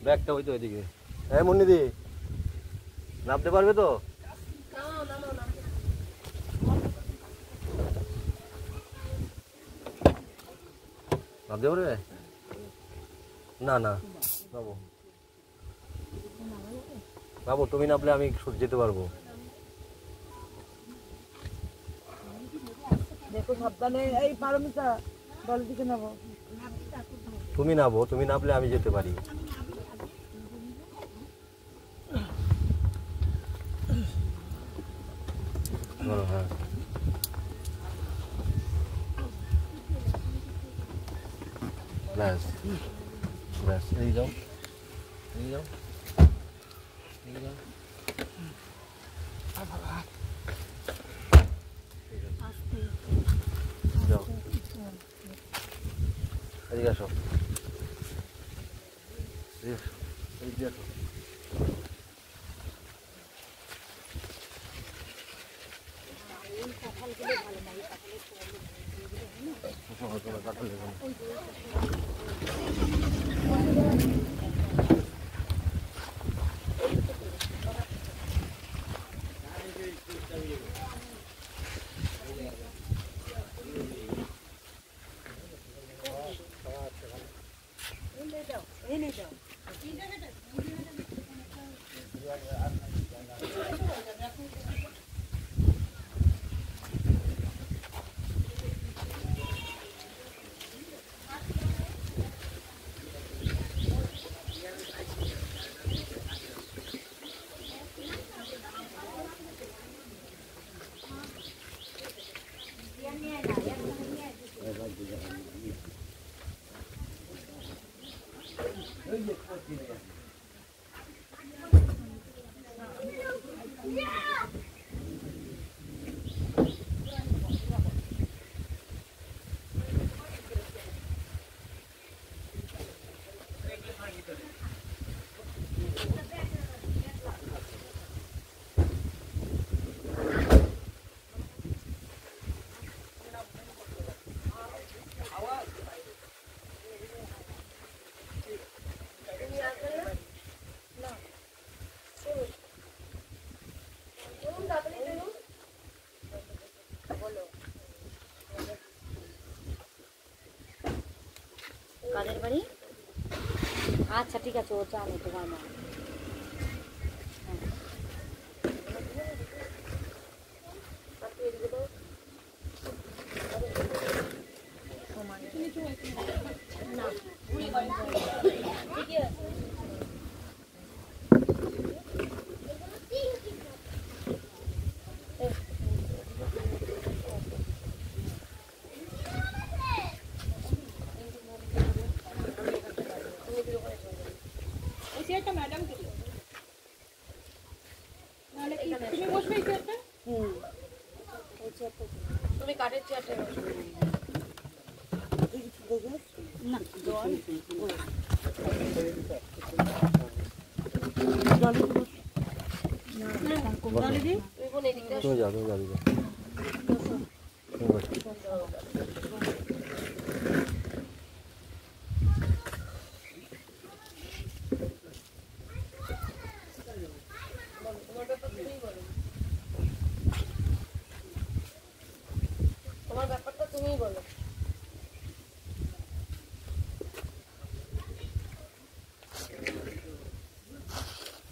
ব্যাগটা ওই তো ওইদিকে। হ্যাঁ মুন্নিদি, নামতে পারবে তো? নামতে পারবে? না না নামো বাবু, তুমি নামলে আমি যেতে পারবো। দেখো সাবধানে, এই পারমিতা দলের দিকে নামো। তুমি নামো, তুমি নামলে আমি যেতে পারি। হ্যাঁ ব্যাস ব্যাস, এই যাও এই যাও এই যাও। যাও এদিকে আসো, এদিকে আসো। কাদের বাড়ি? আচ্ছা ঠিক আছে, ও জানে তোমার মা। তুমি কাঠের চেয়ারটা বসবে না, জল তুমি যাও, তুমি যাও। তোমার ব্যাপারটা তুমিই বলো।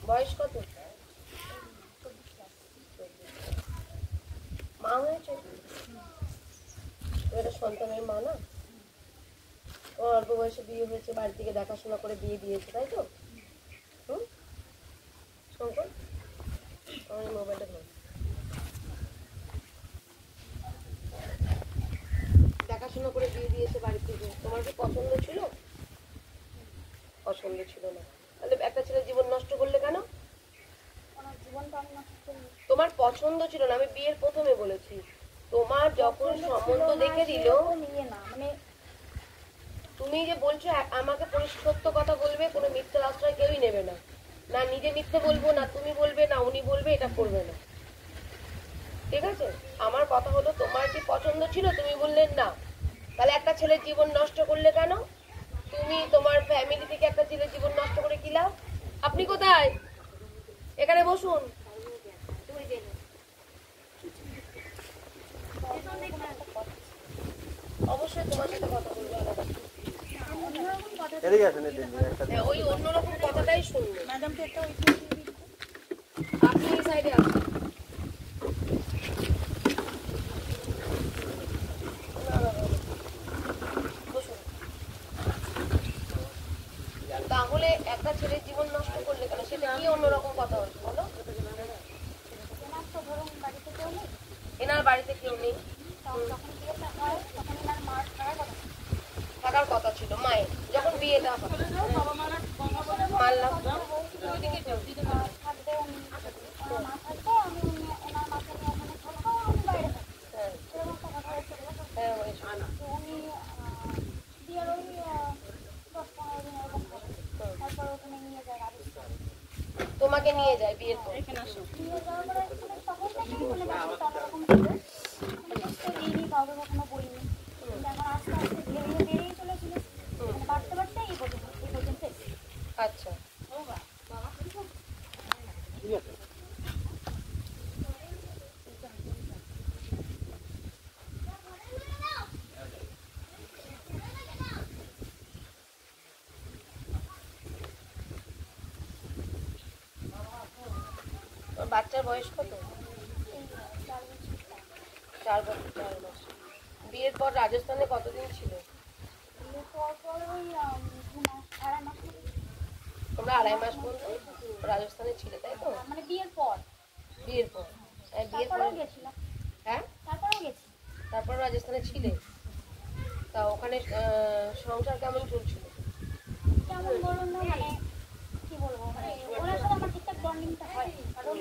বয়স কত? মা হয়েছে? এটা সন্তানের মা না? ও অল্প বয়সে বিয়ে হয়েছে, বাড়ি থেকে দেখাশোনা করে বিয়ে দিয়েছে, তাই তো? শঙ্কর, আমার মোবাইলটা ধর। দেখাশোনা করে বিয়ে দিয়েছে বাড়ি থেকে, তোমার কি পছন্দ ছিল? পছন্দ ছিল না, তাহলে একটা ছেলের জীবন নষ্ট করলে কেন? তোমার পছন্দ ছিল না, আমি বিয়ের প্রথমে বলেছি। তোমার যখন সম্বন্ধ দেখে দিল, তুমি যে বলছো আমাকে সত্য কথা বলবে, কোনো মিথ্যার আশ্রয় কেউই নেবে না। না নিজে মিথ্যে বলবো, না তুমি বলবে, না উনি বলবে, এটা করবে না। ঠিক আছে, আমার কথা হলো তোমার কি পছন্দ ছিল? তুমি বললেন না, তাহলে একটা ছেলের জীবন নষ্ট করলে কেন? তুমি তোমার ফ্যামিলি থেকে একটা ছেলের জীবন নষ্ট করে কি লাভ? আপনি কোথায়? এখানে বসুন। অবশ্যই তোমার সাথে কথা বলবো আলাদা। এদিকে আসেন, এদিকে একটা হ্যাঁ, ওই অন্যরকম কথাটাই শুনবো। ম্যাডামকে একটা ওই আপনি এই সাইডে আসুন। বসুন। তাহলে একটা ছেলের জীবন নষ্ট করলে কেন? সেটা কি অন্যরকম কথা হচ্ছে বলো? এনার বাড়িতে কেউ নেই, থাকার কথা ছিল মায়ের যখন বিয়েটা মানলাম। তোমাকে নিয়ে যায় বিয়ের পর? আচ্ছা, বাচ্চার বয়স কত? 4 বছর 4 মাস। বিয়ের পর রাজস্থানে কতদিন ছিল? তোমরা 2.5 মাস পর্যন্ত রাজস্থানে ছিলে, তাই তো? মানে বিয়ের পর বিয়ের পর? হ্যাঁ, বিয়ের পর। গেছিলাম, হ্যাঁ, তারপরেও গেছি। তারপর রাজস্থানে ছিলে। তা ওখানে সংসার কেমন চলছিল? কেমন বলুন না, মানে কি বলবো, মানে ওনার সাথে আমার ঠিকঠাক বন্ডিংটা হয়, কারণ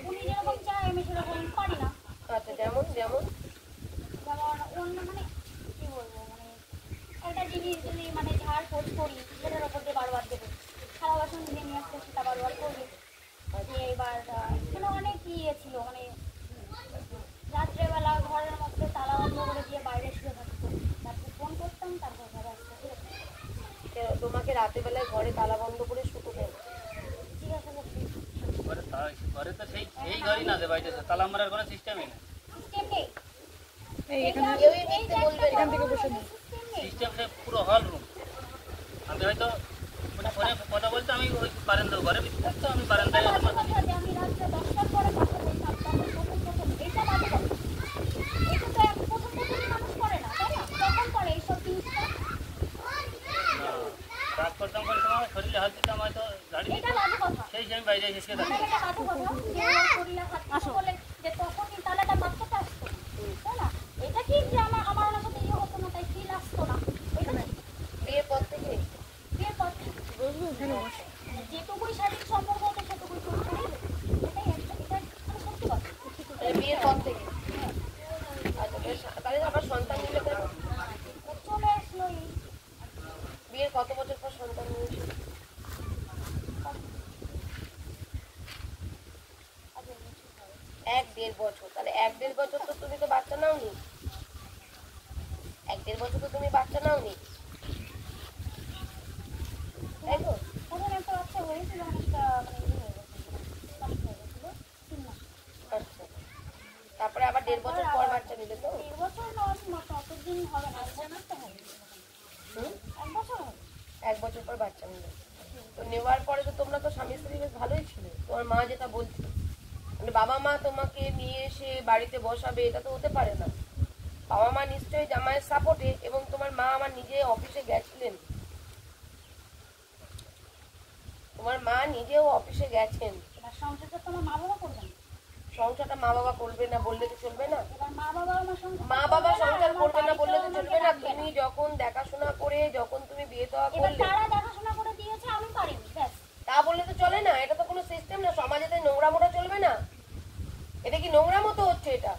উনি যেরকম চায় আমি সেরকম পারি না। আচ্ছা, যেমন যেমন যেমন অন্য মানে কি বলবো, মানে একটা জিনিস যদি মানে ঝাড় পোছ করি সেটার ওপর দিয়ে বারবার দেবো, থালা বাসন দিয়ে নিয়ে আসতে সেটা বারবার করবে। যে এবার মানে অনেক ইয়ে ছিল, মানে রাত্রেবেলা ঘরের মধ্যে তালা বন্ধ করে দিয়ে বাইরে শুয়ে থাকতো, তারপর ফোন করতাম, তারপর ঘরে আসতো। তোমাকে রাতে বেলায় ঘরে তালা বন্ধ করে শুতে দেয়? জিজ্ঞাসা করছি ঘরে তো সেই ঘরই না দেবাই তালা মারার কোনো সিস্টেমই না। সিস্টেম নেই, কেউই মিথ্যে বলবে না। সিস্টেম সে পুরো হল রুম। আমি হয়তো মানে ফোনে কথা বলতে আমি ওই বারান্দার ঘরে ভিতরে থাকতো, আমি বারান্দায় আমি রাত্রে 10টার পরে কথা বলতাম, তখন প্রথম এইটা বাজে কথা। এটা তো এক প্রথমই মানুষ করে না, তাই না? তখন করে এইসব জিনিসটা। রাগ করতাম, কোনো সময় শরীরে হাত দিতাম, হয়তো গাড়ি এটা বাজে কথা, সেই আমি বাইরে হেসে থাকতাম। এটা বাজে কথা যে ওর শরীরে হাত দিতে বলে যে তখনই তালাটা মারতে আসতো, তাই না? এটা কি যে আমার ওনার সাথে ইয়ে হতো না তাই ফিল আসতো না, এটা না। বিয়ের পর থেকে? বিয়ের পর যেটুকুই শারীরিক সম্পর্ক হতো সেটুকুই শুরু করে এটাই এটা মানে সত্যি কথা। বিয়ের পর থেকে? আচ্ছা, তাহলে আবার সন্তান নিলে কেন? চলে আসলো এই বিয়ের কত বছর পর সন্তান নিয়েছিল? 1-1.5 বছর। তাহলে 1-1.5 বছর তো তুমি তো বাচ্চা নাওনি। 1-1.5 বছর তো তুমি বাচ্চা নাওনি, তাই তো? তখন একটা বাচ্চা হয়েছিল, অনেকটা মানে ইয়ে হয়ে গেছিল, নষ্ট হয়ে গেছিল 3 মাস। আচ্ছা, তারপরে আবার 1.5 বছর পর বাচ্চা নিলে তো? 1.5 বছর নয়, ততদিন হবে না, 1 বছর তো হবে। 1 বছর হবে। 1 বছর পর বাচ্চা নিলে। তো নেওয়ার পরে তো তোমরা তো স্বামী স্ত্রী বেশ ভালোই ছিল। তোমার মা যেটা বলছে, মানে বাবা মা তোমাকে নিয়ে এসে বাড়িতে বসাবে, এটা তো হতে পারে না। বাবা মা নিশ্চয়ই জামাইয়ের সাপোর্টে, এবং তোমার মা আমার নিজে অফিসে গেছিলেন, তোমার মা নিজেও অফিসে গেছেন। এবার সংসারটা তো আমার মা বাবা করবে না। সংসারটা মা বাবা করবে না বললে তো চলবে না। এবার মা বাবা আমার সংসার মা বাবা সংসার করবে না বললে তো চলবে না। তুমি যখন দেখাশোনা করে যখন তুমি বিয়ে দেওয়া এবার করলে, তারা দেখাশোনা করে দিয়েছে, আমি পারিনি, ব্যাস। তা বললে তো চলে না। এটা তো কোনো সিস্টেম না। সমাজে তো নোংরামোটা চলবে না। এটা কি নোংরামো তো হচ্ছে? এটা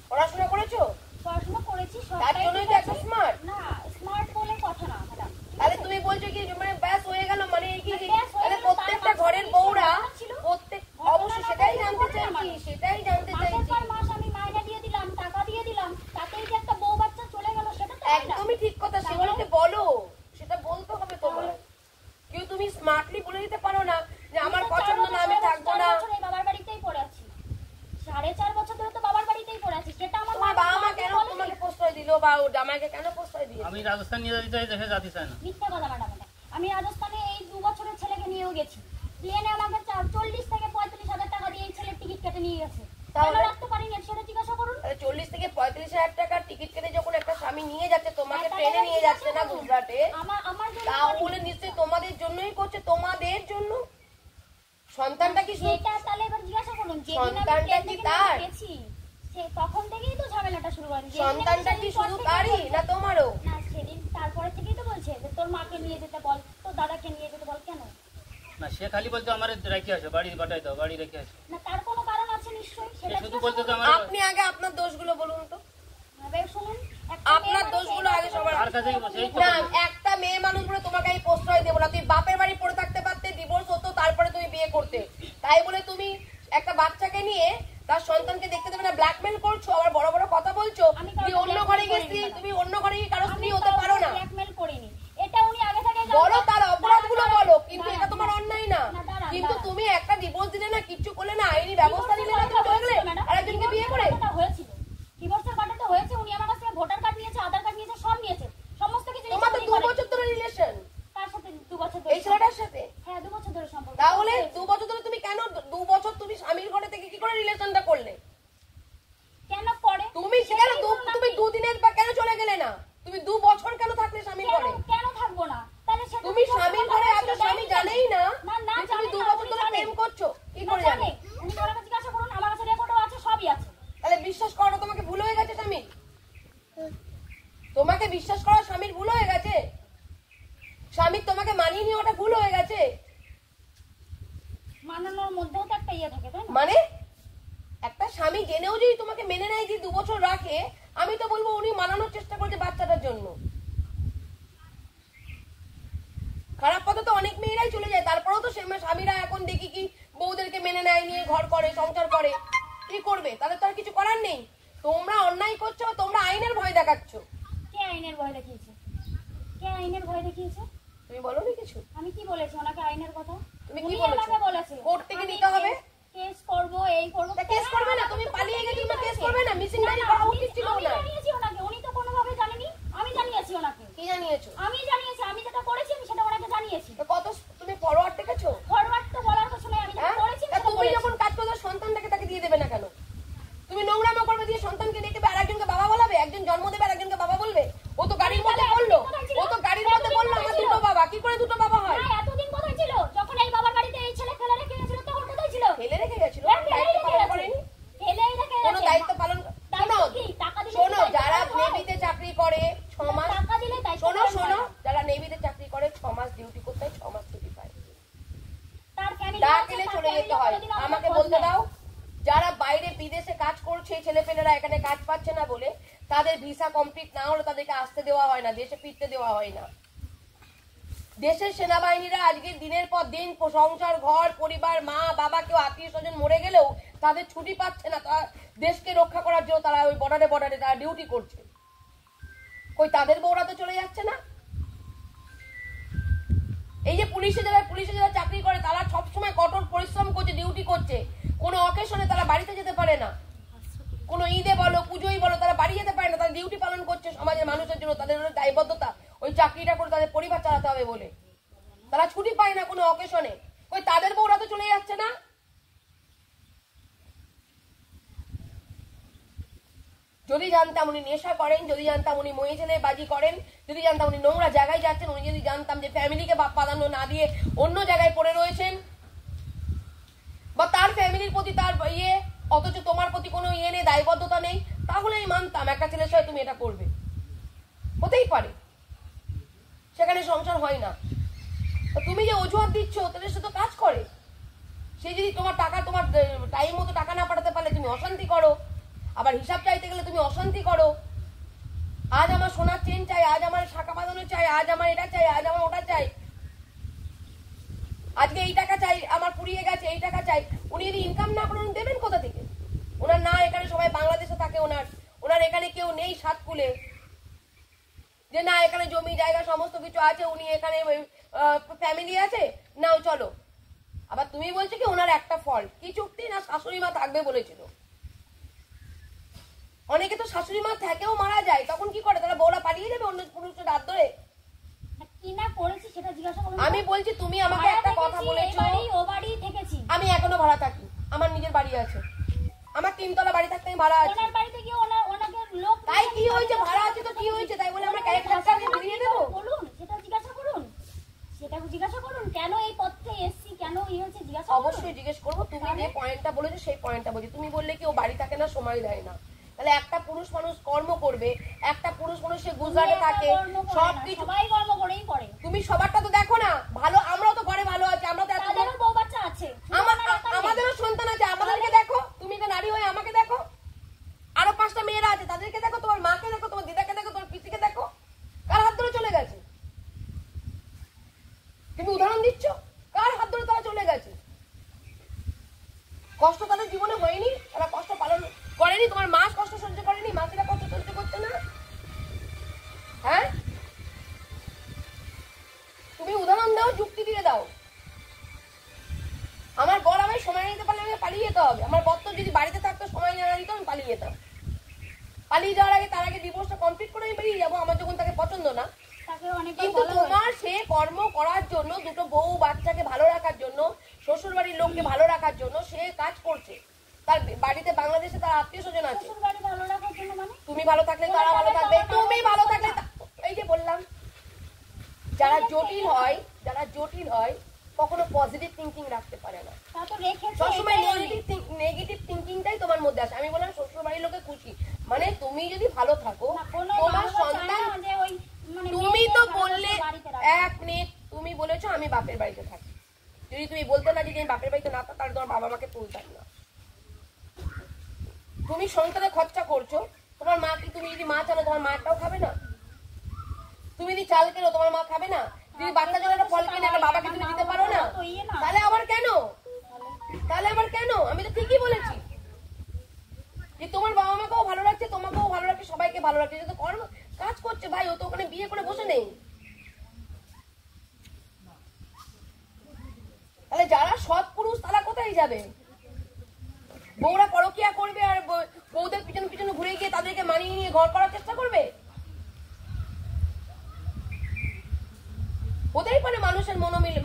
পড়াশোনা করেছো? পড়াশোনা করেছি, তার জন্যই তো এত স্মার্ট। না স্মার্ট বলে কথা না ম্যাডাম। তাহলে তুমি বলছো কি মানে ব্যাস হয়ে গেল, মানে কি তাহলে প্রত্যেকটা ঘরের বউরা প্রত্যেক অবশ্যই সেটাই জানতে চাইছি, সেটাই জানতে মাসের চাইছি। পর মাস আমি মাইনে দিয়ে দিলাম, টাকা দিয়ে দিলাম, তাতেই যে একটা বউ বাচ্চা চলে গেল সেটা তো হয় না। একদমই ঠিক কথা। সেগুলোকে বল জামাইকে কেন প্রশ্রয় দিয়ে? আমি রাজস্থান নিয়ে যেতে চাই, দেখে যেতে চাই না। মিথ্যা কথা ম্যাডাম এটা। আমি রাজস্থানে এই 2 বছরের ছেলেকে নিয়েও গেছি, প্লেনে আমাকে 40 থেকে 35,000 টাকা দিয়ে এই ছেলের টিকিট কেটে নিয়ে গেছে। তাহলে? কেন রাখতে পারিনি সেটা জিজ্ঞাসা করুন। 40 থেকে 35,000 টাকার টিকিট কেটে যখন একটা স্বামী নিয়ে যাচ্ছে, তোমাকে ট্রেনে নিয়ে যাচ্ছে না গুজরাটে, আমার জন্য তাহলে নিশ্চয়ই তোমাদের জন্যই করছে, তোমাদের জন্য। সন্তানটা কি শুধু সেটা তাহলে এবার জিজ্ঞাসা করুন, যেদিন আমি সন্তানটা ট্রেন কি থেকে তার? গেছি সে তখন থেকেই তো ঝামেলাটা শুরু হয়। সন্তানটা কি শুধু তারই না তোমারও? না, সেদিন তারপরে থেকেই তো বলছে যে তোর মাকে নিয়ে যেতে বল, তোর দাদাকে নিয়ে যেতে বল। কেন না, সে খালি বলতো আমার রেখে আসো, বাড়ি পাঠাই দাও, বাড়ি রেখে আসো। না, তার কোনো কারণ আছে নিশ্চয়ই, সে সেটা শুধু জিজ্ঞাসা বলতো তো করুন। আমার আপনি আগে আপনার দোষগুলো বলুন তো। এবার শুনুন, একটা আপনার মেয়ে মানুষ দোষগুলো আগে সবার তার কাছেই বসে, এই তো না, একটা মেয়ে মানুষ বলে তোমাকে আমি প্রশ্রয় দেবো না। তুমি বাপের বাড়ি পড়ে থাকতে পারতে, ডিভোর্স হতো, তারপরে তুমি বিয়ে করতে। তাই বলে তুমি একটা বাচ্চাকে নিয়ে তার সন্তানকে দেখতে দেবে না, ব্ল্যাকমেল করছো, আবার বড় বড় কথা বলছো। আমি তুমি কাউকে অন্য ঘরে blackmail গেছি, করিনি না। তুমি অন্য ঘরে গিয়ে কারো স্ত্রী আমি হতে পারো না। ব্ল্যাকমেল করিনি, এটা উনি আগে থেকে বলো তার অপরাধগুলো বলো, কিন্তু এটা তোমার দাঁড়ান, অন্যায় না। দাঁড়ান, কিন্তু দাঁড়ান। তুমি একটা ডিভোর্স দিলে না, কিচ্ছু করলে না, আইনি ব্যবস্থা নিলে না, তুমি চলে গেলে আর একজনকে বিয়ে করে। হয়েছিল ডিভোর্সের ব্যাপারটা হয়েছে, উনি আমার কাছ থেকে ভোটার কার্ড নিয়েছে, আধার কার্ড নিয়েছে, সব নিয়েছে, সমস্ত কিছু তোমার তো উনি 2 করেন। বছর ধরে রিলেশন তার সাথে 2 বছর এই ছেলেটার সাথে। হ্যাঁ 2 বছর ধরে সম্পর্ক। তাহলে 2 বছর ধরে তুমি কেন 2 বছর তুমি স্বামীর ঘরে থেকে কি করে রিলেশনটা করলে? কেন করে তুমি কেন তুমি 2 দিনের বা কেন চলে গেলে না? তুমি 2 বছর কেন থাকলে স্বামীর ঘরে? কেন থাকবো না? তাহলে সেটা তুমি স্বামীর ঘরে আছো, স্বামী জানেই না না যে তুমি জানে 2 না, বছর উনি ধরে জানে। প্রেম করছো। কি না, করে জানে? জানে। উনি ওনার কাছে জিজ্ঞাসা করুন, আমার কাছে রেকর্ডও আছে, সবই আছে। তাহলে বিশ্বাস করাটা তোমাকে ভুল হয়ে গেছে স্বামী? তোমাকে বিশ্বাস করা স্বামীর ভুল হয়ে গেছে? স্বামীর তোমাকে মানিয়ে নিয়ে ওটা ভুল হয়ে গেছে? মানানোর মধ্যেও তো একটা ইয়ে থাকে, তাই না? মানে একটা স্বামী জেনেও যদি তোমাকে মেনে নেয় যে 2 বছর রাখে, আমি তো বলবো উনি মানানোর চেষ্টা করছে বাচ্চাটার জন্য। খারাপ পথে তো অনেক মেয়েরাই চলে যায়, তারপরেও তো স্বামীরা এখন দেখি কি বউদেরকে মেনে নেয়, নিয়ে ঘর করে, সংসার করে। কি করবে? তাদের তো আর কিছু করার নেই। তোমরা অন্যায় করছো, তোমরা আইনের ভয় দেখাচ্ছ। কে আইনের ভয় দেখিয়েছে? কে আইনের ভয় দেখিয়েছে? তুমি বলোনি কিছু? আমি কি বলেছি ওনাকে আইনের কথা? তুমি কি উনি বলেছো? আমাকে বলেছে কোর্ট থেকে আমি নিতে হবে? কেস করব, এই করব। তা কেস করবে না? তুমি পালিয়ে গেছো, তুমি কেস করবে না? মিসিং ডায়েরি করা উচিত ছিল আমি না? জানিয়েছি ওনাকে, উনি তো কোনোভাবে জানেনি, আমি জানিয়েছি ওনাকে। কি জানিয়েছো? আমি জানিয়েছি, আমি যেটা করেছি আমি সেটা ওনাকে জানিয়েছি। তো কত তুমি ফরওয়ার্ড দেখেছো? ফরওয়ার্ড তো বলার কিছু নেই, আমি যেটা হ্যাঁ? করেছি তা সেটা তুমি বলেছি। যখন কাজ করবে সন্তানটাকে তাকে দিয়ে দেবে না কেন? তুমি নোংরামো করবে, দিয়ে সন্তানকে দেখবে আর একজনকে বাবা বলাবে, একজন জন্ম দেবে আর একজনকে বাবা বলবে। ও তো গাড়ির মধ্যে বললো, ও তো গাড়ির মধ্যে বললো আমার 2টো বাবা। কি করে 2টো বাবা হয়? না, এতদিন কোথায় ছিল? যখন এই বাবার বাড়িতে এই ছেলে ফেলে রেখে গেছিল তখন কোথায় ছিল? ফেলে রেখে গেছিল, হ্যাঁ, ফেলেই দায়িত্ব রেখে পালন গেছে। করেনি। ফেলেই রেখে কোনো গেছে। দায়িত্ব পালন শোনো, কি? টাকা দিলে শোনো, কি দায়িত্ব যারা পালন হয়? নেভিতে চাকরি করে 6 মাস, টাকা দিলে দায়িত্ব শোনো পালন শোনো, হয় না। যারা নেভিতে চাকরি করে 6 মাস ডিউটি করতে হয়, 6 মাস ছুটি পায়। তার family ডাক আছে, এলে তার চলে family যেতে হয়। কোনোদিন আমাকে আমাকে খোঁজ বলতে নেয়। দাও, যারা বাইরে বিদেশে কাজ করছে ছেলেপেলেরা এখানে কাজ পাচ্ছে না বলে তাদের ভিসা কমপ্লিট না হলে তাদেরকে আসতে দেওয়া হয় না, দেশে ফিরতে দেওয়া হয় না। দেশের সেনাবাহিনীরা আজকে দিনের পর দিন সংসার, ঘর, পরিবার, মা বাবা, কেউ আত্মীয় স্বজন মরে গেলেও তাদের ছুটি পাচ্ছে না। তারা দেশকে রক্ষা করার জন্য তারা ওই বর্ডারে তারা ডিউটি করছে। কই তাদের বউরা তো চলে যাচ্ছে না? এই যে পুলিশে যারা চাকরি করে তারা সবসময় কঠোর পরিশ্রম করছে, ডিউটি করছে। কোনো অকেশনে তারা বাড়িতে যেতে পারে না। কোনো ঈদে বলো, পুজোই বলো, তারা বাড়ি যেতে পারে না। তারা ডিউটি পালন করছে সমাজের মানুষের জন্য। তাদের দায়বদ্ধতা ওই চাকরিটা করে তাদের পরিবার চালাতে হবে বলে তারা ছুটি পায় না কোনো অকেশনে। ওই তাদের বউরা তো চলে যাচ্ছে না? যদি জানতাম উনি নেশা করেন, যদি জানতাম উনি মই ছেলে বাজি করেন, যদি জানতাম উনি নোংরা জায়গায় যাচ্ছেন, উনি যদি জানতাম যে ফ্যামিলিকে প্রাধান্য না দিয়ে অন্য জায়গায় পড়ে রয়েছেন, বা তার ফ্যামিলির প্রতি তার অথচ তোমার প্রতি কোনো নেই, দায়বদ্ধতা নেই, তাহলে আমি মানতাম একটা ছেলের সাথে তুমি এটা করবে। হতেই পারে সেখানে সংসার হয় না। তুমি যে অজুহাত দিচ্ছ তাদের সাথে কাজ করে, সে যদি তোমার টাইম মতো টাকা না পাঠাতে পারলে তুমি অশান্তি করো, আবার হিসাব চাইতে গেলে তুমি অশান্তি করো। আজ আমার সোনার চেন চাই, আজ আমার শাখা বাঁধানো চাই, আজ আমার এটা চাই, আজ আমার ওটা চাই, আজকে এই টাকা চাই, আমার পুড়িয়ে গেছে, এই টাকা চাই। উনি যদি ইনকাম না করেন দেবেন কোথা থেকে? ওনার না এখানে সবাই বাংলাদেশে থাকে, ওনার এখানে কেউ নেই সাতকুলে যে না এখানে জমি জায়গা সমস্ত কিছু আছে, উনি এখানে ফ্যামিলি আছে, নাও চলো। আবার তুমি বলছো কি ওনার একটা ফল্ট কি চুক্তি না শাশুড়ি মা থাকবে বলেছিল। অনেকে তো শাশুড়ি মা থেকেও মারা যায়, তখন কি করে? তারা বউরা পালিয়ে যাবে অন্য পুরুষের হাত ধরে? কি না করেছি সেটা জিজ্ঞাসা করুন। আমি বলছি তুমি আমাকে একটা কথা বলেছো, ও বাড়ি থেকেছি আমি এখনো ভাড়া থাকি, আমার নিজের বাড়ি আছে, আমার 3 তলা বাড়ি থাকতে আমি ভাড়া আছি। ওনার বাড়িতে গিয়ে ওনাকে লোক তাই কি হয়েছে? ভাড়া আছে তো কি হয়েছে? তাই বলে আমরা ক্যারেক্টারটাকে ফিরিয়ে দেবো? বলুন, সেটা জিজ্ঞাসা করুন, সেটা জিজ্ঞাসা করুন কেন এই পথে এসছি, কেন এই হচ্ছে জিজ্ঞাসা করুন। অবশ্যই জিজ্ঞেস করবো। তুমি যে পয়েন্টটা বলেছো সেই পয়েন্টটা বলছি। তুমি বললে কি ও বাড়ি থাকে না, সময় দেয় না। তাহলে একটা পুরুষ মানুষ কর্ম করবে, একটা পুরুষ মানুষ সে গুজরাটে থাকে, সবকিছু সবাই কর্ম করেই করে। তুমি সবারটা তো দেখো না। ভালো, আমরাও তো ঘরে ভালো আছি, আমরা তো এত তাদেরও বউ বাচ্চা আছে, আমাদেরও সন্তান আছে, আমাদেরকে দেখো। তুমি একটা নারী হয়ে আমাকে দেখো, আরো 5টা মেয়েরা আছে, তাদেরকে দেখো, তোমার মাকে দেখো, তোমার দিদাকে দেখো, তোমার পিসিকে দেখো, কার হাত ধরে চলে গেছে? তুমি উদাহরণ দিচ্ছ, কার হাত ধরে তারা চলে গেছে? কষ্ট তাদের জীবনে হয়নি, তারা কষ্ট পালন করেনি, তোমার মা কষ্ট সহ্য করেনি, মাসিরা কষ্ট সহ্য করছে না? হ্যাঁ, তুমি উদাহরণ দাও, যুক্তি দিয়ে দাও। আমার বর আমি সময় নিতে পারলে আমি পালিয়ে যেতে হবে। আমার বর তো যদি বাড়িতে থাকতো, সময় না দিত, আমি পালিয়ে যেতাম। পালিয়ে যাওয়ার আগে, তার আগে ডিভোর্সটা কমপ্লিট করে আমি বেরিয়ে যাবো, আমার যখন তাকে পছন্দ না। কিন্তু তোমার সে কর্ম করার জন্য, দুটো বউ বাচ্চাকে ভালো রাখার জন্য, শ্বশুর বাড়ির লোককে ভালো রাখার জন্য সে কাজ করছে। তার বাড়িতে বাংলাদেশে তার আত্মীয় স্বজন আছে। তুমি ভালো থাকলে তারা ভালো থাকবে, তুমি ভালো থাকলে এই যে বললাম, যারা জটিল হয় কখনো পজিটিভ থিঙ্কিং রাখতে পারে না, সবসময় নেগেটিভ থিঙ্কিংটাই তোমার মধ্যে আসে। আমি বললাম শ্বশুর বাড়ির লোকে খুশি, মানে তুমি যদি ভালো থাকো, তোমার সন্তান, তুমি তো বললে 1 মিনিট, তুমি বলেছো আমি বাপের বাড়িতে থাকি। যদি তুমি বলতে না যদি আমি বাপের বাড়িতে না থাকতাম, তাহলে তোমার বাবা মাকে তুলতাম না। তুমি সংসারে খরচা করছো, তোমার মা কি, তুমি যদি মাছ আনো তোমার মাটাও খাবে না? তুমি যদি চাল কেনো তোমার মা খাবে না? যদি বাচ্চা জন্য একটা ফল কিনে একটা বাবাকে তুমি দিতে পারো না? তাহলে আবার কেন? আমি তো ঠিকই বলেছি যে তোমার বাবা মাকেও ভালো লাগছে, তোমাকেও ভালো লাগছে, সবাইকে ভালো লাগছে, তো কর্ম কাজ করছে। ভাই, ও তো ওখানে বিয়ে করে বসে নেই। তাহলে যারা সৎ পুরুষ তারা কোথায় যাবে? বউরা পরকিয়া করবে আর বউদের পিছনে পিছনে ঘুরে গিয়ে তাদেরকে মানিয়ে নিয়ে ঘর করার চেষ্টা করবে? হতেই পারে মানুষের মনোমিল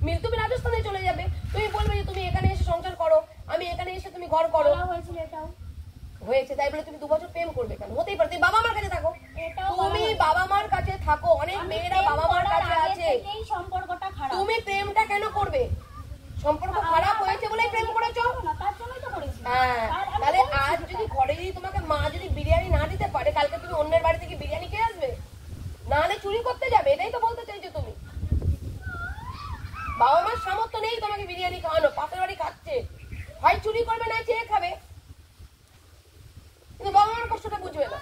মিল। তুমি রাজস্থানে চলে যাবে, তুমি বলবে যে তুমি এখানে এসে সংসার করো, আমি এখানে এসে তুমি ঘর করো। হয়েছে তাই বলে তুমি 2 বছর প্রেম করবে কেন? হতেই পারে তুমি বাবা মার কাছে থাকো, তুমি বাবা মার কাছে থাকো। অনেক মেয়েরা বাবা মার কাছে আছে, তুমি প্রেমটা কেন করবে? সম্পর্ক খারাপ হয়েছে বলেই প্রেম করেছো? হ্যাঁ, তাহলে আজ যদি ঘরে যদি তোমাকে মা যদি বিরিয়ানি না দিতে পারে, কালকে তুমি অন্যের বাড়ি থেকে বিরিয়ানি খেয়ে আসবে? না হলে চুরি করতে যাবে? এটাই তো বলতে চাইছো তুমি। বাবা মার সামর্থ্য নেই তোমাকে বিরিয়ানি খাওয়ানো, পাশের বাড়ি খাচ্ছে, হয় চুরি করবে না চেয়ে খাবে, কিন্তু বাবা মার কষ্টটা বুঝবে না।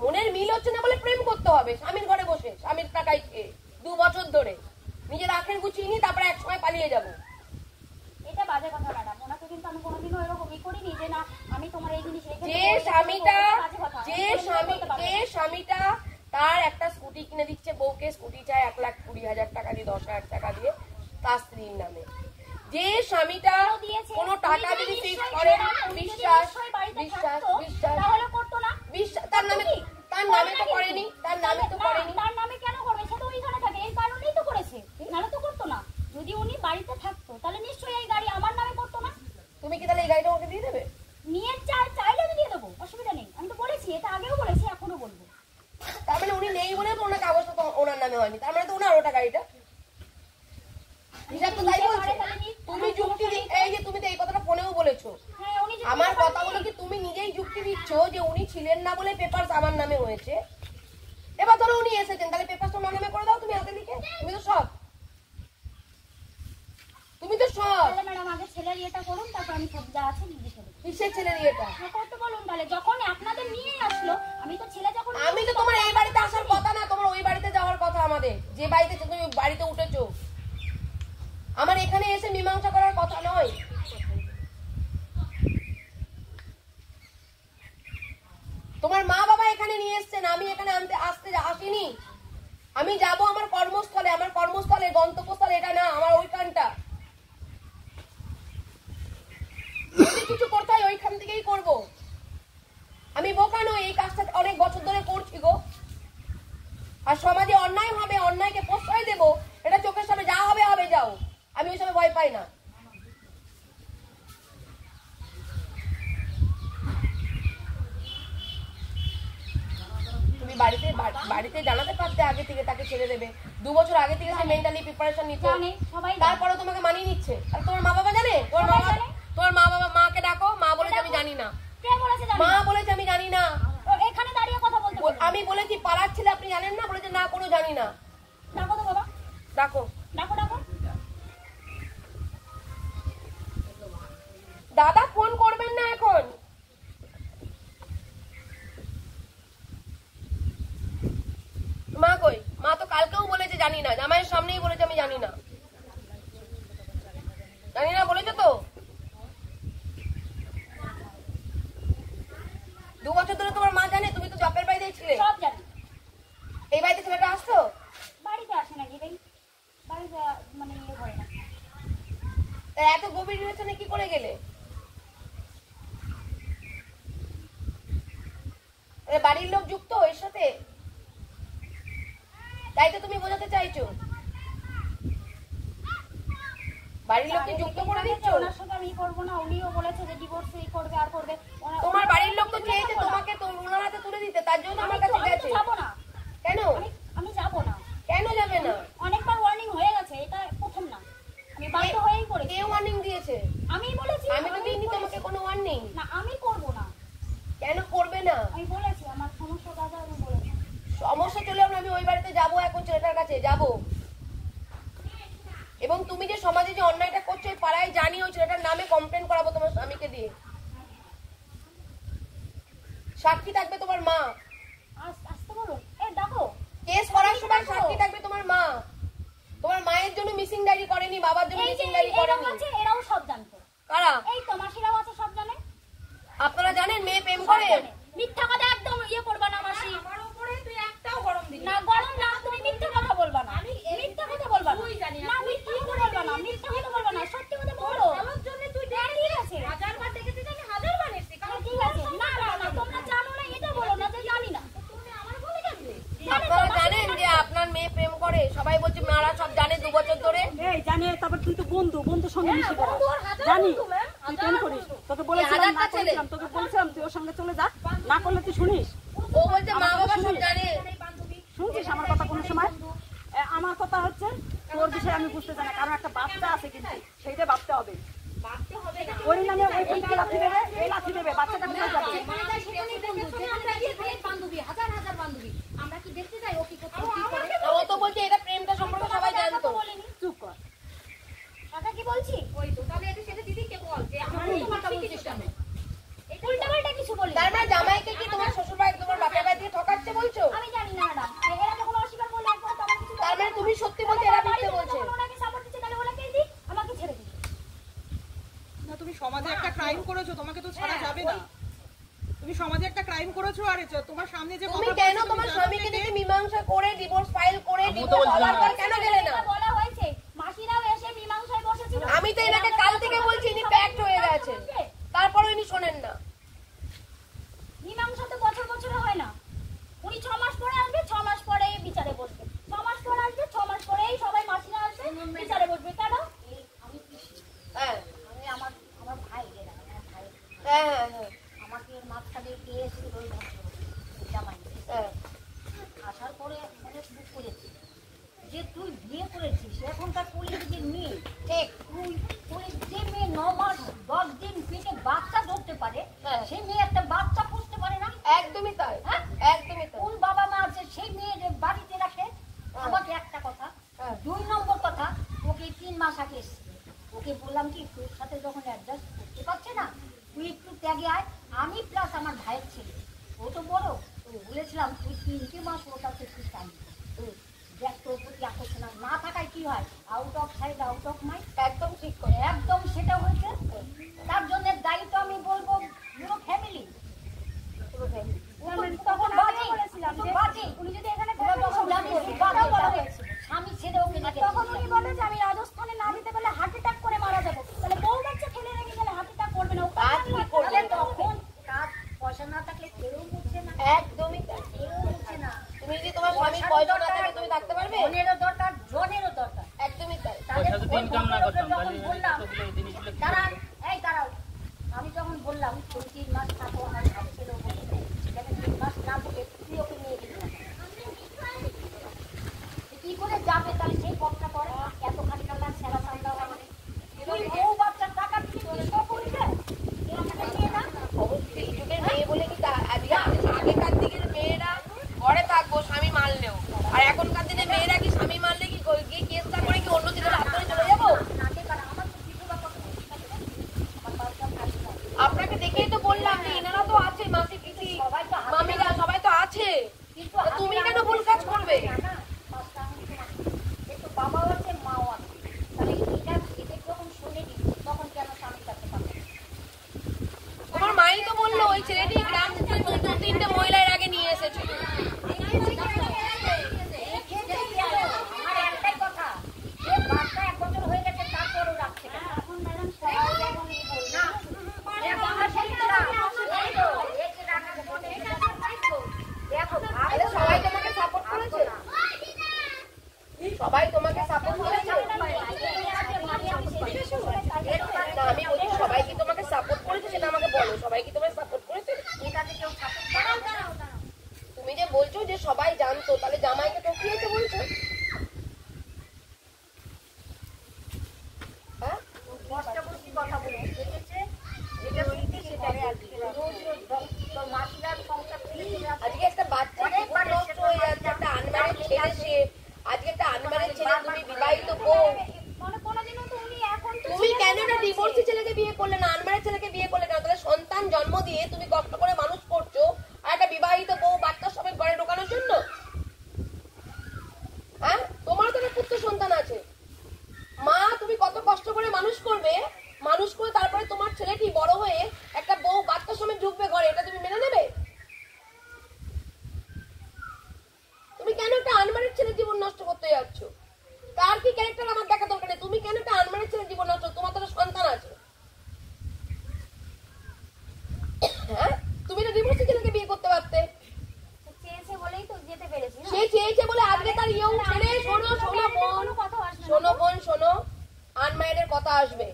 মনের মিল হচ্ছে না বলে প্রেম করতে হবে স্বামীর ঘরে বসে, স্বামীর টাকায় খেয়ে 2 বছর ধরে নিজের আখের গুছিয়ে নি, তারপরে এক সময় পালিয়ে যাবো। এটা বাজে কথা ম্যাডাম, ওনাকে কিন্তু আমি কোনোদিনও এরকমই করিনি যে না আমি তোমার এই জিনিস রেখে যে স্বামীটা তার একটা স্কুটি কিনে দিচ্ছে বউকে, স্কুটি চায় 1,20,000 টাকা দিয়ে, 10,000 টাকা দিয়ে তার স্ত্রীর নামে। যে স্বামীটা কোনো টাকা যদি ফিক্স করে, বিশ্বাস তাহলে করতো না, তার নামে তো করেনি, তার নামে কেন করবে? সে তো ওইখানে থাকে, এই কারণেই তো করেছে, নাহলে তো করতো না। যদি উনি বাড়িতে থাকতো তাহলে নিশ্চয়ই এই গাড়ি আমার নামে করতো না। তুমি কি তাহলে এই গাড়িটা ওকে দিয়ে দেবে? নিয়ে চাইলে আমি দিয়ে দেবো, অসুবিধা নেই। আমি তো বলেছি, এটা আগেও বলেছি, এখনো বলবো। তার মানে উনি নেই বলে তো ওনার কাগজটা তো ওনার নামে হয়নি, তার মানে তো ওনার ওটা গাড়িটা হিসাব তো তাই বলছে। তুমি যুক্তি এই যে তুমি তো এই কথাটা ফোনেও বলেছো, আমার কথা হলো কি তুমি নিজেই যুক্তি দিচ্ছ যে উনি ছিলেন না বলে পেপারস আমার নামে হয়েছে। এবার ধরো উনি এসেছেন, তাহলে পেপারস আমার নামে করে দাও তুমি হাতে লিখে। তুমি তো সব ম্যাডাম আগে ছেলের ইয়েটা করুন, তারপর আমি সব যা আছে লিখে দেবো। কিসের ছেলের ইয়েটা করতে বলুন তাহলে। যখন আপনাদের নিয়ে আসলো, আমি তো ছেলে যখন, আমি তো তোমার এই বাড়িতে আসার কথা না, তোমার ওই বাড়িতে যাওয়ার কথা। আমাদের যে বাড়িতে তুমি বাড়িতে উঠেছো, আমার এখানে এসে মীমাংসা করার কথা নয়। তোমার মা বাবা এখানে নিয়ে এসছেন, আমি এখানে আসিনি। আমি যাব আমার কর্মস্থলে, আমার কর্মস্থলে গন্তব্যস্থলে এটা না, আমার ওইখানটা। যদি কিছু আর সমাজে অন্যায় হবে, অন্যায়কে প্রশ্রয় দেবো, এটা চোখের সামনে যা হবে হবে, যাও, আমি ওই সময় ভয় পাই না। তুমি বাড়িতে জানাতে পারতে আগে থেকে তাকে ছেড়ে দেবে, 2 বছর আগে থেকে সে মেন্টালি প্রিপারেশন নিচ্ছে, তারপরে তোমাকে মানিয়ে নিচ্ছে। আর তোমার মা বাবা জানে? তোমার মা বাবা, মাকে ডাকো, মা বলেছে আমি জানি না, মা বলেছে আমি জানি না, এখানে দাঁড়িয়ে কথা বলতে আমি বলেছি পাড়ার ছেলে আপনি জানেন না, বলেছে না কোনো জানি না। ডাকো তো বাবা, ডাকো ডাকো ডাকো। দাদা ফোন করবেন না এখন। মা কই? মা তো কালকেও বলেছে জানি না, জামাইয়ের সামনেই বলেছে আমি জানি না, জানি না বলেছে তো। 2 বছর ধরে তোমার মা জানে? তুমি তো জবের বাড়িতেই ছিলে। সব জানি। এই বাড়িতে ছেলেটা আসতো? বাড়িতে আসে নাকি ভাই? বাড়িতে মানে ইয়ে করে না। এত গভীর রিলেশনে কি করে গেলে? বাড়ির লোক যুক্ত এর সাথে, তাই তো তুমি বোঝাতে চাইছো? বাড়ির লোককে যুক্ত করে দিচ্ছ? ওনার সাথে আমি করব না, উনিও বলেছে যে ডিভোর্স করবে আর করবে। তোমার বাড়ির লোক তো চেয়েছে তোমাকে তো ওনার হাতে তুলে দিতে, তার জন্য আমার কাছে গেছে। যাব না। কেন? আমি যাব না। কেন যাবে না? অনেকবার ওয়ার্নিং হয়ে গেছে, এটা প্রথম না, আমি বাধ্য হয়েই করেছি। কে ওয়ার্নিং দিয়েছে? আমি বলেছি। আমি তো দিইনি তোমাকে কোনো ওয়ার্নিং। না আমি করব না। কেন করবে না? আমি বলেছি আমার সমস্যা দাদা, আমি বলেছি সমস্যা চলে আমি ওই বাড়িতে যাবো, এখন ছেলেটার কাছে যাবো। এবং তুমি যে সমাজে যে অন্যায়টা করছো ওই পাড়ায় জানি, ওই ছেলেটার নামে কমপ্লেন করাবো তোমার স্বামীকে দিয়ে। সাক্ষী থাকবে তোমার মা। আসতে বলুন, ডাকো। কেস করার সময় সাক্ষী থাকবে তোমার মা। তোমার মায়ের জন্য মিসিং ডায়েরি করেনি, বাবার জন্য মিসিং ডায়েরি করেনি। এরাও সব জানতো। কারা? এই তো মাসিরাও আছে, সব জানে। আপনারা জানেন মেয়ে প্রেম করে? মিথ্যা কথা একদম করবা না মাসি। আমার উপরে তুই একটাও গরম দিবি না। গরম না, তুমি মিথ্যা কথা বলবা না। আমি মিথ্যা কথা বলবা না। তুই জানি না, মিথ্যা কথা বলবা না, মিথ্যা কথা বলবা না, সত্যি কথা বলো। আমার জন্য তুই ঠিক আছে, 1000 বার দেখেছিস, আমি 1000 বার এসেছি। ঠিক আছে, না না তোমরা জানো না এটা বলো না যে জানি না। তুমি আমার বলে গেলে আপনারা জানেন যে আপনার মেয়ে প্রেম করে? সবাই বলছে মারা সব জানে 2 বছর ধরে। এই জানে, তারপর তুই তো বন্ধুর সঙ্গে মিশে বেড়াস, জানি তুই প্রেম করিস। তোকে বলেছিলাম না করেছিলাম, তোকে বলছিলাম তুই ওর সঙ্গে চলে যা, না করলে তুই শুনিস। ও বলছে মা বাবা সব জানে। শুনছিস আমার কথা কোনো সময়? আমার কথা হচ্ছে তোর বিষয়ে আমি বুঝতে চাই না, কারণ একটা বাচ্চা আছে কিন্তু সেইটা ভাবতে হবে। ওই নামে ওই পরীক্ষা লাথি দেবে, এই লাথি দেবে, বাচ্চাটা কোথায় যাবে? আমরা কি দেখতে যাই ও কি করতে? ও তো বলছে এটা প্রেমটা সম্পর্কে সবাই জানতো। চুপ কর। কথা কি বলছি? ওই তো তাহলে এটা সেটা দিদিকে বল যে আমার কথা বলছিস কেন? উল্টাপাল্টা কিছু বলি। তার মানে জামাইকে কি তোমার শ্বশুর বাড়ি তোমার বাপের বাড়ি দিয়ে ঠকাচ্ছে বলছো? আমি জানি না ম্যাডাম, এরা যখন অস্বীকার করলে একবার তো আমার কিছু। তার মানে তুমি সত্যি বলছো এরা মিথ্যে বলছে? ওনাকে সাপোর্ট দিতে গেলে ওনাকেই দিই, আমাকে ছেড়ে দিই। না, তুমি সমাজে একটা ক্রাইম করেছো, তোমাকে তো ছাড়া যাবে না। তুমি সমাজে একটা ক্রাইম করেছো, আর তোমার সামনে যে তুমি কেন তোমার স্বামীকে যদি মীমাংসা করে ডিভোর্স ফাইল করে ডিভোর্স হওয়ার পর কেন গেলে না? বলা হয়েছে মাসিরাও এসে মীমাংসায় বসেছিল। আমি তো এনাকে কাল থেকে বলছি ইনি প্যাক্ট হয়ে গেছে, তারপরও ইনি শোনেন না। মীমাংসা তো বছর বছরে হয় না। উনি 6 মাস পরে আসবে, 6 মাস পরে বিচারে বসবে, 6 মাস পরে আসবে, 6 মাস পরেই সবাই মাসিরা আসবে বিচারে বসবে। কেন? হ্যাঁ আমি আমার ভাই এরা, আমার ভাই হ্যাঁ হ্যাঁ হ্যাঁ আমাকে মাঝখানে কে এসেছিল ওই জামাই হ্যাঁ। আসার পরে অনেক বুক করেছি যে তুই বিয়ে করেছিস, এখনকার পুলিশ যে মেয়ে, ঠিক। তুই যে মেয়ে 9 মাস 10 দিন পেটে বাচ্চা ধরতে পারে, সেই মেয়ে একটা বাচ্চা পুষতে পারে না। একদমই তাই, একদমই তাই। কোন বাবা মা আছে সেই মেয়েদের বাড়িতে রাখে? আমাকে একটা কথা। 2 নম্বর কথা, ওকে 3 মাস আগে এসেছিল, ওকে বললাম কি তোর সাথে যখন অ্যাডজাস্ট করতে পারছে না তুই একটু ত্যাগে আয়, আমি প্লাস আমার ভাইয়ের ছেলে, ও তো বড়, বলেছিলাম তুই 3 মাস ওর কাছে একটু টাইম দেখ, তোর প্রতি আকর্ষণ না থাকায় কি হয়, out of side out of mind. একদম ঠিক করে, একদম সেটা হয়েছে। তার জন্য দায়িত্ব আমি বলবো পুরো ফ্যামিলি। তখন বাজে বলেছিলাম যে বাজে উনি যদি এখানে স্বামী ছেড়ে ওকে তখন উনি বলে যে আমি রাজস্থানে না দিতে পারলে হার্ট অ্যাটাক করে মারা যাবো। তাহলে বউ বাচ্চা ফেলে রেখে গেলে হার্ট অ্যাটাক করবে না, কাজ কি করবে? তখন কাজ পয়সা না থাকলে কেউ মুছছে না। একদমই তাই। কেউ মুছছে না। তুমি যদি তোমার স্বামীর পয়সা না পয়সা যদি ইনকাম না করতাম তাহলে বললাম কতগুলো এই জিনিসগুলো কি দাঁড়ান, করতো? এই দাঁড়াও, আমি যখন বললাম তুমি 3 মাস থাকো আমার ভাব ছিল সেখানে 3 মাস না বলে তুই ওকে নিয়ে গেলি না। কি করে যাবে তাহলে সেই পথটা করে এতখানি টাকা সেরা সামলা হবে তুই বউ বাচ্চার টাকা দিয়ে কি করিস এরকম নিয়ে না অবশ্যই এই যুগের মেয়ে বলে কি আগেকার দিকের মেয়েরা ঘরে থাকবো স্বামী মারলেও, আর এখনকার দিনে মেয়েরা কি স্বামী মারলে কি গিয়ে কেসটা করে কি অন্য দিনের হাত ধরে চলে যাবো? নাকে কাটা আমার তো কিছু বা কত আমার বাচ্চা খালি না আপনাকে দেখেই তো বললাম যে এনারা তো আছে, মাসি পিসি সবাই তো মামিরা সবাই তো আছে, কিন্তু তো তুমি কেন ভুল কাজ করবে? না পাঁচটা আমি একটু বাবাও আছে মাও আছে তাহলে এটা এদের যখন শুনেনি তখন কেন স্বামীর কাছে পাবে তোমার মাই তো বললো ওই ছেলেটি গ্রাম থেকে 2-3টে মহিলার আগে নিয়ে এসেছিল। আমার একটাই কথা যে বাচ্চা 1 বছর হয়ে গেছে তারপরও রাখছে না এখন ম্যাডাম সবাই যখন এই বল না দেখো তাহলে সবাই তোমাকে সাপোর্ট করেছে? সবাই তোমাকে সাপোর্ট করেছে? না আমি বলছি সবাই কি তোমাকে সাপোর্ট করেছে সেটা আমাকে বলো, সবাই কি তোমাকে সাপোর্ট করেছে? তুমি যে বলছো যে সবাই জানতো, তাহলে জামাইকে ঠকিয়েছে বলছো? হ্যাঁ কথা বলে দেখেছে যেটা সত্যি সেটাই আর কি তো মাসিরার সংসার থেকে আজকে একটা বাচ্চা জীবন নষ্ট হয়ে যাচ্ছে, একটা আনম্যারিড ছেলে সে, আজকে একটা আনম্যারিড ছেলে, তুমি বিবাহিত বউ, মানে কোনোদিনও তো উনি এখন তো তুমি কেন একটা ডিভোর্সি ছেলেকে বিয়ে করলে না, আনম্যারিড ছেলেকে বিয়ে করলে কেন? তাহলে সন্তান জন্ম দিয়ে তুমি কষ্ট করে মানুষ করছো আর একটা বিবাহিত বউ বাচ্চার সবাই ঘরে ঢোকানোর জন্য? হ্যাঁ তোমার তো একটা পুত্র সন্তান আছে, মা তুমি কত কষ্ট করে মানুষ করবে, মানুষ করে তারপরে তোমার ছেলেটি বড় হয়ে একটা বউ বাচ্চার সময় ঢুকবে ঘরে, এটা তুমি মেনে নেবে? তুমি কেন একটা আনম্যারিড ছেলের জীবন নষ্ট করতে যাচ্ছ? তার কি ক্যারেক্টার আমার দেখা দরকার নেই, তুমি কেন একটা আনম্যারিড ছেলের জীবন নষ্ট? তোমার তো একটা সন্তান আছে। হ্যাঁ তুমি তো ডিভোর্সি ছেলেকে বিয়ে করতে পারতে। চেয়েছে বলেই তো যেতে পেরেছি না সে চেয়েছে বলে আজকে তার ইয়ং ছেলে, শোনো শোনো বোন, কথা আসবে শোনো বোন শোনো, আনম্যারিডের কথা আসবে।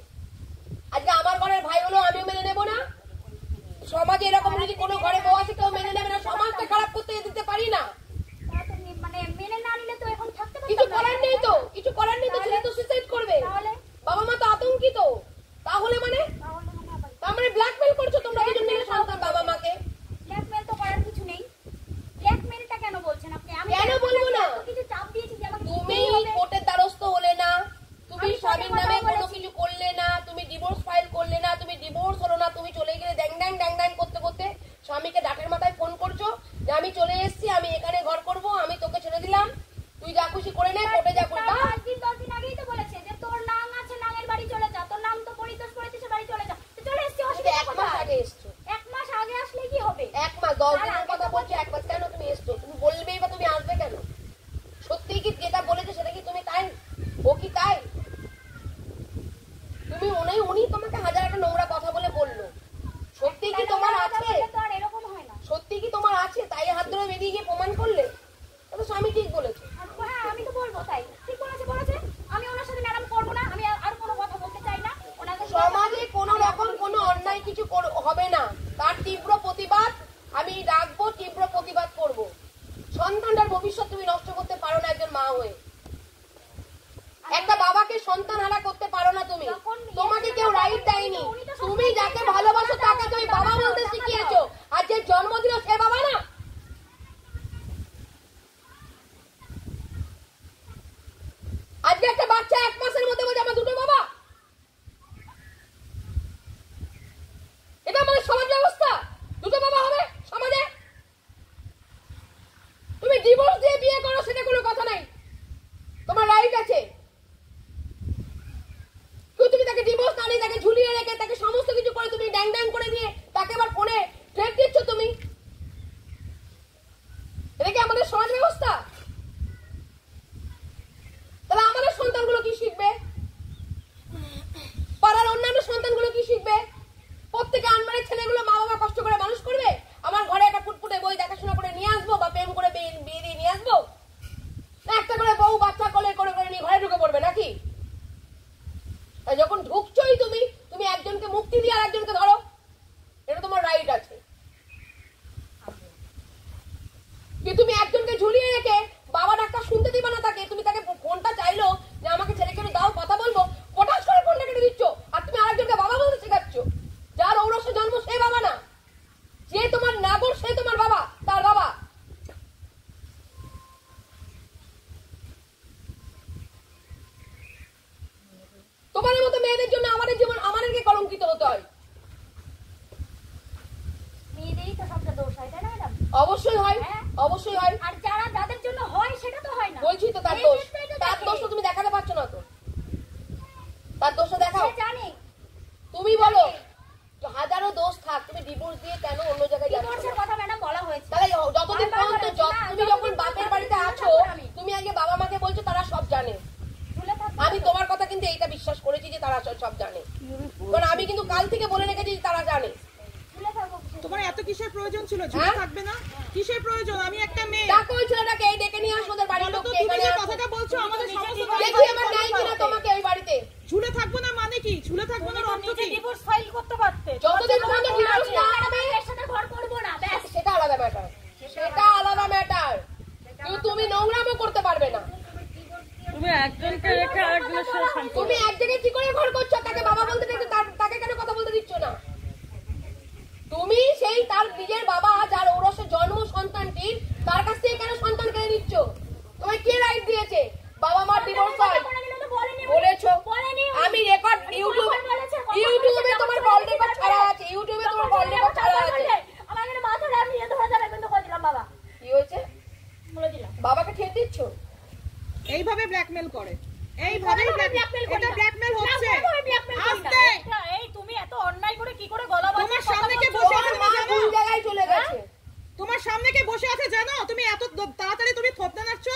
আজকে আমার ঘরের ভাই হলো আমিও মেনে নেবো না, সমাজে এরকম যদি কোনো ঘরে বউ আছে কেউ মেনে নেবে না, সমাজটা খারাপ করতে দিতে পারি না। মানে মেনে না নিলে তো এখন থাকতে কিছু করার নেই তো, কিছু করার নেই তো, ছেলে তো সুইসাইড করবে, তাহলে বাবা মা তো আতঙ্কিত। তাহলে মানে তার মানে ব্ল্যাকমেল করছো তোমরা দুজন মিলে সন্তান বাবা মাকে? ব্ল্যাকমেল তো করার কিছু নেই। ব্ল্যাকমেলটা কেন বলছেন আপনি? আমি কেন বলবো না? কিছু চাপ দিয়েছি যে আমাকে তুমি কোর্টের দ্বারস্থ হলে না, তুমি স্বামীর নামে কোনো কিছু করলে না, তুমি ডিভোর্স ফাইল করলে না, তুমি ডিভোর্স হলো না, তুমি চলে গেলে ড্যাং ড্যাং ড্যাং ড্যাং করতে করতে স্বামীকে ডাকের মাথায় ফোন করছো যে আমি চলে এসেছি, আমি এখানে ঘর করব, আমি তোকে ছেড়ে দিলাম, তুই যা খুশি করে নে, কোর্টে যা করবি। 10 দিন আগেই তো বলেছে যে তোর নাম আছে, নামের বাড়ি চলে যা, তোর নাম তো পরিতোষ করেছিস, বাড়ি চলে যা। তো চলে এসেছি, অসুবিধা 1 মাস আগে এসছো, 1 মাস আগে আসলে কি হবে? 1 মাস 10 দিনের কথা বলছো, 1 মাস কেন তুমি এসছো? তুমি বলবেই বা তুমি আসবে কেন? সত্যি কি যেটা বলেছে সেটা কি তুমি তাই? ও কি তাই? তুমি উনি তোমাকে হাজার একটা নোংরা কথা বলে বললো, সত্যি কি তোমার আছে? তো আর এরকম হয় না। সত্যি কি তোমার আছে? তাই হাত ধরে বেরিয়ে গিয়ে প্রমাণ করলে তো স্বামী ঠিক বলেছে। হ্যাঁ আমি তো বলবো তাই, ঠিক বলেছে। আমি ওনার সাথে ম্যাডাম করবো না, আমি আর কোনো কথা বলতে চাই না। ওনাকে সমাজে কোনো রকম কোনো অন্যায় কিছু হবে না, তার তীব্র প্রতিবাদ আমি রাখবো, তীব্র প্রতিবাদ করব। সন্তানটার ভবিষ্যৎ তুমি নষ্ট করতে পারো না একজন মা হয়ে, একটা বাবাকে সন্তান হারা করতে পারো না তুমি, তোমাকে কেউ রাইট দেয়নি। তুমি যাকে ভালোবাসো তাকে তুমি বাবা বলতে শিখিয়েছো, আর যে জন্ম দিল সে বাবা না। আজকে একটা বাচ্চা 1 মাসের মধ্যে বলছে আমার দুটো বাবা, এটা আমাদের সমাজ ব্যবস্থা, দুটো বাবা হবে সমাজে? তুমি ডিভোর্স দিয়ে বিয়ে করো সেটা কোনো কথা নাই, তোমার রাইট আছে। তুমি তাকে ডিভোর্স না নিয়ে তাকে ঝুলিয়ে রেখে তাকে সমস্ত কিছু করে তুমি ড্যাং ড্যাং করে দিয়ে তাকে আবার ফোনে ট্রেক দিচ্ছ তুমি, এটা কি আমাদের সমাজ ব্যবস্থা? তাহলে আমাদের সন্তানগুলো কি শিখবে? পাড়ার অন্যান্য সন্তানগুলো কি শিখবে? প্রত্যেকে আনম্যারিড ছেলেগুলো মা বাবা কষ্ট করে মানুষ করবে, আমার ঘরে একটা ফুটফুটে বই দেখাশোনা করে নিয়ে আসবো বা প্রেম করে বিয়ে দিয়ে নিয়ে আসবো, না একটা করে বউ বাচ্চা কোলে করে করে নিয়ে ঘরে ঢুকে পড়বে নাকি? আর যখন ঢুকছোই তুমি তুমি একজনকে মুক্তি দিয়ে আর একজনকে ধরো, এটা তোমার রাইট আছে। কি তুমি একজনকে ঝুলিয়ে রেখে বাবা ডাক্তার শুনতে দিবা না তাকে, তুমি তাকে ফোনটা চাইলো যে আমাকে ছেলেকে দাও কথা বলবো, পটাশ করে ফোনটা কেটে দিচ্ছ, আর তুমি আরেকজনকে বাবা বলতে শেখাচ্ছ। যার ঔরসে জন্ম সে বাবা না, যে তোমার নাগর সে তোমার বাবা, তার বাবা। তোমাদের মতো মেয়েদের জন্য আমাদের জীবন আমাদেরকে কলঙ্কিত হতে হয়। মেয়েদেরই তো সবটা দোষ হয়, তাই না ম্যাডাম? অবশ্যই হয়, অবশ্যই হয়। আর যারা যাদের জন্য হয় সেটা তো হয় না। বলছি তো তার দোষ, তার দোষ তো তুমি দেখাতে পারছো না তো, তার দোষটা দেখাও। জানি তুমি বলো হাজারো দোষ থাক, তুমি ডিভোর্স দিয়ে কেন অন্য জায়গায় যাচ্ছ? ডিভোর্সের কথা ম্যাডাম বলা হয়েছে। তাহলে যতদিন পর্যন্ত তুমি যখন বাপের বাড়িতে আছো তুমি আগে বাবা মাকে বলছো তারা সব জানে। আমি তোমার কথা কিন্তু এইটা বিশ্বাস করেছি যে তারা সব জানে, কারণ আমি কিন্তু কাল থেকে বলে রেখেছি তারা জানে। তোমার এত কিসের প্রয়োজন ছিল? ঝুলে থাকবে না? কিসের প্রয়োজন? আমি একটা মেয়ে। ডাকো ওই ছেলেটাকে, এই ডেকে নিয়ে আসো ওদের বাড়ির লোককে। তুমি যে কথাটা বলছো আমাদের সমস্ত দেখি আমার নাই কিনা তোমাকে ওই বাড়িতে। ঝুলে থাকবো না মানে কি? ঝুলে থাকবো না অর্থ কি? ডিভোর্স ফাইল করতে পারতে। যতদিন পর্যন্ত ডিভোর্স না হবে এর সাথে ঘর করব না, ব্যাস। সেটা আলাদা ম্যাটার, সেটা আলাদা ম্যাটার। কিন্তু তুমি নোংরামও করতে পারবে না। তুমি একজনকে রেখে আরেকজনের সাথে সম্পর্ক। তুমি এক জায়গায় কি করে ঘর করছো? তাকে বাবা বলতে দেখছো, তাকে কেন কথা বলতে দিচ্ছ না? তুমি সেই তার নিজের বাবা যার ঔরসে জন্ম সন্তানটির, তার কাছ থেকে কেন সন্তান কেড়ে নিচ্ছ? তোমায় কে রাইট দিয়েছে? বাবা মার ডিভোর্স হয় বলেছো? আমি রেকর্ড ইউটিউবে তোমার কল রেকর্ড ছাড়া আছে, ইউটিউবে তোমার কল রেকর্ড ছাড়া আছে। আমাকে মাথাটা আমি নিয়ে ধরে যাবে কিন্তু কই দিলাম বাবা, কি হয়েছে? বলে দিলাম। বাবাকে ঠেট দিচ্ছ? এইভাবে ব্ল্যাকমেল করে, এইভাবেই ব্ল্যাকমেল। এটা ব্ল্যাকমেল হচ্ছে। আস্তে এই তুমি এত অন্যায় করে কি করে গলা বাজিয়ে তোমার সামনে কে বসে আছে মা জানো? ভুল জায়গায় চলে গেছে। তোমার সামনে কে বসে আছে জানো? তুমি এত তাড়াতাড়ি তুমি থপতে নাচ্ছ?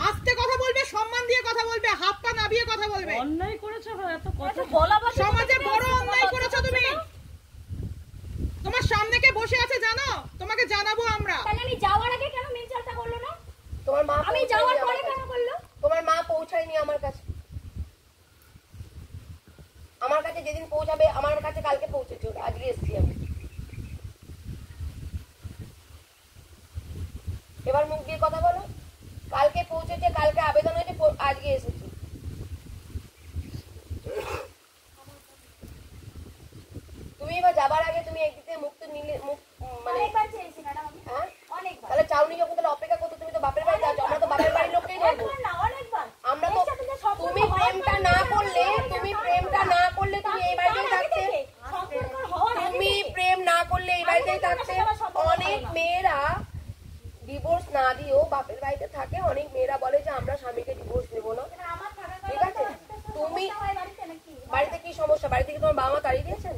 আস্তে কথা বলবে, সম্মান দিয়ে কথা বলবে, হাত পা নাবিয়ে কথা বলবে। অন্যায় করেছো এত কথা গলা বাজিয়ে। সমাজে বড় অন্যায় করেছো তুমি। তোমার সামনে কে বসে আছে জানো? তোমাকে জানাবো আমরা। তাহলে আমি যাওয়ার আগে কেন মিনচালটা করলো না? তোমার মা আমি যাওয়ার পরে কেন করলো? তোমার মা পৌঁছায়নি আমার কাছে। আমার কাছে যেদিন পৌঁছাবে, আমার কাছে কালকে পৌঁছেছে, আজকে এসেছি আমি। এবার মুখ দিয়ে কথা বলো। কালকে পৌঁছেছে, কালকে আবেদন হয়েছে, আজকে এসেছি। তুমি এবার যাবার আগে তুমি একদিকে মুখ তো নিলে, মুখ মানে অনেকবার চেয়েছি ম্যাডাম আমি, হ্যাঁ অনেকবার। তাহলে চাউনি যখন তাহলে অপেক্ষা করতো, তুমি তো বাপের বাড়ি যাচ্ছ, আমরা তো বাপের বাড়ির লোককেই ধরবো। একবার না, অনেকবার। আমরা তো তুমি প্রেমটা না করলে, তুমি প্রেমটা না করলে তুমি এই বাড়িতেই থাকতে, সম্পর্ক হওয়ার আগে তুমি প্রেম না করলে এই বাড়িতেই থাকতে। অনেক মেয়েরা ডিভোর্স না দিয়েও বাপের বাড়িতে থাকে। অনেক মেয়েরা বলে যে আমরা স্বামীকে ডিভোর্স দেবো না। আমার থাকার ঠিক আছে, তুমি বাড়িতে নাকি? বাড়িতে কি সমস্যা? বাড়িতে কি তোমার বাবা মা তাড়িয়ে দিয়েছেন?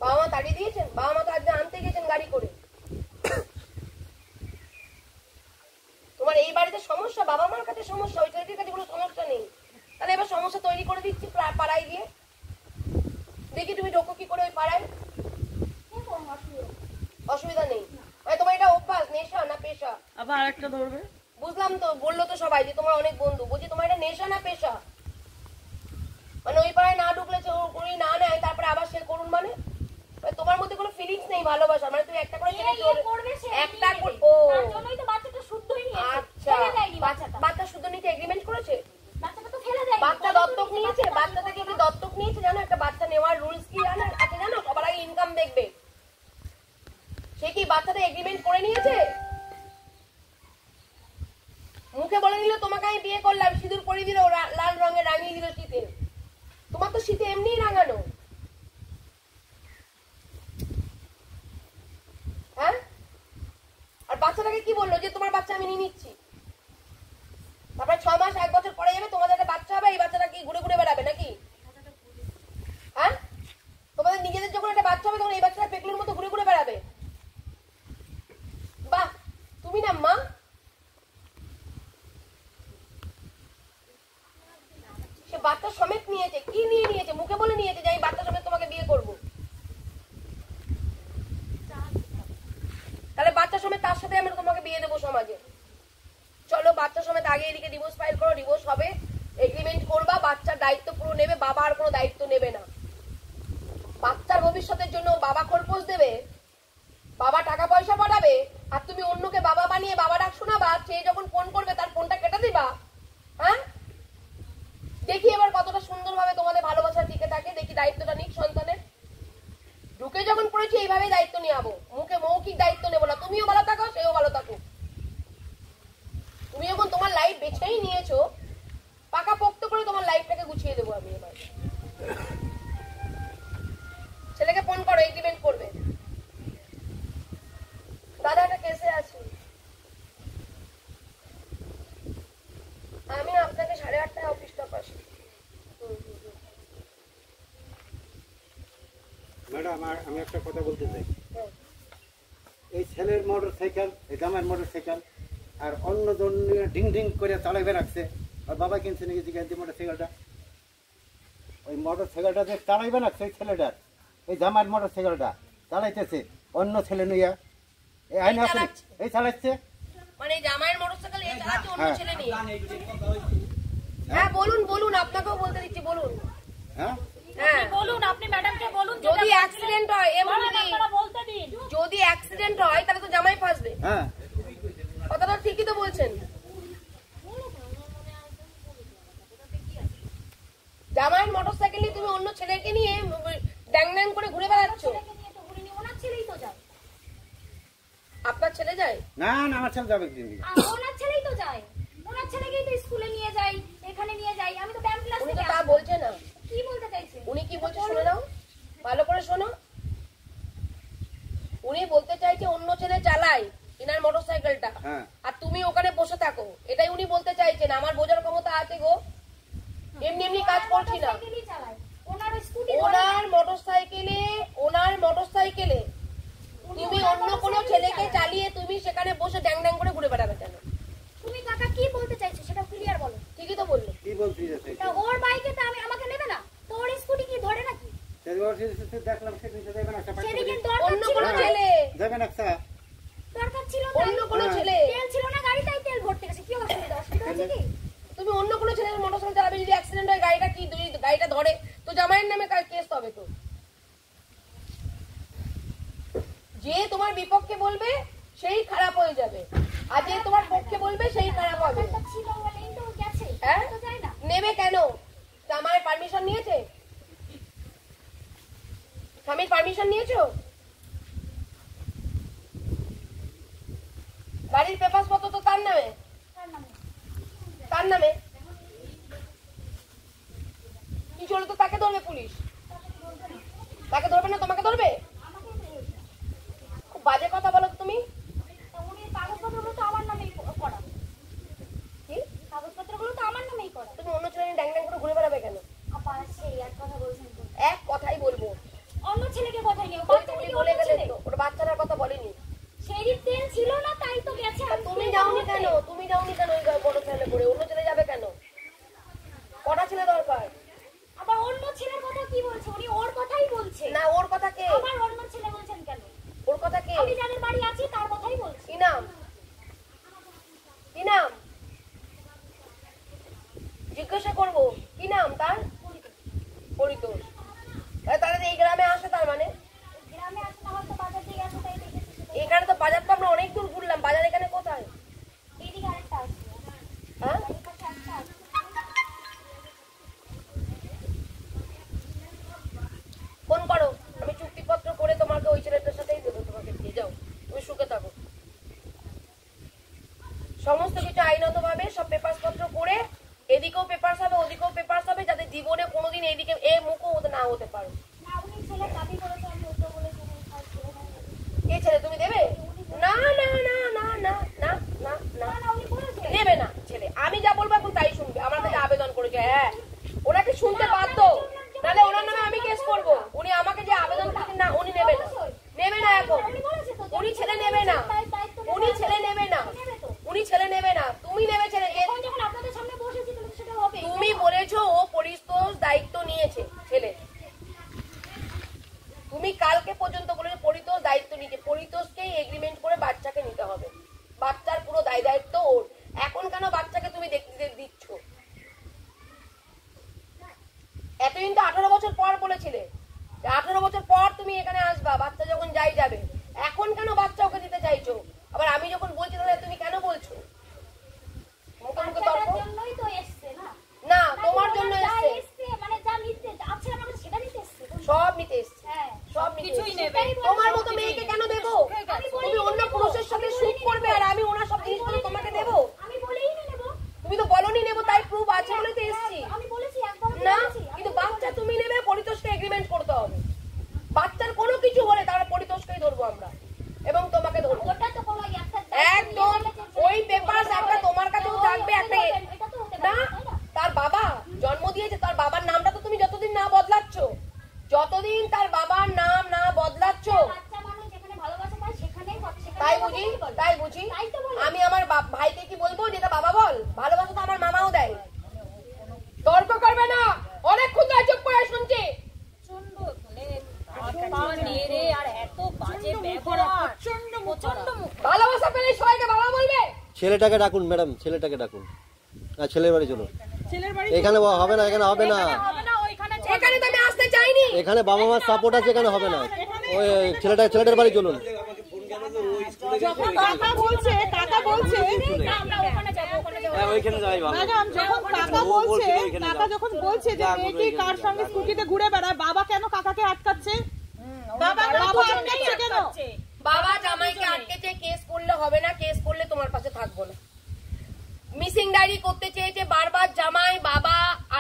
বাবা মা তাড়িয়ে দিয়েছেন? বাবা মা তো আজকে আনতে গেছেন গাড়ি করে। তোমার এই বাড়িতে সমস্যা, বাবা মার কাছে সমস্যা, ওই ছেলেটির কাছে কোনো সমস্যা নেই। তাহলে এবার সমস্যা তৈরি করে দিচ্ছি পাড়ায় গিয়ে। দেখি তুমি ঢোকো কি করে ওই পাড়ায়। অসুবিধা নেই, তোমার এটা অভ্যাস, নেশা না পেশা? আবার আরেকটা ধরবে। বুঝলাম তো, বললো তো সবাই যে তোমার অনেক বন্ধু। বলছি তোমার এটা নেশা না পেশা? মানে ওই পাড়ায় না ঢুকলে উনি না নেয়, তারপরে আবার সে করুন, মানে তোমার মধ্যে কোনো ফিলিংস নেই ভালোবাসা? মানে তুমি একটা করে একটা ও তার জন্যই তো বাচ্চাটা শুদ্ধই নিয়েছে। আচ্ছা, ফেলে দেয়নি বাচ্চাটা। বাচ্চা শুদ্ধ নিতে এগ্রিমেন্ট করেছে? বাচ্চাটা তো ফেলে দেয়নি। বাচ্চা দত্তক নিয়েছে? বাচ্চা থেকে কি দত্তক নিয়েছে জানো? একটা বাচ্চা নেওয়ার রুলস কি জানো আছে জানো? সবার আগে ইনকাম দেখবে। সে কি বাচ্চাটা এগ্রিমেন্ট করে নিয়েছে? মুখে বলে দিল তোমাকে আমি বিয়ে করলাম, সিঁদুর পরিয়ে দিল, লাল রঙে রাঙিয়ে দিল শীতে। তোমার তো শীতে এমনিই রাঙানো। হ্যাঁ, আর বাচ্চাটাকে কি বললো যে তোমার বাচ্চা আমি নিয়ে নিচ্ছি? তারপরে 6 মাস 1 বছর পরে যাবে, তোমাদের একটা বাচ্চা হবে, এই বাচ্চাটা কি ঘুরে ঘুরে বেড়াবে নাকি? হ্যাঁ, তোমাদের নিজেদের যখন একটা বাচ্চা হবে তখন এই বাচ্চাটা পেকলুর মতো ঘুরে ঘুরে বেড়াবে। বাহ, তুমি না মা। সে বাচ্চা সমেত নিয়েছে। কি নিয়ে নিয়েছে? মুখে বলে নিয়েছে যে এই বাচ্চা সমেত তোমাকে বিয়ে করবো। তাহলে বাচ্চা সমেত তার সাথে আমরা তোমাকে বিয়ে দেবো সমাজে। চলো বাচ্চা সমেত আগে এদিকে ডিভোর্স ফাইল করো, ডিভোর্স হবে, এগ্রিমেন্ট করবা, বাচ্চার বাবা আর কোনো দায়িত্ব নেবে না। বাচ্চার ভবিষ্যতের জন্য বাবা খরপোশ দেবে, বাবা টাকা পয়সা পাঠাবে, আর তুমি অন্যকে বাবা বানিয়ে বাবা ডাক শোনাবা, সে যখন ফোন করবে তার ফোনটা কেটে দিবা। হ্যাঁ, দেখি এবার কতটা সুন্দরভাবে তোমাদের ভালোবাসা টিকে থাকে, দেখি দায়িত্বটা নিক সন্তানের। ঢুকে যখন পড়েছি এইভাবেই দায়িত্ব নিয়ে যাবো, মুখে মৌখিক দায়িত্ব নেবো না। তুমিও ভালো থাকো, সেও ভালো থাকো। তুমি যখন তোমার লাইফ বেছেই নিয়েছো, পাকাপোক্ত করে তোমার লাইফটাকে গুছিয়ে দেবো আমি এবার। ছেলেকে ফোন করো, এগ্রিমেন্ট করবে। দাদা একটা কেসে আছি, আমি আপনাকে 8:30টায় অফিসটা পাচ্ছি। ম্যাডাম আমি একটা কথা বলতে চাই। এই ছেলের মোটর সাইকেল, এই জামাইয়ের মোটর সাইকেল আর অন্য জন ডিং ডিং করে চালাইবে রাখছে, আর বাবা কিনছে নাকি জিজ্ঞাসা মোটর সাইকেলটা, ওই মোটর সাইকেলটা যে চালাইবে রাখছে ওই ছেলেটার, এই জামাইয়ের মোটর সাইকেলটা চালাইতেছে অন্য ছেলে নিয়ে, এই আইন আছে এই চালাচ্ছে, মানে জামাইয়ের মোটরসাইকেল এই চালাচ্ছে অন্য ছেলে নিয়ে। হ্যাঁ বলুন বলুন, আপনাকেও বলতে দিচ্ছি, বলুন। হ্যাঁ হ্যাঁ বলুন, আপনি ম্যাডামকে বলুন। যদি অ্যাক্সিডেন্ট হয়, এমন বলতে দিন। যদি অ্যাক্সিডেন্ট হয় তাহলে তো জামাই ফাঁসবে। হ্যাঁ কথাটা ঠিকই তো বলছেন। জামাইয়ের মোটরসাইকেল নিয়ে তুমি অন্য ছেলেকে নিয়ে ড্যাং ড্যাং করে ঘুরে বেড়াচ্ছ। ওনার ছেলেই তো যায়, আপনার ছেলে যায়? না না, আমার ছেলে যাবে দিন। ওনার ছেলেই তো যায়, ওনার ছেলেকেই তো স্কুলে নিয়ে যাই, এখানে নিয়ে যাই। আমি তো ব্যায়াম ক্লাস উনি থেকে তো তা বলছে না। কি বলতে চাইছে? উনি কি বলছে শুনে নাও, ভালো করে শোনো। উনি বলতে চাইছে অন্য ছেলে চালায় ইনার মোটরসাইকেলটা, হ্যাঁ। আর তুমি ওখানে বসে থাকো, এটাই উনি বলতে চাইছেন। আমার বোঝার ক্ষমতা আছে গো, এমনি এমনি কাজ করছি না। মোটরসাইকেলই চালায়, ওনার স্কুটি ওনার মোটরসাইকেলে তুমি অন্য কোনো ছেলেকে চালিয়ে তুমি সেখানে বসে ড্যাং ড্যাং করে ঘুরে বেড়াবে কেন? তুমি কাকা কি বলতে চাইছো সেটা ক্লিয়ার বলো। ঠিকই তো বললো। কি বলছি তা ওর বাইকে তো আমাকে নেবে না, তো ওর স্কুটি কি ধরে নাকি? দেখলাম সেদিন যাবে না, সেদিকে অন্য কোনো ছেলে যাবে না, দরকার ছিল না, অন্য কোনো ছেলে তেল ছিল না গাড়ি, তাই তেল ভরতে গেছে। কি অসুবিধা হচ্ছে কি? তুমি অন্য কোনো ছেলের মোটরসাইকেল চালাবে, যদি অ্যাক্সিডেন্ট হয় গাড়িটা কি গাড়িটা ধরে তো জামাইয়ের নামে কেস হবে। তো যে তোমার বিপক্ষে বলবে সেই খারাপ হয়ে যাবে, আর যে তোমার পক্ষে বলবে সেই খারাপ হবে। দরকার ছিল বলেই তো গেছে, হ্যাঁ তো যায় না। নেবে কেন? জামাইয়ের পারমিশন নিয়েছে? স্বামীর পারমিশন নিয়েছো? গাড়ির পেপারস পত্র তো তার নামে, তার নামে। কি চলো তো তাকে ধরবে পুলিশ? তাকে ধরবে না, তোমাকে ধরবে? খুব বাজে কথা বলো তুমি। উনি কাগজপত্রগুলো তো আমার নামেই করা, কি কাগজপত্রগুলো তো আমার নামেই করা। তুমি অন্য ছেলে ড্যাং ড্যাং করে ঘুরে বেড়াবে কেন? আপা সেই এক কথা বলছেন তো, এক কথাই বলবো। অন্য ছেলেকে কথাই নিও, ওই বাচ্চা তুমি থেকে বলে অন্য গেলে ছেলে। তো, ওর বাচ্চাটার কথা বলেনি। সেরই তেল ছিল না, তাই তো গেছে। আর তুমি যাওনি কেন? তুমি যাওনি কেন ওই বড় ছেলে করে? অন্য ছেলে যাবে কেন? কটা ছেলে দরকার? আবার অন্য ছেলের কথা কি বলছে? উনি ওর কথাই বলছে না, ওর কথা কে? আবার অন্য ছেলে বলছেন কেন? ওর কথা কে? আমি যাদের বাড়ি আছি তার কথাই বলছি। কি নাম? কি নাম জিজ্ঞাসা করবো? কি নাম তার? পরিতোষ। তারা এই গ্রামে আসে, তার মানে গ্রামে আসে না, হয়তো বাজার দিয়ে গেছে, তাই দেখেছি। এখানে তো বাজার তো আমরা অনেক দূর ঘুরলাম, বাজার এখানে কোথায়? এইদিকে আরেকটা আছে, হ্যাঁ এই পাশে একটা আছে। ফোন করো, আমি চুক্তিপত্র করে তোমাকে ওই ছেলেটার সাথেই দেবো, তোমাকে দিয়ে যাও, তুমি সুখে থাকো। সমস্ত কিছু আইনত ভাবে সব পেপারস পত্র করে, এদিকেও পেপারস হবে ওদিকেও পেপারস হবে, যাতে জীবনে কোনোদিন এইদিকে এ মুখও না হতে পারো। না, উনি ছেলে দাবি করেছে, আমি ওকে বলেছি উনি কাজ করে দেন। কে ছেলে? তুমি দেবে? না না না না না না না না, না, উনি বলেছে। নেবে না ছেলে। আমি যা বলবো এখন তাই শুনবে। আমার কাছে আবেদন করেছে, হ্যাঁ ওনাকে শুনতে বাধ্য, নাহলে ওনার নামে আমি কেস করবো। উনি আমাকে যে আবেদন করেছেন, না উনি নেবে না, নেবে না এখন। উনি বলেছে তো, উনি ছেলে নেবে না, উনি ছেলে নেবে না, উনি ছেলে নেবে না, তুমি নেবে ছেলে। এখন যখন আপনাদের সামনে বসেছি তাহলে সেটা হবে। তুমি বলেছো ও পরিতোষ দায়িত্ব নিয়েছে ছেলে, তুমি কালকে পর্যন্ত বলেছো পরিতোষ দায়িত্ব নিয়েছে। পরিতোষকেই এগ্রিমেন্ট করে বাচ্চাকে নিতে হবে, বাচ্চার পুরো দায় দায়িত্ব ওর। এখন কেন বাচ্চাকে তুমি দেখতে দিচ্ছ? এতই এতদিন তো 18 বছর পর বলেছিলে, 18 বছর পর তুমি এখানে আসবা, বাচ্চা যখন যাই যাবে, এখন কেন বাচ্চা ওকে দিতে চাইছো? আবার আমি যখন বলছি তাহলে তুমি কেন বলছো? মুখে মুখে তর্ক। বাচ্চাটার জন্যই তো এসছে না। না, তোমার জন্য যা এসছে, এসছে, মানে যা নিতে আছে আমার কাছে সেটা নিতে এসছে। সব নিতে এসছে, হ্যাঁ, সব নিতে কিছুই এসছে। নেবে। তোমার মতো মেয়েকে কেন দেবো? তুমি অন্য পুরুষের সাথে শুট করবে আর আমি ওনার সব জিনিসগুলো তোমাকে দেবো? আমি বলেই না নেবো। তুমি তো বলনি নেবো, তাই প্রুফ আছে বলে তো এসছি। আমি বলেছি একবার না, বলেছি। কিন্তু বাচ্চা তুমি নেবে, পরিতোষকে এগ্রিমেন্ট করতে হবে। বাচ্চার কোনো কিছু হলে তাহলে পরিতোষকেই ধরবো আমরা এবং তোমাকে ধরবো। ওটা তো কোনো একটা একদম ওই পেপার একটা তোমার কাছেও থাকবে, একটা এটা তো হতে না, পারে, তাই না? তার বাবা জন্ম দিয়েছে, তার বাবার নামটা তো তুমি যতদিন না বদলাচ্ছ, যতদিন তার বাবার নাম না বদলাচ্ছ, বাচ্চা মানুষ যেখানে ভালোবাসা পায় সেখানেই তাই বুঝি, তাই বুঝি। তাই তো বলি। আমি আমার ভাইকে কি বলবো যেটা বাবা বল? ভালোবাসা তো আমার মামাও দেয়। তর্ক করবে না, অনেকক্ষণ ধরে চুপ করে শুনছি। ভালোবাসা পেলে সবাইকে বাবা বলবে। ছেলেটাকে ডাকুন ম্যাডাম, ছেলেটাকে ডাকুন। আর ছেলের বাড়ি চলো। এখানে হবে না, এখানে হবে না। এখানে তো আমি আসতে চাইনি। এখানে বাবা মার সাপোর্ট আছে, এখানে হবে না। ওই ছেলেটার বাড়ি চলুন। কাকা বলছে ম্যাডাম, যখন কাকা যখন বলছে যে মেয়েটি কার সঙ্গে স্কুটিতে ঘুরে বেড়ায়, বাবা কেন কাকাকে আটকাচ্ছে? বাবা আটকাচ্ছে কেন? বাবা জামাইকে আটকেছে, কেস করলে হবে না, কেস করলে তোমার পাশে থাকবো না। মিসিং ডায়েরি করতে চেয়েছে বারবার জামাই, বাবা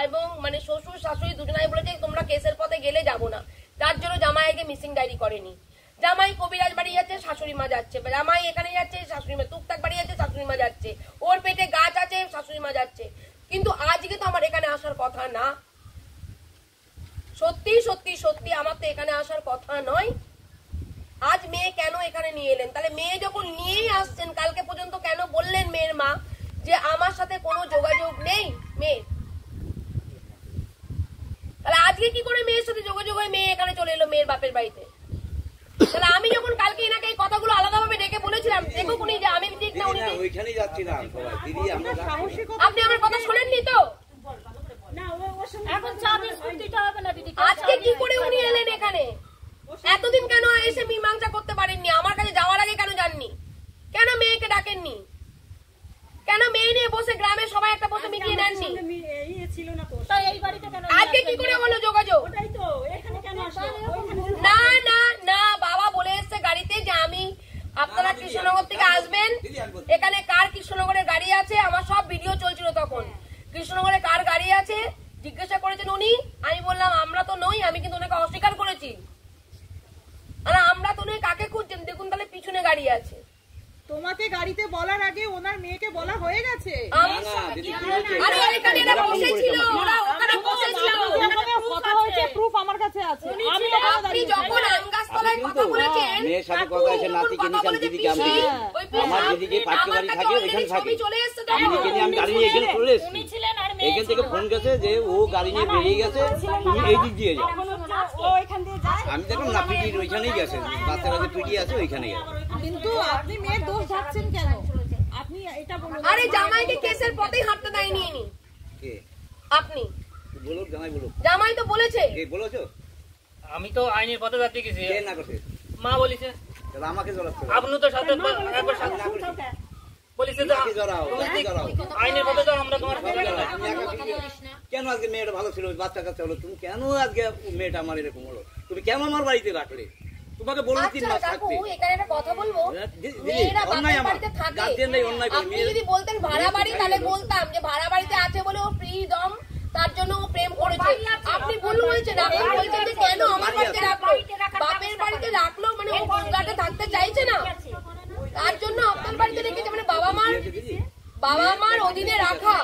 এবং মানে শ্বশুর শাশুড়ি দুজনাই বলেছে তোমরা কেসের পথে গেলে যাবো না, তার জন্য জামাই আগে মিসিং ডায়েরি করেনি। জামাই কবিরাজ বাড়ি যাচ্ছে, শাশুড়ি মা যাচ্ছে, জামাই এখানে যাচ্ছে, শাশুড়ি মা টুকটাক বাড়ি যাচ্ছে, শাশুড়ি মা যাচ্ছে, ওর পেটে গাছ আছে, শাশুড়ি মা যাচ্ছে। কিন্তু আজকে তো আমার এখানে আসার কথা না, সত্যি সত্যি সত্যি আমার তো এখানে আসার কথা নয়। আজ মেয়ে কেন এখানে নিয়ে এলেন? তাহলে মেয়ে যখন নিয়েই আসছেন, কালকে পর্যন্ত কেন বললেন মেয়ের মা যে আমার সাথে কোনো যোগাযোগ নেই মেয়ের? তাহলে আজকে কি করে মেয়ের সাথে যোগাযোগ হয়ে মেয়ে এখানে চলে এলো মেয়ের বাপের বাড়িতে? তাহলে আমি যখন কালকে এনাকে এই কথাগুলো আলাদাভাবে ডেকে বলেছিলাম, দেখো উনি যে আমি ঠিক না, উনি ওইখানেই যাচ্ছিলাম সবাই দিদি, আমরা আপনি আমার কথা শোনেননি তো? আজকে কি করে উনি এলেন এখানে? এতদিন কেন এসে মীমাংসা করতে পারেননি? আমার কাছে যাওয়ার আগে কেন যাননি? কেন মেয়েকে ডাকেননি? কেন মেয়ে নিয়ে বসে গ্রামে সবাই একটা বসে মিটিয়ে নেননি? আজকে কি করে হলো যোগাযোগ? না না না, বাবা বলে এসছে গাড়িতে যে আমি আপনারা কৃষ্ণনগর থেকে আসবেন, এখানে কার কৃষ্ণনগরের গাড়ি আছে, আমার সব ভিডিও চলছিল তখন, কৃষ্ণনগরে কার গাড়ি আছে জিজ্ঞাসা করেছেন উনি। আমি বললাম আমরা তো নই, আমি কিন্তু ওনাকে অস্বীকার করেছি। আর আমরা তো নই, কাকে খুঁজছেন? দেখুন তাহলে পিছনে গাড়ি আছে। তোমাকে গাড়িতে বলার আগে ওনার মেয়েকে বলা হয়ে গেছে। আরে এখানে এরা বসেছিল, ওরা ওখানে বসেছিল, কথা হয়েছে, প্রুফ আমার কাছে আছে। আমি আপনি যখন আঙ্গাসতলায় কথা বলেছেন, মেয়ের সাথে কথা হয়েছে, নাতিকে নিয়ে আমি দিদিকে আমি আমার দিদিকে পাটকে বাড়ি থাকে, ওইখানে থাকে, চলে এসছে দিদিকে নিয়ে আমি গাড়ি নিয়ে এখানে চলে এসেছি। এখান থেকে ফোন গেছে যে ও গাড়ি নিয়ে বেরিয়ে গেছে, তুমি এই দিক দিয়ে যাও। আমি দেখলাম না পিটির ওইখানেই গেছে, বাচ্চারা যে পিটি আছে ওইখানে গেছে। কিন্তু আপনি মেয়ের দোষ ঢাকছেন কেন? আপনি এটা বলুন। আরে জামাইকে কেসের পথেই হাঁটতে দেয়নি ইনি। কে আপনি বলো, জামাই বলো, জামাই তো বলেছে। কে বলেছো? আমি তো আইনের পথে যাচ্ছি গেছি, কে না করছে? মা বলিছে। তাহলে আমাকে জড়াচ্ছে, আপনি তো সাথে একবার সাথে না করছি, বলিছে যে আমাকে জড়াও, আমাকে জড়াও। আইনের পথে তো আমরা তোমার সাথে যাবো না। তুমি একা পিটিয়ে কেন আজকে মেয়েটা ভালো ছিল, বাচ্চা কাচ্চা হলো, তুমি কেন আজকে মেয়েটা আমার এরকম হলো? তুমি কেন আমার বাড়িতে রাখলে? তোমাকে বললো 3 মাস আচ্ছা কাকু, থাকতে। এখানে একটা কথা বলবো, দিদি, মেয়েরা অন্যায় বাপের আমার, বাড়িতে থাকে। গার্জিয়ানরাই অন্যায় করে। আপনি যদি বলতেন ভাড়া বাড়ি তাহলে বলতাম যে ভাড়া বাড়িতে আছে বলে ও ফ্রিডম, তার জন্য ও প্রেম করেছে। আপনি ভুল বলছেন, আপনি বলছেন যে কেন আমার বাড়িতে রাখলো, বাপের বাড়িতে রাখলো মানে ও গুজরাটে থাকতে চাইছে না, তার জন্য আপনার বাড়িতে রেখেছে, মানে বাবা মার অধীনে রাখা।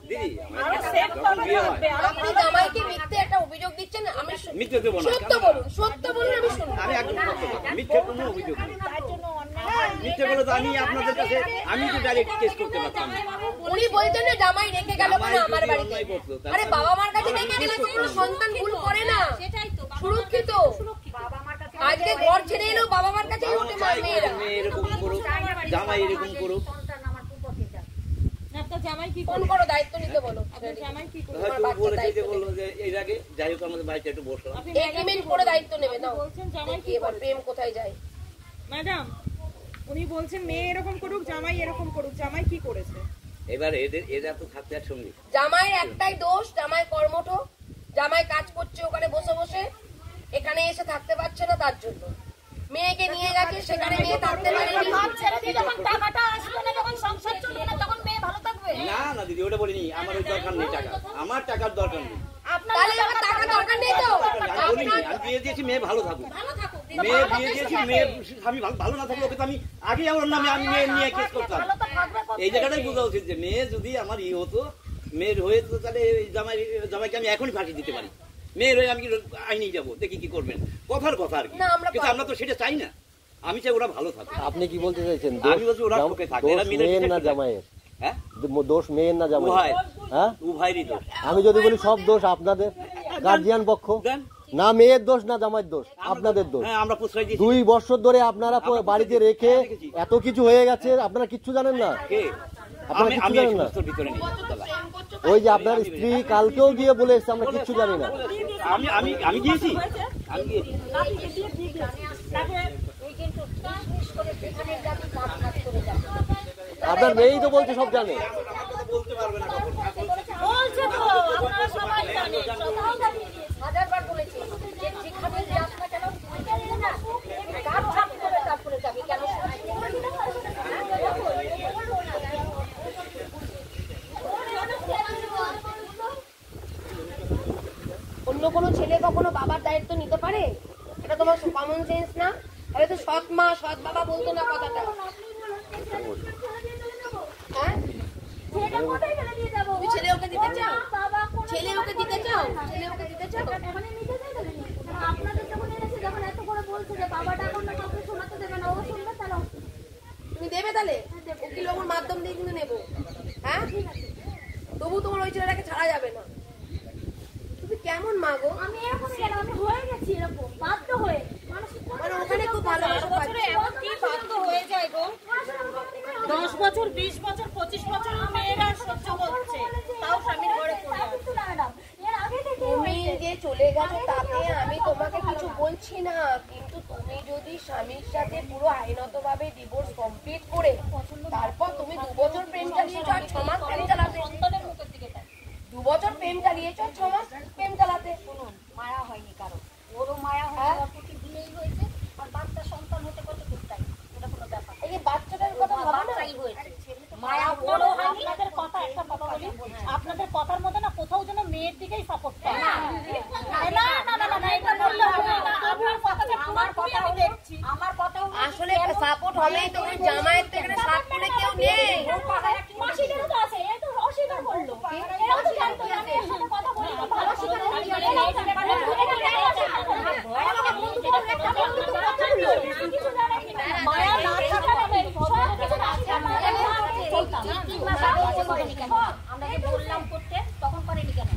দিদি যখন বিয়ে হয়, আপনি জামাইকে মিথ্যে একটা অভিযোগ দিচ্ছেন। আমি মিথ্যে দেবো না, সত্য বলুন, সত্য বলুন, আমি শুনবো। আমি একদম সত্য কথা, মিথ্যে কোনো অভিযোগ নেই। মিথ্যে বলে তো আমি আপনাদের কাছে আমি তো ডাইরেক্ট কেস করতে পারতাম না। উনি বলছেন যে জামাই রেখে গেল কেন জামাই আমার যদি বাড়িতে। অন্যায় করতো, তাহলে আরে বাবা মার কাছে রেখে গেলে তো কোনো সন্তান ভুল করে না, সুরক্ষিত। আজকে ঘর ছেড়ে এলেও বাবা মার কাছেই ওঠে মেয়েরা। মেয়ে এরকম করুক, জামাই এরকম করুক, জামাই কি ফোন করো, দায়িত্ব নিতে বলো। জামাই কি করে? হয়তো বলেছে যে বললো যে এর আগে যাই হোক আমাদের বাড়িতে একটু বসো, এগ্রিমেন্ট করে দায়িত্ব নেবে না। বলছেন জামাই কি এবার প্রেম কোথায় যায়? ম্যাডাম উনি বলছেন মেয়ে এরকম করুক জামাই এরকম করুক, জামাই কি করেছে? এবার এরা তো থাকতে একসঙ্গে। জামাইয়ের একটাই দোষ, জামাই কর্মঠ, জামাই কাজ করছে ওখানে বসে বসে, এখানে এসে থাকতে পারছে না, তার জন্য মেয়েকে নিয়ে গেছে, সেখানে মেয়ে থাকতে পারেনি। টাকাটা আসবে না, যখন সংসার চলবে না তখন মেয়ে ভালো থাকবে। না না দিদি ওটা বলিনি, আমার ওই দরকার নেই টাকা, আমার টাকার দরকার নেই। তাহলে আমার টাকা দরকার নেই তো? আমি বলিনি, আমি দিয়ে দিয়েছি মেয়ে ভালো থাকুক, মেয়ে দিয়ে দিয়েছি, মেয়ে স্বামী ভালো না থাকলে ওকে তো আমি আগে আমার নামে আমি মেয়ে নিয়ে কেস করতাম। এই জায়গাটাই বোঝা উচিত যে মেয়ে যদি আমার ই হতো, মেয়ের হয়ে তো তাহলে জামাইকে আমি এখনই ফাঁসি দিতে পারি। মেয়ের হয়ে আমি আইনি যাবো, দেখি কি করবেন, কথার কথা আর কি, কিন্তু আমরা তো সেটা চাই না। আমি চাই ওরা ভালো থাকে। আপনি কি বলতে চাইছেন? আমি বলছি ওরা সুখে থাকে, এরা মিলে মেয়ের না জামাইয়ের? হ্যাঁ দোষ মেয়ের না জামাইয়ের? হ্যাঁ উভয়েরই দোষ। আমি যদি বলি সব দোষ আপনাদের, গার্জিয়ান পক্ষ না, মেয়ের দোষ না জামাইয়ের দোষ, আপনাদের দোষ। আমরা 2 বছর ধরে আপনারা বাড়িতে রেখে এত কিছু হয়ে গেছে, আপনারা কিচ্ছু জানেন না, আপনারা কিচ্ছু জানেন না। ওই যে আপনার স্ত্রী কালকেও গিয়ে বলে এসছে আমরা কিচ্ছু জানি না। আমি গিয়েছি, আপনার মেয়েই তো বলছে সব জানে। বলতে পারবে না কখন। বলছে তো, আপনারা সবাই জানেন, হাজারবার বলেছি যে যেখানে যাস না কেন কাজ ছাপ করে তারপরে যাবি, কেন অন্য কোনো ছেলে কখনো বাবার দায়িত্ব নিতে পারে? এটা তোমার কমন সেন্স না? তাহলে তো সৎ মা সৎ বাবা বলতো না কথাটা। হ্যাঁ তুমি ছেলে ওকে দিতে চাও? ছেলে ওকে দিতে চাও? ছেলে ওকে দিতে চাও? আপনাদের যখন এনেছে, যখন এত করে বলছে যে বাবা টাকা না কাউকে শোনাতে দেবে না, ও শুনবে তাহলে তুমি দেবে? তাহলে উকিল বাবুর মাধ্যম দিয়ে কিন্তু নেবো। হ্যাঁ তবু তোমার ওই ছেলেটাকে ছাড়া যাবে না। তুমি কেমন মা গো? আমি এরকম গেলাম, আমি হয়ে গেছি এরকম বাধ্য হয়ে। মানে ওখানে খুব ভালোবাসা পাচ্ছি। এমন কি বাধ্য হয়ে যায় গো? 10 বছর 20 বছর 25 বছর মেয়েরা সহ্য করছে, তাও স্বামীর ঘরে পড়ে আছে। তুমি যে চলে গেছো তাতে আমি তোমাকে কিছু বলছি না, কিন্তু তুমি যদি স্বামীর সাথে পুরো আইনতভাবে ডিভোর্স কমপ্লিট করে তারপর তুমি 2 বছর প্রেম চালিয়েছো আর 6 মাস প্রেম চালাতে, 2 বছর প্রেম চালিয়েছো আর 6 মাস প্রেম চালাতে, মায়া হয়নি কারো, ওরও মায়া হয়নি, অপরটি বিয়েই হয়েছে, আর বাচ্চা সন্তান হতে কত দূরটাই, এটা কোনো ব্যাপার। এই যে বাচ্চাটার কথা ভাবো না, বাচ্চাই হয়েছে, মায়া ওরও হয়নি। আপনাদের কথা একটা কথা বলি, আপনাদের কথার মধ্যে না কোথাও যেন মেয়ের দিকেই সাপোর্ট করে না। না না না না, এটা বললে হবে না। আপনার কথাটা আমার কথা আমি দেখছি, আমার কথা আসলে সাপোর্ট হবেই তো। ওই জামাইয়ের তো এখানে সাথ করে কেউ নেই। মাসিদেরও তো আছে, এই তো অস্বীকার করলো, এরাও তো জানতো যে আমি এর সাথে কথা বলি, ভালো স্বীকার করি, এরাও জানে, মানে মায়া না থাকলে সব কিছু আমরা যে বললাম করতে, তখন করেনি কেন?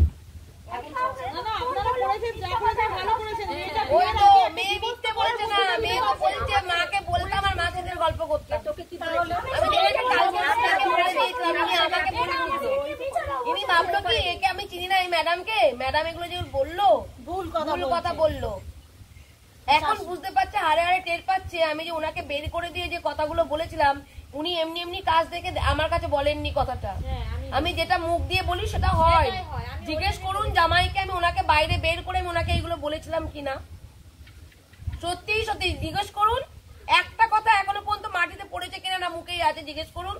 ওই তো মেয়ে মিথ্যে বলেছে না, মেয়ে তো বলছে মাকে বলতাম আর মা থেকে গল্প করতাম। আমি দেখে কালকে আপনাকে বলে দিয়েছিলাম, ইনি আমাকে বলে দিয়েছে। ইনি ভাবলো কি একে আমি চিনি না, এই ম্যাডামকে, ম্যাডাম এগুলো যে বললো ভুল কথা বললো। এখন বুঝতে পারছে, হারে হারে টের পাচ্ছে আমি যে ওনাকে বের করে দিয়ে যে কথাগুলো বলেছিলাম, উনি এমনি এমনি কাজ দেখে আমার কাছে বলেননি কথাটা। আমি যেটা মুখ দিয়ে বলি সেটা হয়। জিজ্ঞেস করুন জামাইকে, আমি ওনাকে বাইরে বের করে আমি ওনাকে এইগুলো বলেছিলাম কিনা। সত্যি সত্যি জিজ্ঞেস করুন, একটা কথা এখনো পর্যন্ত মাটিতে পড়েছে কিনা, না মুখেই আছে, জিজ্ঞেস করুন।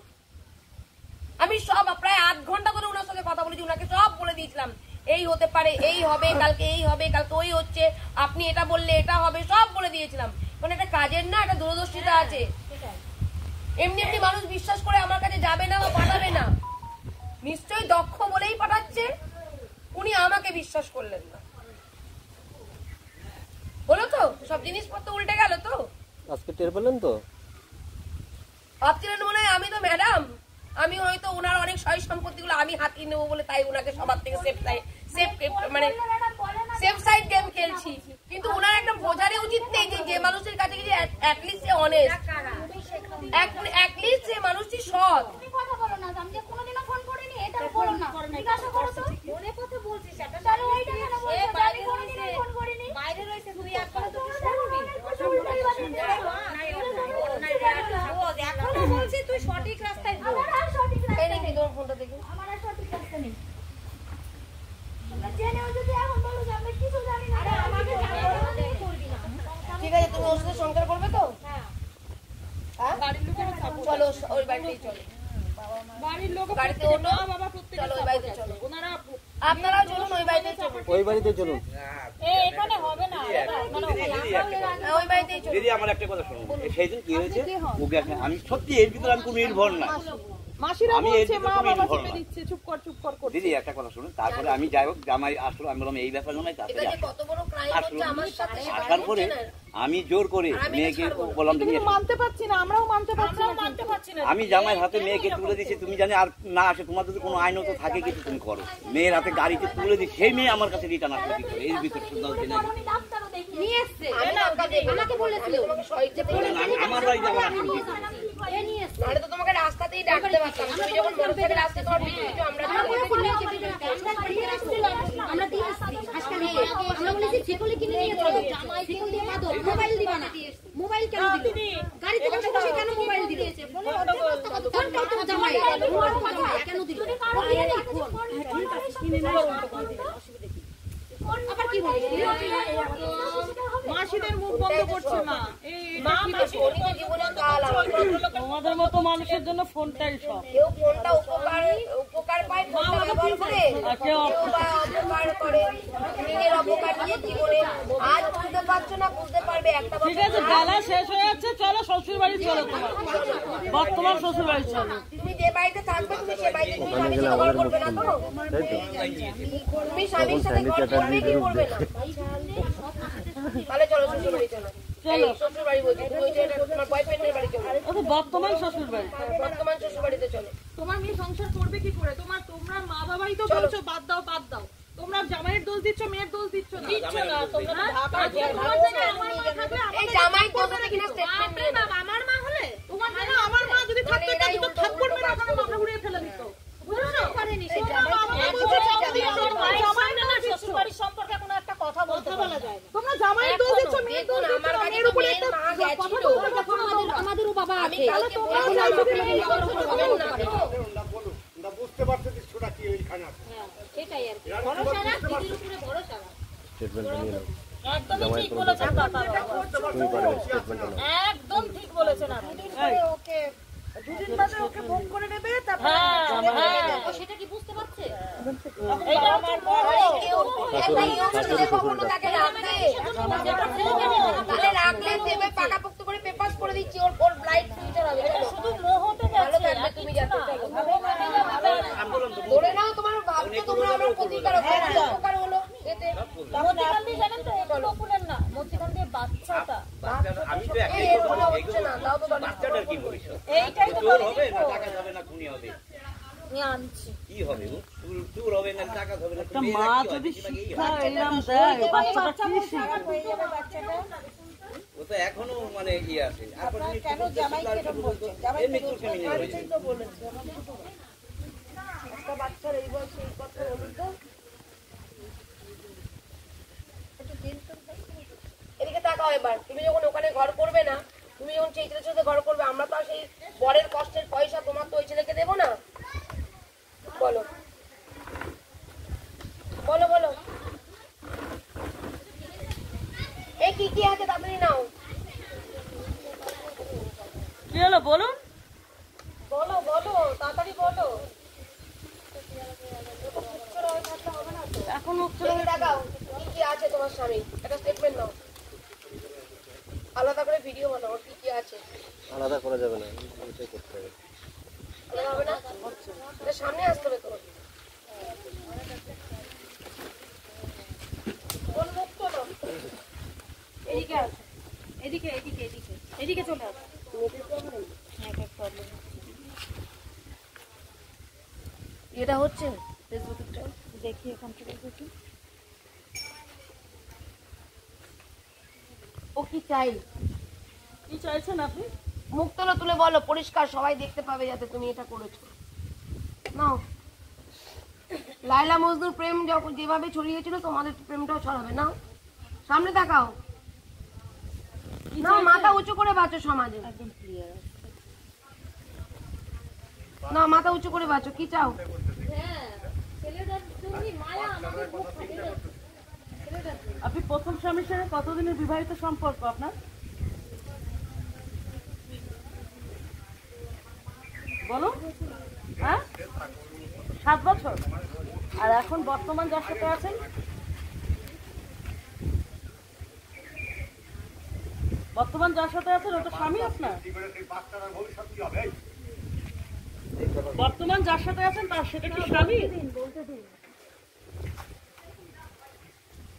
আমি সব প্রায় 8 ঘন্টা ধরে ওনার সাথে কথা বলেছি, ওনাকে সব বলে দিয়েছিলাম, এই হতে পারে, এই হবে, কালকে এই হবে, কালকে ওই হচ্ছে, আপনি এটা বললে এটা হবে, সব বলে দিয়েছিলাম। মানে এটা কাজের না, এটা দূরদর্শিতা আছে। এমনি এমনি মানুষ বিশ্বাস করে আমার কাছে যাবে না বা পাঠাবে না, নিশ্চয়ই দক্ষ বলেই পাঠাচ্ছে। উনি আমাকে বিশ্বাস করলেন না, হলো তো সব জিনিসপত্র উল্টে গেল তো। আজকে টের পেলেন তো? ভাবছিলেন মনে হয় আমি তো ম্যাডাম, আমি হয়তো ওনার অনেক সয় সম্পত্তিগুলো আমি হাতিয়ে নেবো বলে তাই ওনাকে সবার থেকে সেফ সাইড গেম খেলছি। কিন্তু ওনার একটা বোঝারই উচিত নেই যে মানুষের কাছে গিয়ে অ্যাটলিস্ট সে অনেস্ট, অ্যাটলিস্ট যে মানুষটি সৎ। কথা বলো না, আমি যে কোনোদিনও ফোন করিনি। করো না, জিজ্ঞাসা করো তো। মনে কথা বলছিস একটা তাহলে ওইটা কেন বলছো? এ আমি বাইরে কোনোদিন রয়েছে ফোন করিনি। বাইরে রয়েছে তুই একবার তো এখনো বলছি তুই সঠিক রাস্তায় বল। আমার আর সঠিক রাস্তা এই নেই। নাকি তোমার ফোনটা দেখি আমার আর সঠিক রাস্তা নেই। তোমরা জেনেও যদি এখন বলো যে আমরা কিছু জানি না, আরে আমাকে জানাতে করবি না। ঠিক আছে তুমি ওর সাথে সংসার করবে তো হ্যাঁ চলো ওই বাড়িতেই চলো বাড়ির লোক গাড়িতে ওঠো বাবা প্রত্যেক চলো ওই বাড়িতে চলো ওনারা আপনারাও চলুন ওই বাড়িতেই চলুন ওই বাড়িতে চলুন। এখানে হবে না ওই বাড়িতেই চলুন দিদি আমার একটা কথা শোনো সেই দিন কি হয়েছে ওকে আমি সত্যি এর ভিতরে আমি কোনো নির্ভর না মাসিরা আমি বলছে এর মা ভিতরে বাবা নির্ভর চেপে না। দিচ্ছে চুপ কর করছে। দিদি একটা কথা শুনুন তারপরে আমি যাই হোক জামাই আসলো আমি বললাম এই ব্যাপার নয় এটা তারপরে যে কত বড় ক্রাইম হচ্ছে আমার সাথে সেটা আসার পরে বুঝছেন না? আমি জোর করে আর আমি মেয়েকে ছাড়বো না। বললাম তুমি কিন্তু মানতে পারছি না, আমরাও মানতে পারছি না। আমি জামাইয়ের হাতে মেয়েকে তুলে দিচ্ছি তুমি জানি আর না আসে তোমার যদি কোনো আইনত থাকে কিছু তুমি করো মেয়ের হাতে গাড়িতে তুলে দিচ্ছি সেই মেয়ে আমার কাছে রিটার্ন আসলে কি করে এর ভিতরে শুধু আমি ডাক্তারও দেখি নিয়ে এসছে আমি না আমাকে বলেছিল তোমাকে সহিতে বলে আমার বাড়িতে আমার আসলে কি করে? এ নিয়ে এসছে নাহলে তো তোমাকে রাস্তাতেই ডাকতে পারতাম তুমি যখন মোটরসাইকেল আসতে তোমার পিছু পিছু আমরা আমরা দিয়ে আসছি আজকাল আমরা বলেছি শিকলি কিনে নিয়ে চলো শিকল দিয়ে বাঁধো মোবাইল দিবা না মোবাইল কেন দিল গাড়িতে বসে বসে কেন মোবাইল দিল ফোন কত জামাই কেন দিল আবার কি বলে মাসিদের মুখ বন্ধ করছে মা। এই শরীরে জীবনে কাল তোমাদের মতো মানুষের জন্য ফোনটাই সব। কেউ ফোনটা উপকার পায় ফোনটা ব্যবহার করে কেউ বা অপকার করে নিজের অপকার নিজের জীবনে আজ বুঝতে পারছো না বুঝতে পারবে একটা ঠিক আছে, বেলা শেষ হয়ে যাচ্ছে, চলো শ্বশুর বাড়ি চলো। তোমার বর্তমান শ্বশুর বাড়ি চলো। তুমি যে বাড়িতে থাকবে তুমি সে বাড়িতে তুমি স্বামীর সাথে ঘর করবে না তো তুমি স্বামীর সাথে ঘর করবে কি করবে না তাহলে চলো শ্বশুর বাড়ি চলো শ্বশুর বাড়ি বলছি তুমি ওই যে তোমার বয়ফ্রেন্ডের বাড়ি চলো ও তো বর্তমান শ্বশুর বাড়ি। বর্তমান শ্বশুর বাড়িতে চলো তোমার মেয়ে সংসার করবে কি করে? তোমরা মা বাবাই তো বলছো বাদ দাও। তোমরা জামাইয়ের দোষ দিচ্ছ, মেয়ের দোষ দিচ্ছ না। তোমরা এই জামাই কোথায় কিনা স্টেটমেন্ট নিয়ে নাও আমার মা হলে তোমার জায়গা আমার মা যদি থাকতো তাহলে তো থাপ্পড় মেরে ওখানে মাথা ঘুরিয়ে ফেলে দিত। বুঝছো? করেনি শ্বশুর বাড়ির সম্পর্কে কোনো একটা কথা বলতে বলা যায় না। তোমরা জামাইয়ের দোষ দিচ্ছ, মেয়ের দোষ দিচ্ছ না। মেয়ের উপরে একটা কথা বলো। আমাদেরও বাবা আছে বুঝতে পারছি কিছুটা কি ওইখানে আছে সেটাই আর কি ভরসা রাখ দিদির উপরে ভরসা রাখ স্টেটমেন্টটা নিয়ে নাও। একদমই ঠিক বলেছেন কাকা। তুমি পারবে স্টেটমেন্টটা নাও। একদম ঠিক বলেছেন আপনি। দুদিন বাদে ওকে ফোন করে নেবে তারপর সেটা কি বুঝতে পারছে এইটা আমার বড় কখনো তাকে রাখলে তাহলে রাখলে দেবে পাকাপোক্ত করে পেপারস করে দিচ্ছি ওর ব্রাইট ফিউচার হবে শুধু মোহতে ভালো থাকবে তুমি যাতে চলো ধরে নাও তোমার ভাবছো তোমরা আমার ক্ষতিকারক উপকার হলো এতে মতিকান্দি জানেন তো এটা বকুলেন না, মতিকান্দি বাচ্চাটা আমি তো এই এগুলো হচ্ছে না তাও তো বাচ্চাটার কি ভবিষ্যৎ এইটাই তো চোর হবে না টাকা যাবে না খুনি হবে আনছি। কি হবে চোর হবে না টাকা হবে না মা যদি শিক্ষা এরকম দেয় বাচ্চাটা কি শিখবে? ও তো এখনো মানে ইয়ে আছে কেন জামাই কেন বলছে জামাই তো বলেছে একটা বাচ্চার এই বয়সে এই কথা বলুন তো এদিকে তাকাও এবার তুমি যখন ওখানে ঘর করবে না তুমি যখন সেই ছেলের সাথে ঘর করবে আমরা তো আর সেই বরের কষ্টের পয়সা তোমার তো ওই ছেলেকে দেবো না বলো বলো বলো এই কি আছে তাড়াতাড়ি নাও কি হলো বলুন? বলো বলো তাড়াতাড়ি বলো এখন দেখে দেখাও কি আছে তোমার স্বামী একটা স্টেটমেন্ট নাও আলাদা করে ভিডিও বানাও কি আছে আলাদা করা যাবে না, ওইটাই করতে হবে। আলাদা হবে না এটা সামনে আসতে হবে তো কোন মুখ তো না এদিকে আস এদিকে এদিকে এদিকে এদিকে চলে আস এটা হচ্ছে ফেসবুকে দেখি এখান থেকে দেখি ও কি চাই কি চাইছেন আপনি? মুখ তুলে বলো পরিষ্কার সবাই দেখতে পাবে যাতে তুমি এটা করেছো নাও লাইলা মজনুর প্রেম যখন যেভাবে ছড়িয়েছিল তোমাদের প্রেমটাও ছড়াবে না। সামনে দেখাও না, মাথা উঁচু করে বাঁচো সমাজে, না মাথা উঁচু করে বাঁচো। কি চাও? আপনি প্রথম স্বামীর সঙ্গে কতদিনের বিবাহিত সম্পর্ক আপনার? বলুন। হ্যাঁ, 7 বছর। আর এখন বর্তমান যার সাথে আছেন? বর্তমান যার সাথে আছেন ওটা স্বামী আপনার? বর্তমান যার সাথে আছেন তার সেটা কি স্বামী?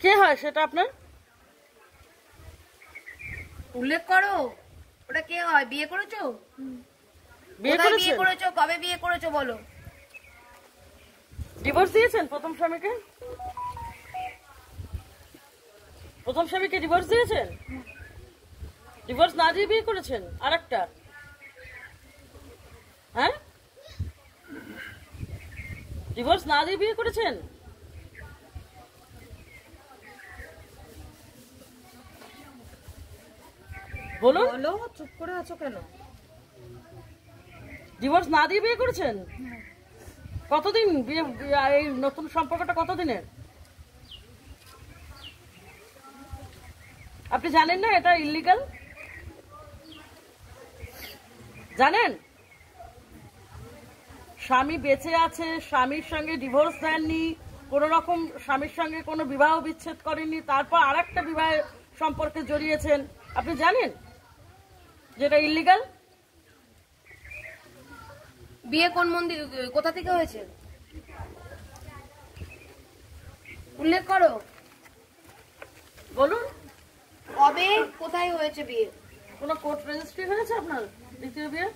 কে হয় সেটা আপনার? উল্লেখ করো, ওটা কে হয়? বিয়ে করেছো? বিয়ে কোথায় বিয়ে করেছেন? করেছো? কবে বিয়ে করেছো বলো? ডিভোর্স দিয়েছেন প্রথম স্বামীকে? প্রথম স্বামীকে ডিভোর্স দিয়েছেন? ডিভোর্স না দিয়ে বিয়ে করেছেন আরেকটা? হ্যাঁ, ডিভোর্স না দিয়ে বিয়ে করেছেন? বলুন। চুপ করে আছো কেন? ডিভোর্স না দিয়ে বিয়ে করেছেন? কতদিন বিয়ে, এই নতুন সম্পর্কটা কতদিনের? আপনি জানেন না এটা ইল্লিগাল? জানেন? স্বামী বেঁচে আছে, স্বামীর সঙ্গে ডিভোর্স দেননি, কোন রকম স্বামীর সঙ্গে কোনো বিবাহ বিচ্ছেদ করেননি, তারপর আরেকটা বিবাহ সম্পর্কে জড়িয়েছেন, আপনি জানেন যেটা ইল্লিগাল? বিয়ে কোন মন্দির, কোথা থেকে হয়েছে উল্লেখ করো। বলুন। কবে কোথায় হয়েছে বিয়ে? কোনো কোর্ট রেজিস্ট্রি হয়েছে আপনার দ্বিতীয় বিয়ে?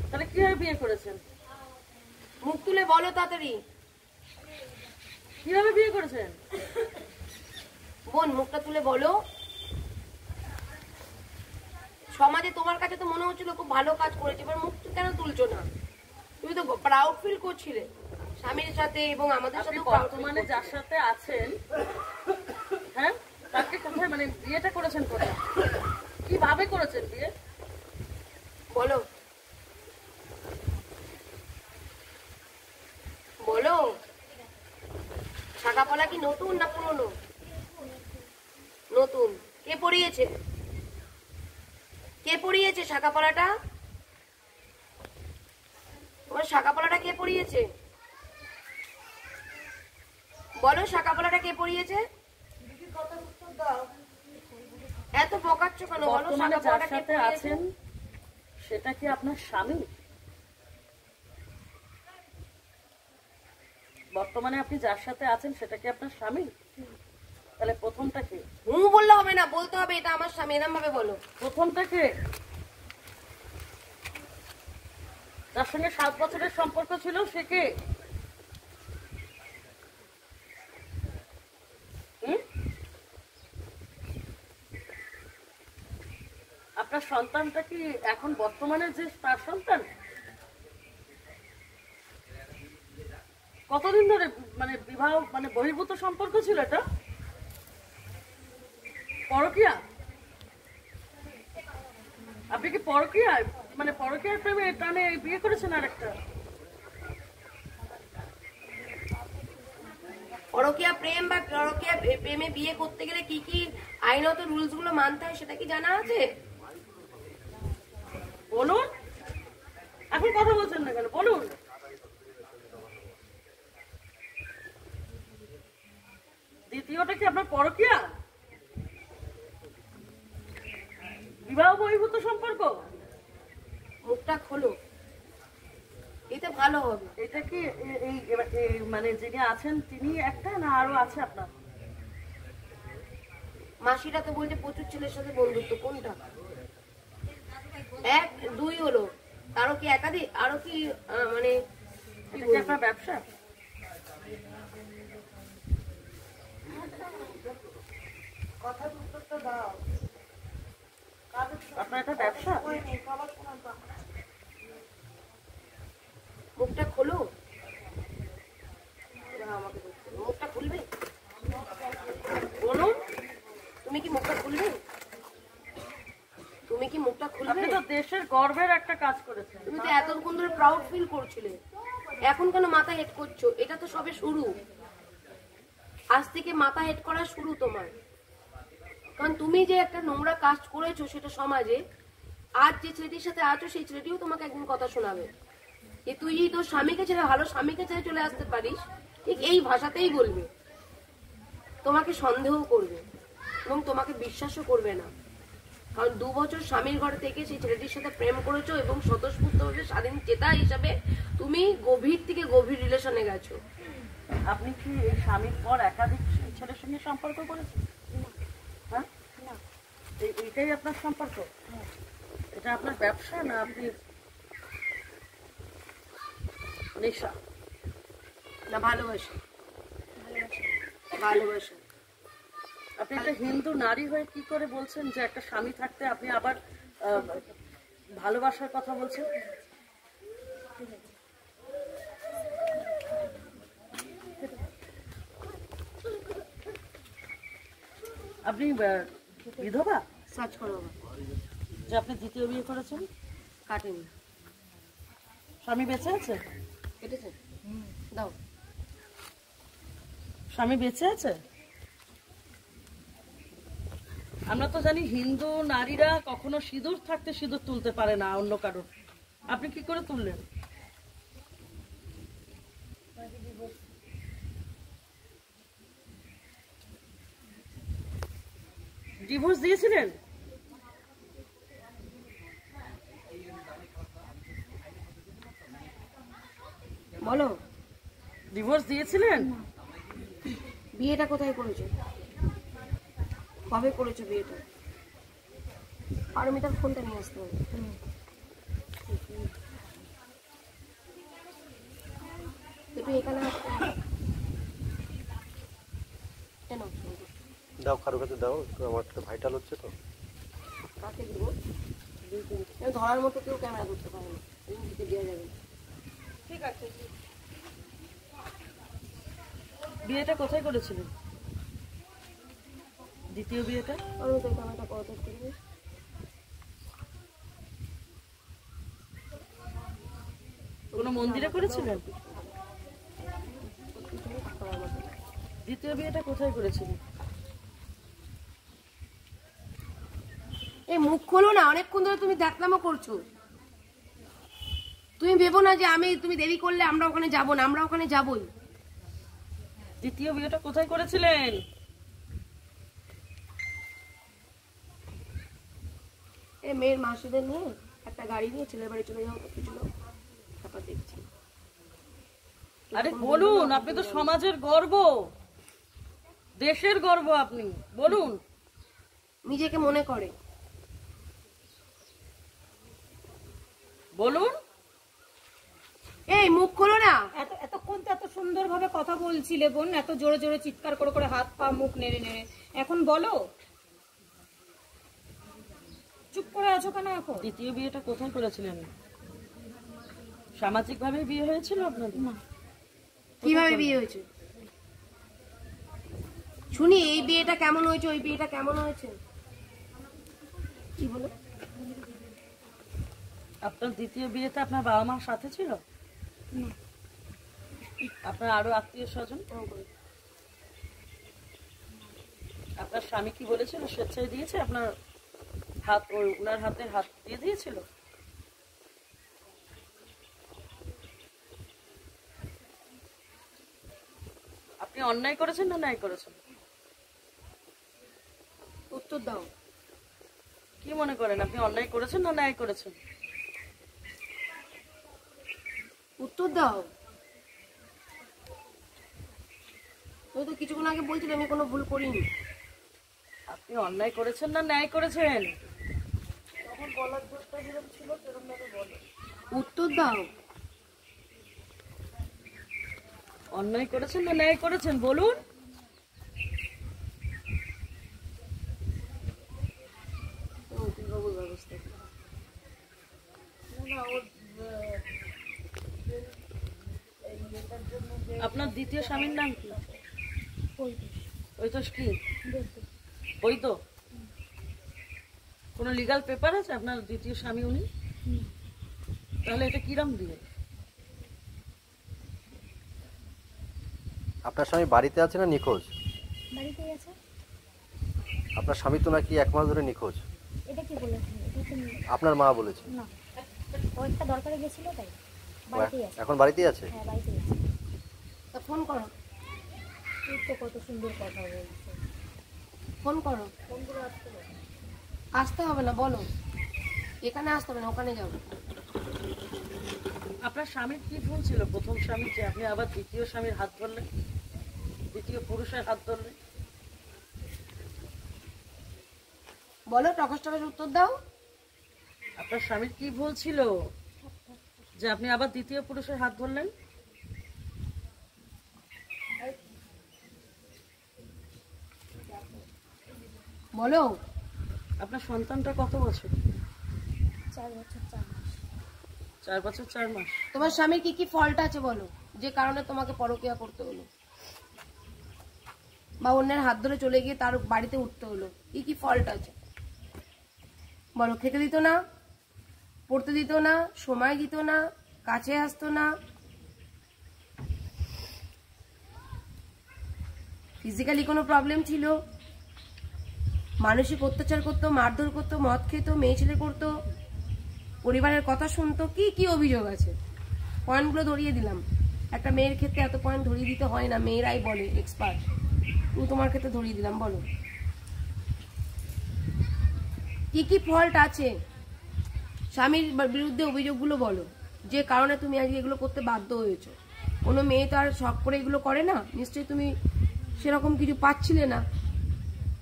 তাহলে কিভাবে বিয়ে করেছেন? মুখ তুলে বলো তাড়াতাড়ি, কিভাবে বিয়ে করেছেন? বোন মুখটা তুলে বলো। সমাজে তোমার কাছে তো মনে হচ্ছিল খুব ভালো কাজ করেছে, এবার মুখ কেন তুলছো না? তুমি তো প্রাউড ফিল করছিলে স্বামীর সাথে এবং আমাদের সাথে। বর্তমানে যার সাথে আছেন, হ্যাঁ, তাকে কোথায় মানে বিয়েটা করেছেন কোথায়? কিভাবে করেছেন বিয়ে? বলো বলো। শাখাপলা কি নতুন না পুরনো? নতুন। কে পড়িয়েছে? কে পড়িয়েছে শাখাপলাটা? তোমার শাখাপলাটা কে পড়িয়েছে? বলো শাখাপলাটা কে পড়িয়েছে? এত বকাচ্ছ কেন? বলো বর্তমানে যার শাখাপলাটা কে সাথে পড়িয়েছে? আছেন সেটা কি আপনার স্বামী? বর্তমানে আপনি যার সাথে আছেন সেটা কি আপনার স্বামী? তাহলে প্রথমটা কে? বললে হবে না, বলতে হবে এটা আমার স্বামী, এরকম ভাবে বলো। প্রথমটা কে? যার সঙ্গে 7 বছরের সম্পর্ক ছিল সে কে? আপনার সন্তানটা কি এখন বর্তমানে যে তার সন্তান? কতদিন ধরে মানে বিবাহ মানে বহির্ভূত সম্পর্ক ছিল এটা? পরকীয়া? আপনি কি পরকীয়া মানে পরকীয়ার প্রেমে টানে বিয়ে করেছেন আরেকটা? পরকীয়া প্রেম বা পরকীয়া প্রেমে বিয়ে করতে গেলে কি কি আইনত রুলস গুলো মানতে হয় সেটা কি জানা আছে? বলুন। এখন কথা বলছেন না কেন? বলুন। দ্বিতীয়টা কি আপনার পরকীয়া? বিবাহ বহির্ভূত সম্পর্ক? মুখটা খোলো, এটা ভালো হবে। এটা কি এই মানে যিনি আছেন তিনি একটা না আরো আছে আপনার? মাসিরা তো বলছে প্রচুর ছেলের সাথে বন্ধুত্ব, কোনটা? 1 2 হলো, আরো কি একাধিক? আরো কি মানে এটা কি আপনার ব্যবসা? আপনার একটা ব্যবসা? মুখটা খোলো। দেশের গর্বের একটা কাজ করেছেন। তুমি তো এতক্ষণ ধরে প্রাউড ফিল করছিলে, এখন কেন মাথা হেড করছো? এটা তো সবে শুরু, আজ থেকে মাথা হেড করা শুরু তোমার। কারণ তুমি যে একটা নোংরা কাজ করেছো সেটা সমাজে, আজ যে ছেলেটির সাথে আছো সেই ছেলেটিও তোমাকে একদিন কথা শোনাবে যে তুই যদি তোর স্বামীকে ছেড়ে ভালো স্বামীকে ছেড়ে চলে আসতে পারিস, ঠিক এই ভাষাতেই বলবে, তোমাকে সন্দেহ করবে এবং তোমাকে বিশ্বাসও করবে না। কারণ 2 বছর স্বামীর ঘরে থেকে সেই ছেলেটির সাথে প্রেম করেছো এবং স্বতঃস্ফূর্তভাবে স্বাধীন চেতা হিসাবে তুমি গভীর থেকে গভীর রিলেশনে গেছো। আপনি কি এই স্বামীর পর একাধিক ছেলের সঙ্গে সম্পর্ক করেছেন? হ্যাঁ, এইটাই আপনার সম্পর্ক? এটা আপনার ব্যবসা না আপনি নেশা? না ভালোবাসা, ভালোবাসা। আপনি একটা হিন্দু নারী হয়ে কি করে বলছেন যে একটা স্বামী থাকতে আপনি আবার ভালোবাসার কথা বলছেন? আপনি বিধবা? সার্চ করো যে আপনি দ্বিতীয় বিয়ে করেছেন? কাটেনি। স্বামী বেঁচে আছে? কেটেছে? দাও। স্বামী বেঁচে আছে? আমরা তো জানি হিন্দু নারীরা কখনো সিঁদুর থাকতে সিঁদুর তুলতে পারে না অন্য কারোর। আপনি কি করে তুললেন? ডিভোর্স দিয়েছিলেন? বলো, ডিভোর্স দিয়েছিলেন? বিয়েটা কোথায় করেছো? কবে করেছো বিয়েটা? পারমিতার ফোনটা নিয়ে আসতে হবে। একটু এখানে কেন দাও, কারো কাছে দাও, আমার একটা ভাইটাল হচ্ছে তো। কাকে দিব? ধরার মতো কেউ ক্যামেরা করতে পারে না, দিতে দেওয়া যাবে না। ঠিক আছে। বিয়েটা কোথায় করেছিলেন? দ্বিতীয় বিয়েটা? পারমিতা ক্যামেরাটা কত করবে? কোনো মন্দিরে করেছিলেন? দ্বিতীয় বিয়েটা কোথায় করেছিলেন? এই মুখ খোলো না, অনেকক্ষণ ধরে তুমি দেখলামও করছো। তুমি ভেবো না যে তুমি দেরি করলে আমরা ওখানে যাবো না, আমরা ওখানে যাবোই। দ্বিতীয় বিয়েটা কোথায় করেছিলেন? এই মেয়ের মাসিদের নিয়ে একটা গাড়ি নিয়ে ছেলের বাড়ি চলে যাও, কিছু লোক তারপর দেখছি। আরে বলুন, আপনি তো সমাজের গর্ব, দেশের গর্ব, আপনি বলুন। নিজেকে মনে করে বলুন। এই মুখ খোলো না। এতক্ষণ তো এত সুন্দর ভাবে কথা বলছিলে বোন, এত জোরে জোরে চিৎকার করে করে হাত পা মুখ নেড়ে নেড়ে, এখন বলো চুপ করে আছো কেন এখন? দ্বিতীয় বিয়েটা কোথায় করেছিলেন? সামাজিক ভাবে বিয়ে হয়েছিল আপনাদের? কিভাবে বিয়ে হয়েছে শুনি? এই বিয়েটা কেমন হয়েছে, ওই বিয়েটা কেমন হয়েছে, কি বলো? আপনার দ্বিতীয় বিয়েতে আপনার বাবা মার সাথে ছিল? আপনার আরো আত্মীয় স্বজন? আপনার স্বামী কি বলেছিল? স্বেচ্ছায় দিয়েছে? আপনার হাত ওনার হাতে হাত দিয়ে দিয়েছিল? আপনি অন্যায় করেছেন না ন্যায় করেছেন? উত্তর দাও। কি মনে করেন, আপনি অন্যায় করেছেন না ন্যায় করেছেন? উত্তর দাও। তুমি তো কিছুক্ষণ আগে বলছিলে আমি কোনো ভুল করিনি। আপনি অন্যায় করেছেন না ন্যায় করেছেন? উত্তর দাও। অন্যায় করেছেন না ন্যায় করেছেন বলুন। আপনার দ্বিতীয় স্বামীর নাম কি? ওই তো কি বৈধ? কোনো লিগাল পেপার আছে আপনার দ্বিতীয় স্বামী উনি? তাহলে এটা কিরম দিয়ে? আপনার স্বামী বাড়িতে আছে না নিখোঁজ? বাড়িতেই আছে। আপনার স্বামী তো নাকি 1 মাস ধরে নিখোঁজ, এটা কি বলেছেন? এটা তো আপনার মা বলেছে। না, ও একটা দরকারে গেছিল তাই বাড়িতেই আছে। এখন বাড়িতেই আছে? হ্যাঁ বাড়িতেই আছে। তা ফোন করো, তুই তো কত সুন্দর কথা বলছিস। ফোন করো। আসতে হবে না, বলো এখানে আসতে হবে না, ওখানে যাও। আপনার স্বামীর কি ভুল ছিল প্রথম স্বামী যে আপনি আবার দ্বিতীয় স্বামীর হাত ধরলেন, দ্বিতীয় পুরুষের হাত ধরলেন? বলো, টকস টকস উত্তর দাও। আপনার স্বামীর কি ভুল ছিল যে আপনি আবার দ্বিতীয় পুরুষের হাত ধরলেন? বলো। আপনার সন্তানটা কত বছর? 4 বছর 4 মাস। 4 বছর 4 মাস। তোমার স্বামীর কি কি ফল্ট আছে বলো, যে কারণে তোমাকে পরকীয়া করতে হলো বা অন্যের হাত ধরে চলে গিয়ে তার বাড়িতে উঠতে হলো? কি কি ফল্ট আছে বলো। খেতে দিত না, পড়তে দিত না, সময় দিত না, কাছে আসতো না, ফিজিক্যালি কোনো প্রবলেম ছিল, মানসিক অত্যাচার করতো, মারধর করতো, মদ খেত, মেয়ে ছেলে করতো, পরিবারের কথা শুনতো? কি কি অভিযোগ আছে পয়েন্টগুলো ধরিয়ে দিলাম। একটা মেয়ের ক্ষেত্রে এত পয়েন্ট ধরিয়ে দিতে হয় না, মেয়েরাই বলে এক্সপার্ট, তুমি তোমার ক্ষেত্রে ধরিয়ে দিলাম। বলো কি কি ফল্ট আছে স্বামীর বিরুদ্ধে, অভিযোগগুলো বলো যে কারণে তুমি আজকে এগুলো করতে বাধ্য হয়েছো। কোনো মেয়ে তো আর শখ করে এগুলো করে না, নিশ্চয়ই তুমি সেরকম কিছু পাচ্ছিলে না।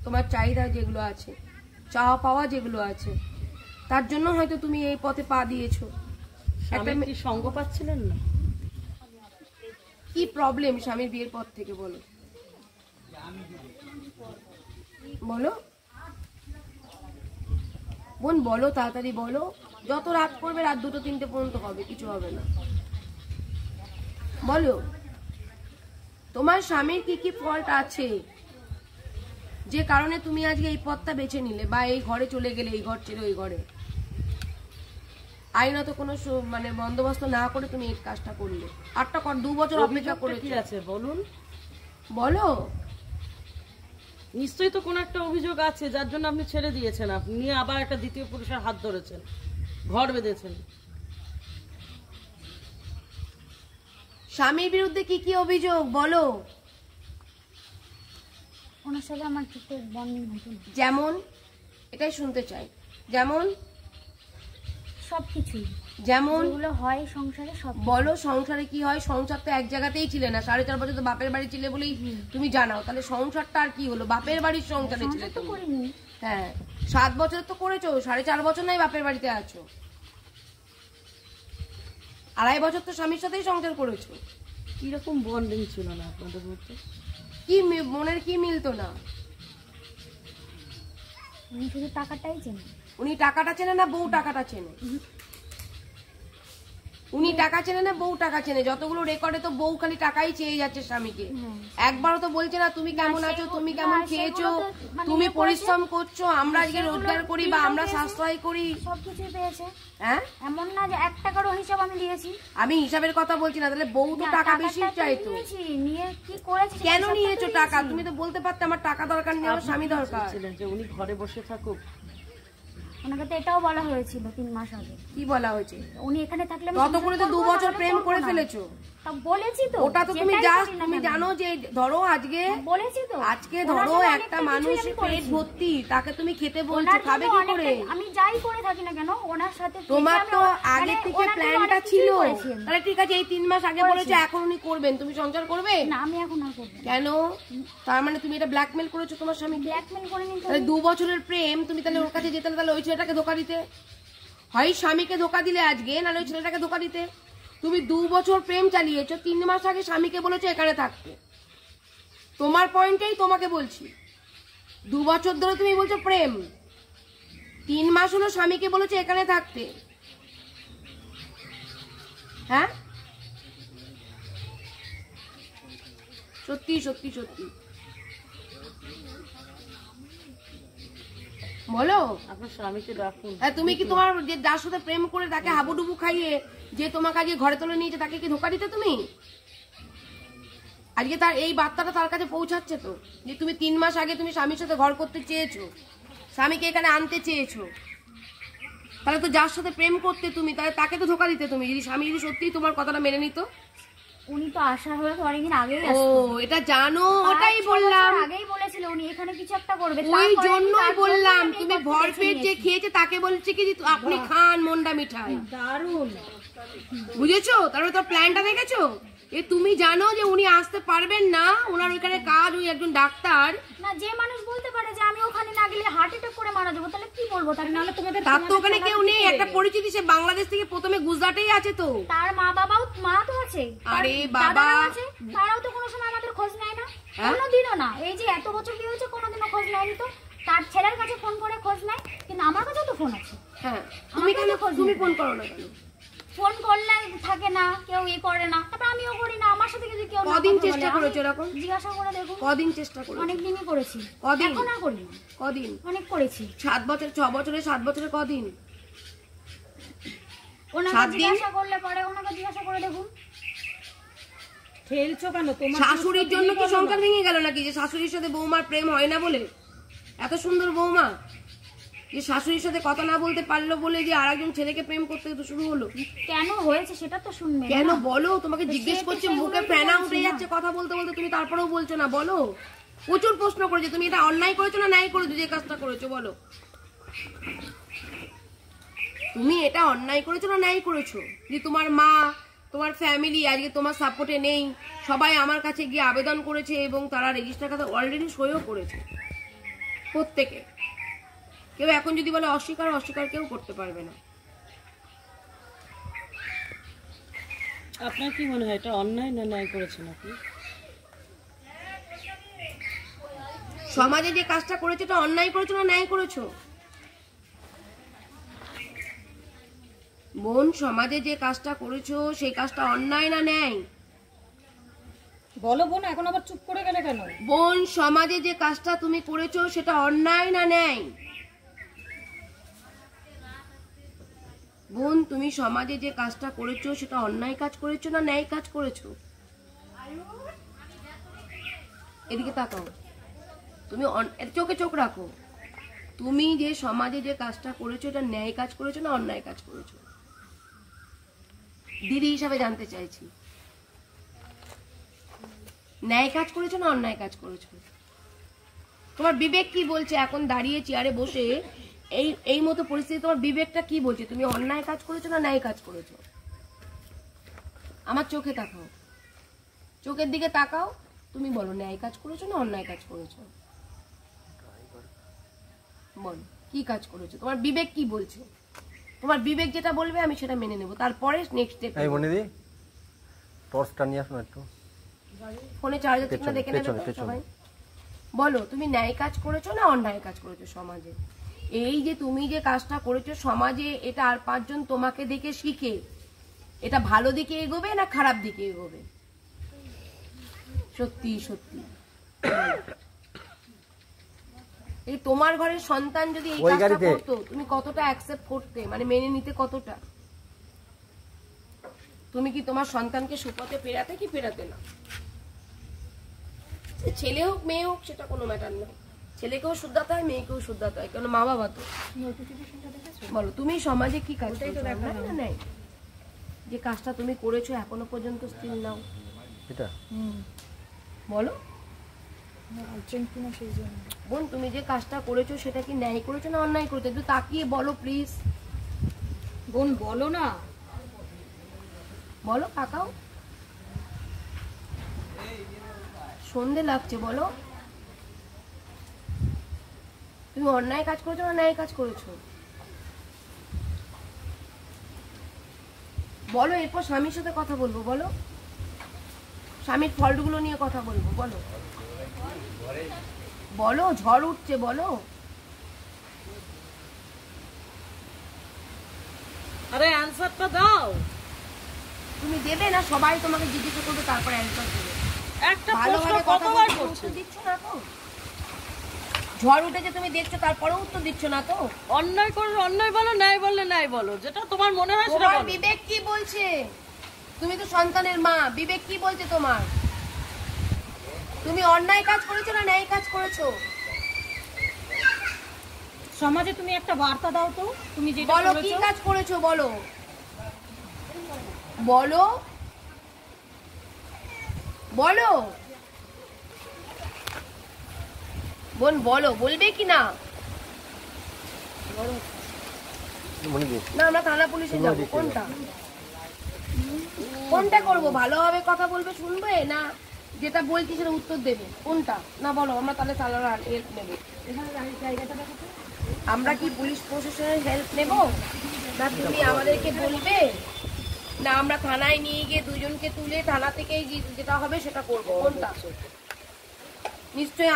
তোমার চাহিদা যেগুলো আছে, চাওয়া পাওয়া যেগুলো আছে, তার জন্য হয়তো তুমি এই পথে পা দিয়েছো। স্বামী কি সঙ্গ পাচ্ছিলেন না? কি প্রবলেম স্বামীর বিয়ের পর থেকে বলো, বলো বোন, বলো তাড়াতাড়ি বলো। যত রাত করবে, রাত 2টো 3টে পর্যন্ত হবে, কিছু হবে না। বলো তোমার স্বামীর কি কি ফল্ট আছে যে কারণে তুমি আজকে এই পথটা বেছে নিলে বা এই ঘরে চলে গেলে, এই ঘর ছিল, এই ঘরে আইনত কোনো মানে বন্দোবস্ত না করে তুমি এই কাজটা করলে। 2 বছর অপেক্ষা করে কি আছে বলুন, বলো। নিশ্চয়ই তো কোনো একটা অভিযোগ আছে যার জন্য আপনি ছেড়ে দিয়েছেন, আপনি নিয়ে আবার একটা দ্বিতীয় পুরুষের হাত ধরেছেন, ঘর বেঁধেছেন। স্বামীর বিরুদ্ধে কি কি অভিযোগ বলো। ওনার সাথে আমার ঠিক বন্ডিং হতো না। যেমন, এটাই শুনতে চাই। যেমন সবকিছুই যেমন যেগুলো হয় সংসারে সব। বলো সংসারে কি হয়? সংসার তো এক জায়গাতেই ছিলে না, 4.5 বছর তো বাপের বাড়ি ছিলে বলেই তুমি জানাও। তাহলে সংসারটা আর কি হলো? বাপের বাড়ির সংসারে ছিলে সংসার তো তুমি। করিনি। হ্যাঁ, 7 বছর তো করেছো, 4.5 বছর নাই বাপের বাড়িতে আছো, 2.5 বছর তো স্বামীর সাথেই সংসার করেছো। কিরকম বন্ডিং ছিল না আপনাদের মধ্যে? কি মনের কি মিলতো না? উনি শুধু টাকাটাই চেনে। উনি টাকাটা চেনে না বউ টাকাটা চেনে? উনি টাকা চেনে না বউ টাকা চেনে? যতগুলো রেকর্ডে তো বউ খালি টাকাই চেয়ে যাচ্ছে স্বামীকে, একবারও তো বলছে না তুমি কেমন আছো, তুমি কেমন খেয়েছো, তুমি পরিশ্রম করছো, আমরা আজকে রোজগার করি বা আমরা সাশ্রয় করি। সবকিছুই পেয়েছে। হ্যাঁ, এমন না যে 1 টাকারও হিসাব আমি দিয়েছি। আমি হিসাবের কথা বলছি না, তাহলে বউ তো টাকা বেশি চাইতো। নিয়ে কি করেছি? কেন নিয়েছো টাকা? তুমি তো বলতে পারতে আমার টাকা দরকার নেই, আমার স্বামী দরকার। যে উনি ঘরে বসে থাকুক? ওনাকে তো এটাও বলা হয়েছিল 3 মাস আগে। কি বলা হয়েছে? উনি এখানে থাকলে আমি ততক্ষণে তো 2 বছর প্রেম করে ফেলেছো। তা বলেছি তো, ওটা তো তুমি জাস্ট তুমি জানো যে ধরো আজকে বলেছি তো, আজকে ধরো একটা মানুষ পেট ভর্তি, তাকে তুমি খেতে বলছো, খাবে কি করে? আমি যাই করে থাকি না কেন ওনার সাথে তোমার তো আগে থেকে প্ল্যানটা ছিল। তাহলে ঠিক আছে, এই 3 মাস আগে বলেছো, এখন উনি করবেন, তুমি সংসার করবে না? আমি এখন আর করব কেন? তার মানে তুমি এটা ব্ল্যাকমেল করেছো তোমার স্বামীকে? ব্ল্যাকমেল করে নিতে। তাহলে 2 বছরের প্রেম, তুমি তাহলে ওর কাছে যেতে তাহলে ওই ছেলেটাকে ধোকা দিতে হয়। স্বামীকে ধোকা দিলে আজকে, নাহলে ওই ছেলেটাকে ধোকা দিতে। তুমি 2 বছর প্রেম চালিয়েছো, 3 মাস আগে স্বামীকে বলেছো এখানে থাকতে। তোমার পয়েন্টেই তোমাকে বলছি, 2 বছর ধরে তুমি বলছো প্রেম, 3 মাস হলো স্বামীকে বলেছো এখানে থাকতে। হ্যাঁ, সত্যি সত্যি সত্যি বলো আপনার স্বামীকে ডাকুন। হ্যাঁ, তুমি কি তোমার যে যার সাথে প্রেম করে তাকে হাবুডুবু খাইয়ে যে তোমাকে আজকে ঘরে তুলে নিয়েছে তাকে কি ধোকা দিতে তুমি? আজকে তার এই বার্তাটা তার কাছে পৌঁছাচ্ছে তো, যে তুমি 3 মাস আগে তুমি স্বামীর সাথে ঘর করতে চেয়েছো, স্বামীকে এখানে আনতে চেয়েছো, তাহলে তো যার সাথে প্রেম করতে তুমি তাহলে তাকে তো ধোকা দিতে তুমি, যদি স্বামী যদি সত্যিই তোমার কথাটা মেনে নিত। উনি তো আসার হলো তো অনেকদিন আগেই ও এটা জানো, ওটাই বললাম, আগেই বলেছিল উনি এখানে কিছু একটা করবে, ওই জন্যই বললাম তুমি ভরপেট যে খেয়েছে তাকে বলছে কি যে আপনি খান মন্ডা মিঠাই। দারুণ বুঝেছো? তাহলে তো প্ল্যানটা দেখেছো? এ তুমি জানো যে উনি আসতে পারবেন না, ওনার ওইখানে কাজ, উনি একজন ডাক্তার। না, যে মানুষ বলতে পারে যে আমি ওখানে না গেলে হার্ট অ্যাটাক করে মারা যাবো, তাহলে কি বলবো তার? নাহলে তোমাদের তার তো ওখানে কেউ নেই, একটা পরিচিতি, সে বাংলাদেশ থেকে প্রথমে গুজরাটেই আছে তো। তার মা তো আছে, আরে বাবা, তারাও তো কোনো সময় আমাদের খোঁজ নেয় না, কোনোদিনও না। এই যে এত বছর কি হয়েছে, কোনোদিনও খোঁজ নেয়নি তো। তার ছেলের কাছে ফোন করে খোঁজ নেয়, কিন্তু আমার কাছেও তো ফোন আছে। হ্যাঁ, তুমি কেন তুমি ফোন করো না কেন? ফোন করলে থাকে না, কেউ করে না, তারপর আমিও করি না। আমার সাথে যদি কেউ কদিন চেষ্টা করেছো এরকম? জিজ্ঞাসা করে দেখো। কদিন চেষ্টা করেছো? অনেকদিনই করেছি। কদিন? এখন আর করি না। কদিন? অনেক করেছি। 7 বছর, 6 বছরে, 7 বছরে কদিন? ওনাকে জিজ্ঞাসা করলে পরে, ওনাকে জিজ্ঞাসা করে দেখুন। খেলছো কেন? তোমার শাশুড়ির জন্য কি সংসার ভেঙে গেল নাকি, যে শাশুড়ির সাথে বৌমার প্রেম হয় না বলে? এত সুন্দর বৌমা যে শাশুড়ির সাথে কথা না বলতে পারলো বলে যে আরেকজন ছেলেকে প্রেম করতে তো শুরু হলো। কেন হয়েছে সেটা তো শুনবে। কেন বলো? তোমাকে জিজ্ঞেস করছি, মুখে ফেনা উঠে যাচ্ছে কথা বলতে বলতে, তুমি তারপরেও বলছো না। বলো, প্রচুর প্রশ্ন করেছো, তুমি এটা অন্যায় করেছো না ন্যায় করেছো যে কাজটা করেছো? বলো, তুমি এটা অন্যায় করেছো না ন্যায় করেছো? যে তোমার মা, তোমার ফ্যামিলি আজকে তোমার সাপোর্টে নেই, সবাই আমার কাছে গিয়ে আবেদন করেছে এবং তারা রেজিস্টার খাতা অলরেডি সইও করেছে প্রত্যেকে। কেউ এখন যদি বলে অস্বীকার কেউ করতে পারবে না। আপনার কি মনে হয় এটা অন্যায় না ন্যায় করেছেন আপনি? সমাজে যে কাজটা করেছে এটা অন্যায় করেছো না ন্যায় করেছো? বোন, সমাজে যে কাজটা করেছো সেই কাজটা অন্যায় না ন্যায়? বলো বোন, এখন আবার চুপ করে গেলে কেন? বোন, সমাজে যে কাজটা তুমি করেছো সেটা অন্যায় না ন্যায়? বোন, তুমি সমাজে যে কাজটা করেছো সেটা অন্যায় কাজ করেছো না ন্যায় কাজ করেছো? এদিকে তাকাও, তুমি চোখে চোখ রাখো। তুমি যে সমাজে যে কাজটা করেছো এটা ন্যায় কাজ করেছো না অন্যায় কাজ করেছো? দিদি হিসাবে জানতে চাইছি, ন্যায় কাজ করেছো না অন্যায় কাজ করেছো? তোমার বিবেক কি বলছে এখন দাঁড়িয়ে চেয়ারে বসে এই মতো পরিস্থিতি? তোমার বিবেকটা কি বলছে? তুমি অন্যায় কাজ করেছো না ন্যায় কাজ করেছো? আমার চোখে তাকাও, চোখের দিকে তাকাও, তুমি বলো ন্যায় কাজ করেছো না অন্যায় কাজ করেছো? বল, কি কাজ করেছো? তোমার বিবেক কি বলছে? তোমার বিবেক যেটা বলবে আমি সেটা মেনে নেব, তারপরে নেক্সট স্টেপ। এই বনিদি, টর্চটা নিয়ে আসুন একটু, ফোনে চার্জ আছে কিনা দেখে নেবে তো সবাই। বলো, তুমি ন্যায় কাজ করেছো না অন্যায় কাজ করেছো সমাজে? এই যে তুমি যে কাজটা করেছো সমাজে, এটা আর 5 জন তোমাকে দেখে শিখে এটা ভালো দিকে এগোবে না খারাপ দিকে এগোবে? সত্যি সত্যি এই তোমার ঘরের সন্তান যদি এই কাজটা করতো, তুমি কতটা অ্যাকসেপ্ট করতে, মানে মেনে নিতে কতটা? তুমি কি তোমার সন্তানকে সুপথে ফেরাতে কি ফেরাতে না? ছেলে হোক মেয়ে হোক সেটা কোনো ম্যাটার না, ছেলেকেও শুদ্ধাতে হয় মেয়েকেও শুদ্ধাতে হয়, কারণ মা বাবা তো। বলো, তুমি সমাজে কি কাজ করছো না নাই? যে কাজটা তুমি করেছো এখনো পর্যন্ত স্টিল নাও এটা বলো বোন, তুমি যে কাজটা করেছো সেটা কি ন্যায় করেছো না অন্যায় করেছো? একটু তাকিয়ে বলো প্লিজ বোন, বলো না, বলো, তাকাও, সন্ধে লাগছে, বলো তুমি অন্যায় কাজ করেছো না ন্যায় কাজ করেছো? বলো, এরপর স্বামীর সাথে কথা বলবো, বলো স্বামীর ফল্টগুলো নিয়ে কথা বলবো, বলো বলো, ঝড় উঠছে, বলো। আরে অ্যানসারটা দাও। তুমি দেবে না, সবাই তোমাকে জিজ্ঞাসা করবে তারপরে অ্যানসার দেবে। একটা প্রশ্ন কতবার করছো? দিচ্ছ না তো, ঝড় উঠেছে তুমি দেখছো, তারপরেও উত্তর দিচ্ছ না তো। অন্যায় করলে অন্যায় বলো, ন্যায় বললে ন্যায় বলো, যেটা তোমার মনে হয় সেটা তোমার বলো। বিবেক কি বলছে? তুমি তো সন্তানের মা, বিবেক কি বলছে তোমার? তুমি অন্যায় কাজ করেছো না ন্যায় কাজ করেছো? সমাজে তুমি একটা বার্তা দাও তো, তুমি যেটা বলো কি করেছো। কাজ করেছো, বলো বলো বলো বোন, বলো, বলবে কি না? না আমরা থানা পুলিশে যাবো, কোনটা কোনটা করবো? ভালোভাবে কথা বলবে, শুনবে, না যেটা বলছি সেটা উত্তর দেবে, কোনটা? না বলো, আমরা তাহলে থানার হেল্প নেবো। আমরা কি পুলিশ প্রশাসনের হেল্প নেব, না তুমি আমাদেরকে বলবে, না আমরা থানায় নিয়ে গিয়ে দুজনকে তুলে থানা থেকে যেটা হবে সেটা করবো, কোনটা? নিশ্চয়ই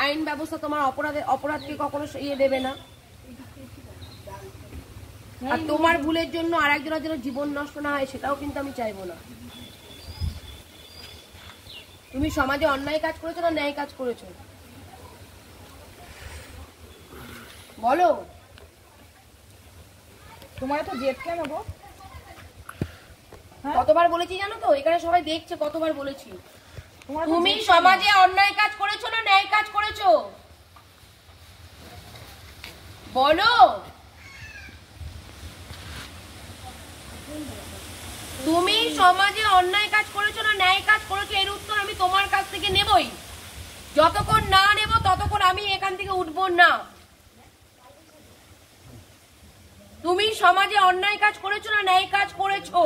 আইন ব্যবস্থা তোমার অপরাধকে কখনো ইয়ে দেবে না। আর তোমার ভুলের জন্য আর একজনের যেন জীবন নষ্ট না হয় সেটাও কিন্তু আমি চাইবো না। তুমি সমাজে অন্যায় কাজ করেছো না ন্যায় কাজ করেছো, বলো। তোমার তো জেদ কেন গো? কতবার বলেছি জানো তো, এখানে সবাই দেখছে কতবার বলেছি। তুমি সমাজে অন্যায় কাজ করেছো না ন্যায় কাজ করেছো, বলো। তুমি সমাজে অন্যায় কাজ করেছো না ন্যায় কাজ করেছো, এর উত্তর আমি তোমার কাছ থেকে নেবই। যতক্ষণ না নেব ততক্ষণ আমি এখান থেকে উঠবো না। তুমি সমাজে অন্যায় কাজ করেছো না ন্যায় কাজ করেছো,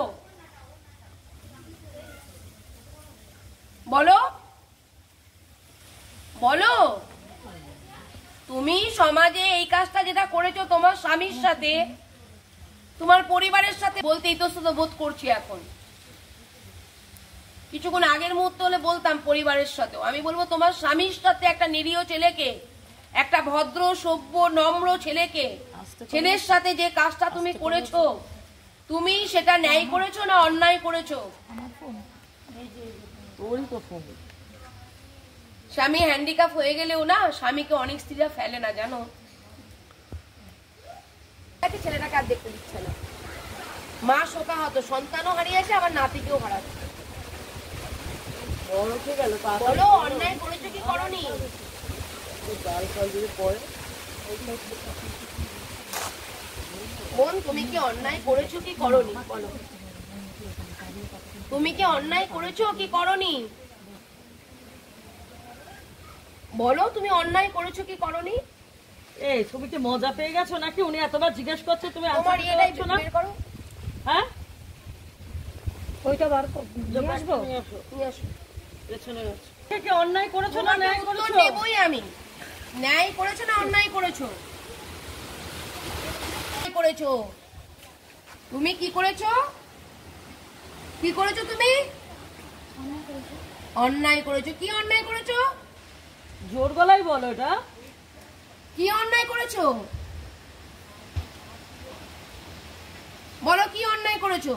বলো বলো। তুমি সমাজে এই কাজটা যেটা করেছো তোমার স্বামীর সাথে, তোমার পরিবারের সাথে, বলতে ইতস্তত বোধ করছি এখন। কিছুক্ষণ আগের মুহূর্তে হলে বলতাম পরিবারের সাথেও, আমি বলবো তোমার স্বামীর সাথে একটা নিরীহ ছেলেকে, একটা ভদ্র সভ্য নম্র ছেলের সাথে যে কাজটা তুমি করেছো, তুমি সেটা ন্যায় করেছো না অন্যায় করেছো? স্বামী হ্যান্ডিক্যাপ হয়ে গেলেও না স্বামীকে অনেক স্ত্রীরা ফেলে না, জানো? ছেলেটাকে আর দেখতে দিচ্ছে না, মা শোকাহত, সন্তানও হারিয়েছে, আমার নাতিকেও হারাচ্ছে। বলো অন্যায় করেছো কি করনি? বোন তুমি কি অন্যায় করেছো কি করনি, বলো। তুমি কি অন্যায় করেছো কি করনি, বলো। তুমি অন্যায় করেছো কি করনি? এই তুমি কি মজা পেয়ে গেছো নাকি? উনি এতবার জিজ্ঞেস করছে, তুমি তোমার এটাই বের করো। হ্যাঁ, ওইটা বার নিয়ে আসবো। নিয়ে আসো। পেছনে কি অন্যায় করেছো না ন্যায় করেছো? নেবই আমি। ন্যায় করেছো না অন্যায় করেছো? করেছো তুমি কি করেছো? কি করেছো তুমি? অন্যায় করেছো। কি অন্যায় করেছো? জোর গলায় বলো, এটা কি অন্যায় করেছো? বলো কি অন্যায় করেছো,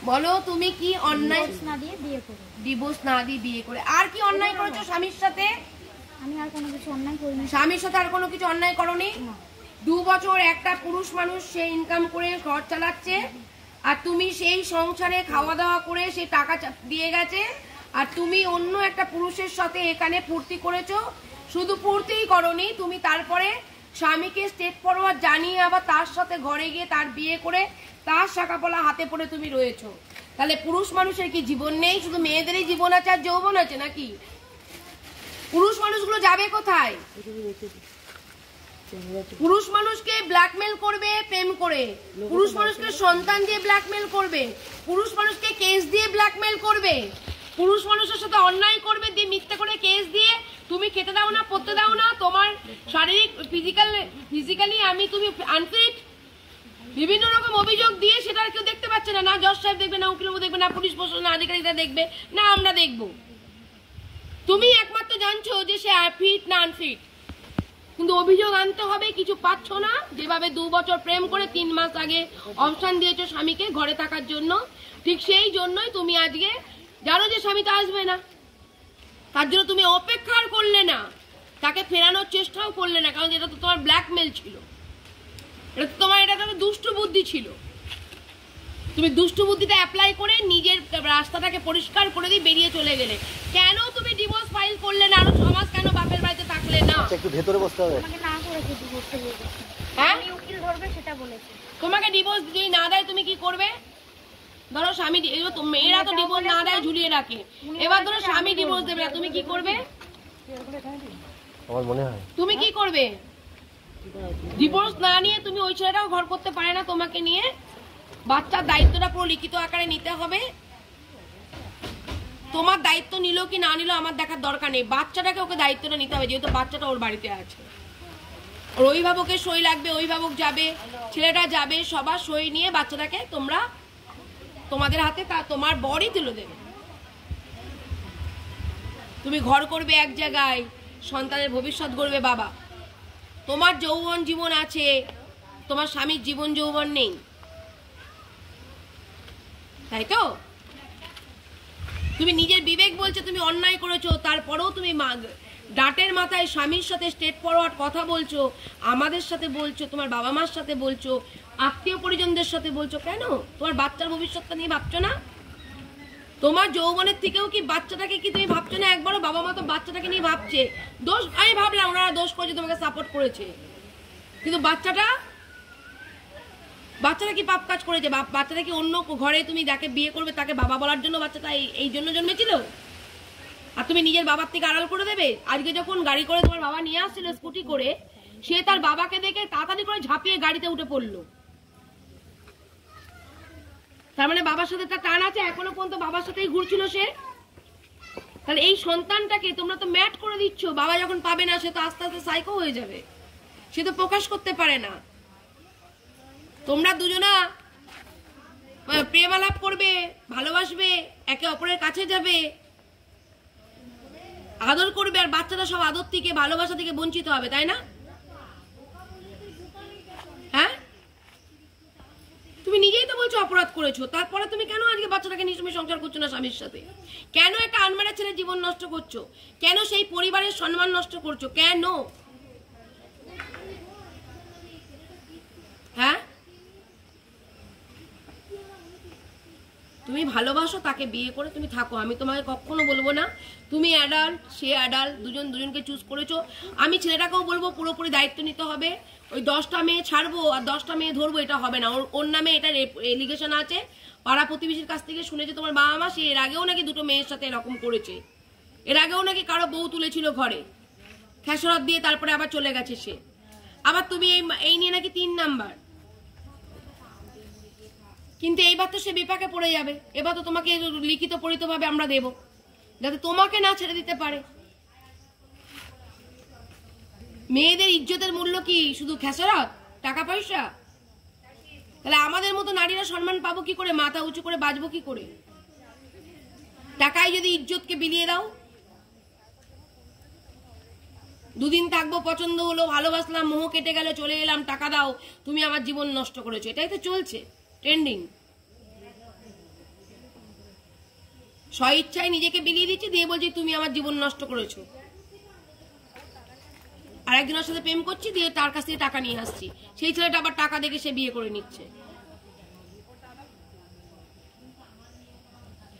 বলো। তুমি কি অন্যায়? না দিয়ে বিয়ে করে, ডিভোর্স না দিয়ে বিয়ে করে। আর কি অন্যায় করেছো স্বামীর সাথে? আমি আর কোনো কিছু অন্যায় করিনি। স্বামীর সাথে আর কোনো কিছু অন্যায় করনি? 2 বছর একটা পুরুষ মানুষ সে ইনকাম করে ঘর চালাচ্ছে, আর তুমি সেই সংসারে খাওয়া দাওয়া করে সে টাকা দিয়ে গেছে, আর তুমি অন্য একটা পুরুষের সাথে এখানে ফুর্তি করেছো। শুধু ফুর্তিই করনি, তুমি তারপরে স্বামীকে স্টেট ফরওয়ার্ড জানিয়ে আবার তার সাথে ঘরে গিয়ে তার বিয়ে করে তার শাখাপলা হাতে পড়ে তুমি রয়েছো। তাহলে পুরুষ মানুষের কি জীবন নেই? শুধু মেয়েদেরই জীবন আছে আর যৌবন আছে নাকি? পুরুষ মানুষগুলো যাবে কোথায়? পুরুষ মানুষকে ব্ল্যাকমেল করবে প্রেম করে, পুরুষ মানুষকে সন্তান দিয়ে ব্ল্যাকমেল করবে, পুরুষ মানুষকে কেস দিয়ে ব্ল্যাকমেল করবে, পুরুষ মানুষের সাথে অন্যায় করবে, দিয়ে মিথ্যে করে কেস দিয়ে তুমি খেতে দাও না, পড়তে দাও না, তোমার শারীরিক ফিজিক্যালি তুমি আনফিট, বিভিন্ন রকম অভিযোগ দিয়ে সেটা আর কেউ দেখতে পাচ্ছে না। না জজ সাহেব দেখবে, না উকিলবাবু দেখবে, না পুলিশ প্রশাসন আধিকারিকরা দেখবে, না আমরা দেখবো। তুমি একমাত্র জানছো যে সে ফিট না আনফিট, কিন্তু অভিযোগ আনতে হবে। কিছু পাচ্ছ না। যেভাবে 2 বছর প্রেম করে 3 মাস আগে অপশন দিয়েছো স্বামীকে ঘরে থাকার জন্য, ঠিক সেই জন্যই তুমি আজকে জানো যে স্বামী তো আসবে না, তার জন্য তুমি অপেক্ষা করলে না, তাকে ফেরানোর চেষ্টাও করলে না, কারণ এটা তো তোমার ব্ল্যাকমেল ছিল, এটা তো তোমার এটা দুষ্ট বুদ্ধি ছিল। তুমি দুষ্টু বুদ্ধিটা অ্যাপ্লাই করে নিজের রাস্তাটাকে পরিষ্কার করে দিয়ে বেরিয়ে চলে গেলে। কেন তুমি ডিভোর্স ফাইল করলে না? আরো সমাজ কেন বাপের বাড়িতে থাকলে না? একটু ভেতরে বসতে হবে। আমাকে না করেছে ডিভোর্স দিয়ে গেছে। হ্যাঁ, আমি উকিল ধরবে সেটা বলেছে। তোমাকে ডিভোর্স যদি না দেয় তুমি কি করবে? ধরো স্বামী, মেয়েরা তো ডিভোর্স না দেয় ঝুলিয়ে রাখে, এবার ধরো স্বামী ডিভোর্স দেবে না, তুমি কি করবে? আমার মনে হয় তুমি কি করবে? ডিভোর্স না নিয়ে তুমি ওই ছেলেটাও ঘর করতে পারে না তোমাকে নিয়ে। বাচ্চার দায়িত্বটা পুরো লিখিত আকারে নিতে হবে। তোমার দায়িত্ব নিল কি না নিল আমার দেখার দরকার নেই, বাচ্চাটাকে ওকে দায়িত্বটা নিতে হবে, যেহেতু বাচ্চাটা ওর বাড়িতে আছে। ওর অভিভাবকের সই লাগবে, অভিভাবক যাবে, ছেলেটা যাবে, সবার সই নিয়ে বাচ্চাটাকে তোমরা তোমাদের হাতে তোমার বরই তুলে দেবে। তুমি ঘর করবে এক জায়গায়, সন্তানের ভবিষ্যৎ গড়বে বাবা। তোমার যৌবন জীবন আছে, তোমার স্বামীর জীবন যৌবন নেই, তাই তো? তুমি নিজের বিবেক বলছো তুমি অন্যায় করেছো, তারপরেও তুমি ডাটের মাথায় স্বামীর সাথে স্ট্রেট ফরওয়ার্ড কথা বলছো, আমাদের সাথে বলছো, তোমার বাবা মার সাথে বলছো, আত্মীয় পরিজনদের সাথে বলছো। কেন? তোমার বাচ্চার ভবিষ্যৎটা নিয়ে ভাবছো না? তোমার যৌবনের থেকেও কি বাচ্চাটাকে কি তুমি ভাবছো না? একবারও বাবা মা তো বাচ্চাটাকে নিয়ে ভাবছে। দোষ আমি ভাবলাম ওনারা দোষ করেছে, তোমাকে সাপোর্ট করেছে, কিন্তু বাচ্চাটা কি পাপ কাজ করেছে? বাচ্চাটা কি অন্য ঘরে তুমি যাকে বিয়ে করবে তাকে বাবা বলার জন্য বাচ্চাটা এই জন্য জন্মেছিল? আর তুমি নিজের বাবার থেকে আড়াল করে দেবে? আজকে যখন গাড়ি করে তোমার বাবা নিয়ে আসছিল স্কুটি করে, সে তার বাবাকে দেখে তাড়াতাড়ি করে ঝাঁপিয়ে গাড়িতে উঠে পড়লো। তার মানে বাবার সাথে তার টান আছে, এখনো পর্যন্ত বাবার সাথেই ঘুরছিল সে। তাহলে এই সন্তানটাকে তোমরা তো ম্যাট করে দিচ্ছ। বাবা যখন পাবে না, সে তো আস্তে আস্তে সাইকো হয়ে যাবে, সে তো প্রকাশ করতে পারে না। তোমরা দুজনা প্রেম আলাপ করবে, ভালোবাসবে, একে অপরের কাছে যাবে, আদর করবে, আর বাচ্চাটা সব আদর থেকে ভালোবাসা থেকে বঞ্চিত হবে, তাই না? হ্যাঁ, তুমি নিজেই তো বলছো অপরাধ করেছো, তারপরে তুমি কেন আজকে বাচ্চাটাকে নিয়ে তুমি সংসার করছো না স্বামীর সাথে? কেন একটা আনম্যারেড ছেলের জীবন নষ্ট করছো? কেন সেই পরিবারের সম্মান নষ্ট করছো? কেন? হ্যাঁ, তুমি ভালোবাসো, তাকে বিয়ে করে তুমি থাকো, আমি তোমাকে কখনো বলবো না তুমি অ্যাডাল্ট সে অ্যাডাল্ট, দুজনকে চুজ করেছো। আমি ছেলেটাকেও বলবো পুরোপুরি দায়িত্ব নিতে হবে। ওই 10টা মেয়ে ছাড়বো আর 10টা মেয়ে ধরবো, এটা হবে না। ওর নামে এটা এলিগেশন আছে, পাড়া প্রতিবেশীর কাছ থেকে শুনেছে তোমার বাবা মা, সে এর আগেও নাকি 2টো মেয়ের সাথে এরকম করেছে, এর আগেও নাকি কারো বউ তুলেছিল ঘরে, খেসারত দিয়ে তারপরে আবার চলে গেছে সে। আবার তুমি এই নিয়ে নাকি 3 নাম্বার। কিন্তু এইবার তো সে বিপাকে পড়ে যাবে, এবার তো তোমাকে লিখিত পরিত ভাবে আমরা দেব, যাতে তোমাকে না ছেড়ে দিতে পারে। মেয়েদের ইজ্জতের মূল্য কি শুধু খেসারত, টাকা পয়সা? তাহলে আমাদের মতো নারীরা সম্মান পাবো কি করে, মাথা উঁচু করে বাঁচবো কি করে? টাকায় যদি ইজ্জতকে বিলিয়ে দাও, 2 দিন থাকবো, পছন্দ হলো, ভালোবাসলাম, মোহ কেটে গেল, চলে এলাম, টাকা দাও, তুমি আমার জীবন নষ্ট করেছো, এটাই তো চলছে ট্রেন্ডিং। স্বইচ্ছায় নিজেকে বিলিয়ে দিচ্ছি, দিয়ে বলছি তুমি আমার জীবন নষ্ট করেছো। আর একজনের সাথে প্রেম করছি, দিয়ে তার কাছ থেকে টাকা নিয়ে আসছি, সেই ছেলেটা আবার টাকা দেখে সে বিয়ে করে নিচ্ছে।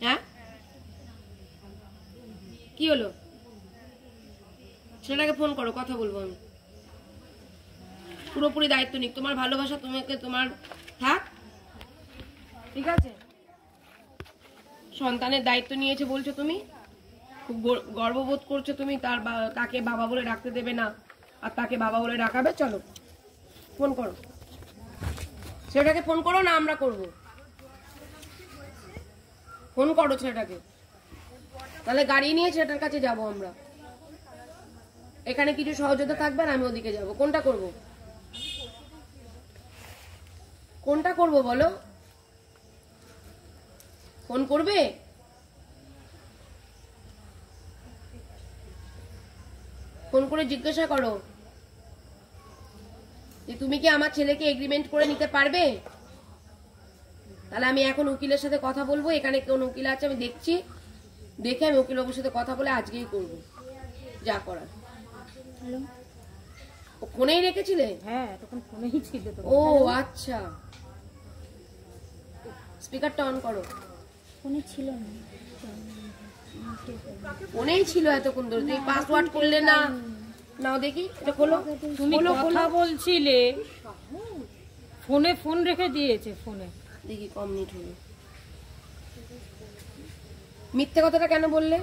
হ্যাঁ, কি হলো? ছেলেটাকে ফোন করো, কথা বলবো আমি। পুরোপুরি দায়িত্ব নিক, তোমার ভালোবাসা তোমাকে তোমার থাক, ঠিক আছে? সন্তানের দায়িত্ব নিয়েছে বলছো তুমি, খুব গর্ববোধ করছো তুমি, তাকে বাবা বলে ডাকতে দেবে না, আর তাকে বাবা বলে ডাকাবে। চলো ফোন করো, ছেলেটাকে ফোন করো না আমরা করব, ফোন করো ছেলেটাকে। তাহলে গাড়ি নিয়ে ছেলেটার কাছে যাব আমরা, এখানে কিছু সহযোগিতা থাকবে আর আমি ওদিকে যাব। কোনটা করব, কোনটা করব বলো? ফোন করবে? ফোন করে জিজ্ঞাসা করো যে তুমি কি আমার ছেলেকে এগ্রিমেন্ট করে নিতে পারবে? তাহলে আমি এখন উকিলের সাথে কথা বলবো, এখানে কোন উকিল আছে আমি দেখছি, দেখে আমি উকিলবাবুর সাথে কথা বলে আজকেই করবো যা করার। ও ফোনেই রেখেছিলে? হ্যাঁ তখন ফোনেই ছিল তো। ও আচ্ছা, স্পিকারটা অন করো। ফোনে ছিল না, ফোনেই ছিল এতক্ষণ ধরে, তুমি পাসওয়ার্ড করলে না? নাও দেখি, এটা খোলো। তুমি কথা বলছিলে ফোনে, ফোন রেখে দিয়েছে ফোনে। দেখি কম মিনিট হলো। মিথ্যে কথাটা কেন বললে?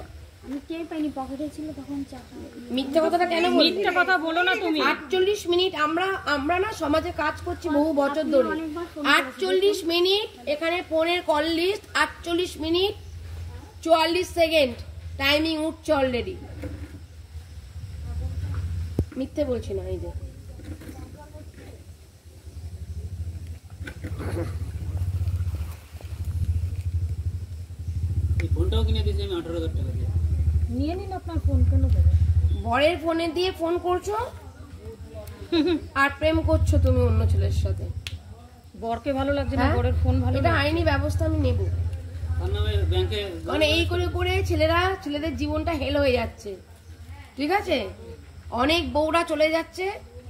আমি টের পাইনি, পকেটে ছিল তখন চাকরি। মিথ্যে কথাটা কেন বললে? মিথ্যে কথা বলো না তুমি। 48 মিনিট আমরা না সমাজে কাজ করছি বহু বছর ধরে। 48 মিনিট এখানে ফোনের call list, 48 minute 44 second timing উঠছে অলরেডি। মিথ্যে বলছি না। এই যে এই ফোনটাও কিনে দিয়েছি আমি 18,000 টাকা দিয়ে। নিয়ে নিন আপনার ফোন, কেন দেবে? বরের ফোনে দিয়ে ফোন করছো আর প্রেম করছো তুমি অন্য ছেলের সাথে। বরকে ভালো লাগছে না, বরের ফোন ভালো এটা আইনি ব্যবস্থা আমি নেব। তার নামে ব্যাংকে মানে এই করে করে ছেলেদের জীবনটা হেল হয়ে যাচ্ছে, ঠিক আছে? অনেক বউরা চলে যাচ্ছে,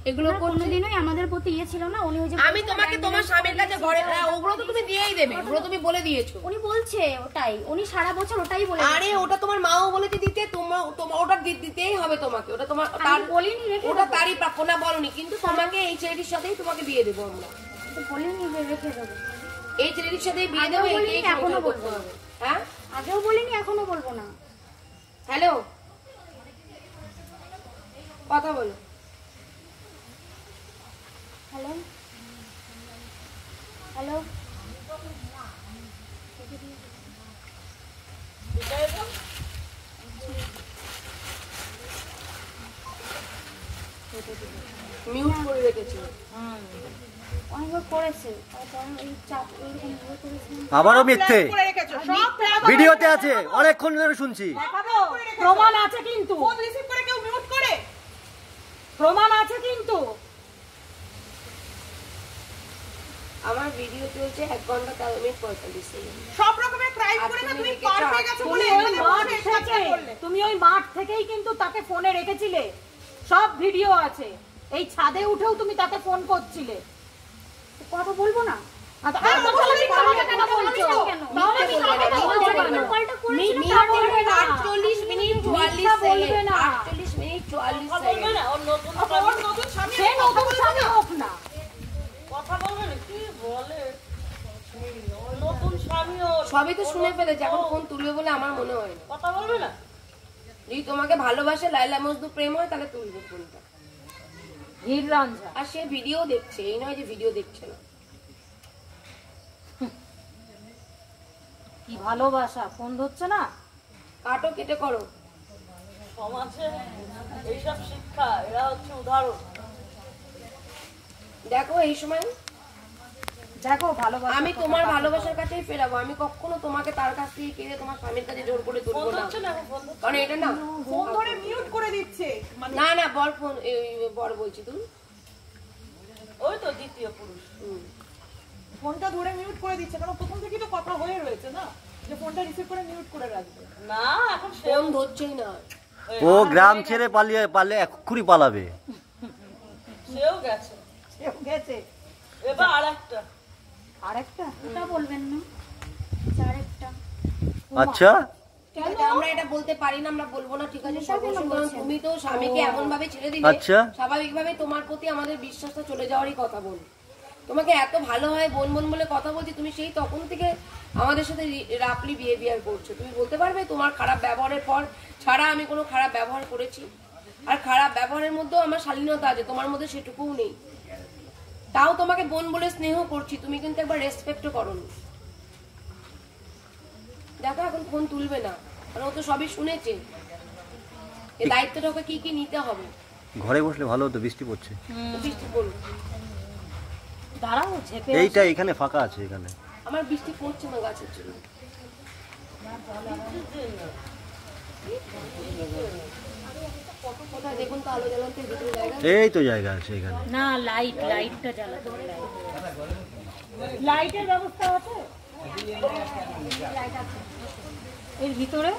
এগুলো কোনোদিনই আমাদের প্রতি ইয়ে ছিল না। উনি ওই যে আমি তোমাকে তোমার স্বামীর কাছে ঘরে, ওগুলো তো তুমি দিয়েই দেবে, ওগুলো তুমি বলে দিয়েছো। উনি বলছে ওটাই, উনি সারা বছর ওটাই বলে। আরে ওটা তোমার মাও বলেছে দিতে, তোমার ওটা দিতেই হবে তোমাকে। ওটা তোমার তার বলিনি, ওটা তারই প্রাপ্য না বলনি, কিন্তু তোমাকে এই ছেলেটির সাথেই তোমাকে বিয়ে দেবো আমরা। বলিনি যে রেখে দেবো, এই ছেলেটির সাথেই বিয়ে দেবো। এখনো বলবো না। হ্যাঁ আগেও বলিনি, এখনো বলবো না। হ্যালো, কথা বলো। হ্যালো হ্যালো, মিউট করে রেখেছি। অনেকবার করেছে, এই চাপ এরকম ভাবে করেছে। আবারও মিথ্যে ভিডিওতে আছে, অনেকক্ষণ ধরে শুনছি। প্রমাণ আছে কিন্তু, ফোন রিসিভ করে কেউ মিউট করে, প্রমাণ আছে কিন্তু। আমার ভিডিও চলছে 1 ঘন্টা 13 মিনিট 45 সেকেন্ড। সব রকমের ক্রাইম করে না তুমি পার হয়ে গেছো বলে এখানে বসে এই কাজটা করলে। তুমি ওই মাঠ থেকেই কিন্তু তাকে ফোনে রেখেছিলে, সব ভিডিও আছে। এই ছাদে উঠেও তুমি তাকে ফোন করছিলে। কথা বলবো না। আচ্ছা, আর বলছি আমাকে কেন বলছো? তাহলে আমি কলটা করেছিলাম, 48 মিনিট 44 সেকেন্ড, 48 মিনিট 44 সেকেন্ড। ওর নতুন স্বামী, সে নতুন স্বামী হোক না, কথা বলবে না, কি বলে নতুন স্বামীও সবই তো শুনে ফেলেছে, এখন ফোন তুলবে বলে আমার মনে হয় না। কথা বলবে না। যদি তোমাকে ভালোবাসে, লাইলা মজনু প্রেম হয়, তাহলে তুলবে ফোনটা। হির রাঞ্জা। আর সে ভিডিও দেখছে, এই নয় যে ভিডিও দেখছে না। কি ভালোবাসা, ফোন ধরছে না। কাটো, কেটে করো। সমাজে এইসব শিক্ষা, এরা হচ্ছে উদাহরণ। দেখো এই সময় দেখো ভালোবাসা, আমি তোমার ভালোবাসার কাছেই ফেরাবো। আমি কখনো তোমাকে তার কাছ থেকে কেড়ে তোমার স্বামীর কাছে জোর করে তুলবো না, কারণ এটা না। ফোন ধরে মিউট করে দিচ্ছে। না না, বর ফোন, বর বলছি তুমি। ওই তো দ্বিতীয় পুরুষ ফোনটা ধরে মিউট করে দিচ্ছে, কারণ প্রথম থেকেই তো কথা হয়ে রয়েছে না যে ফোনটা রিসিভ করে মিউট করে রাখবে। না, এখন ফোন ধরছেই না। ও গ্রাম ছেড়ে পারলে এক্ষুনি পালাবে। সেও গেছে, সেও গেছে। এবার আরেকটা আরেকটা, ওটা বলবেন না, আরেকটা। আচ্ছা, ঠিক আছে, আমরা এটা বলতে পারি না, আমরা বলবো না, ঠিক আছে? কারণ তুমি তো স্বামীকে এমন ভাবে ছেড়ে দিলে, আচ্ছা। স্বাভাবিকভাবে তোমার প্রতি আমাদের বিশ্বাসটা চলে যাওয়ারই কথা। বল, তোমাকে এত ভালো হয় বোন বোন বলে কথা বলছি, তুমি সেই তখন থেকে আমাদের সাথে রাফলি বিহেভিয়ার করছো। তুমি বলতে পারবে তোমার খারাপ ব্যবহারের পর ছাড়া আমি কোনো খারাপ ব্যবহার করেছি? আর খারাপ ব্যবহারের মধ্যেও আমার শালীনতা আছে, তোমার মধ্যে সেটুকুও নেই। তাও তোমাকে বোন বলে স্নেহ করছি, তুমি কিন্তু একবার রেসপেক্টও করোনি। দেখো এখন ফোন তুলবে না, কারণ ও তো সবই শুনেছে। এই দায়িত্বটা ওকে কি কি নিতে হবে। ঘরে বসলে ভালো হতো, বৃষ্টি পড়ছে। বৃষ্টি পড়ুক, দাঁড়াও, ঝেপে এইটা এখানে ফাঁকা আছে, এখানে আমার বৃষ্টি পড়ছে না গাছের জন্য। কোথায় দেখুন তো আলো জ্বালাতে ভিতরে জায়গা। এই তো জায়গা আছে এখানে। না, লাইটটা জ্বালাতে হবে। লাইটের ব্যবস্থা আছে এর ভিতরে।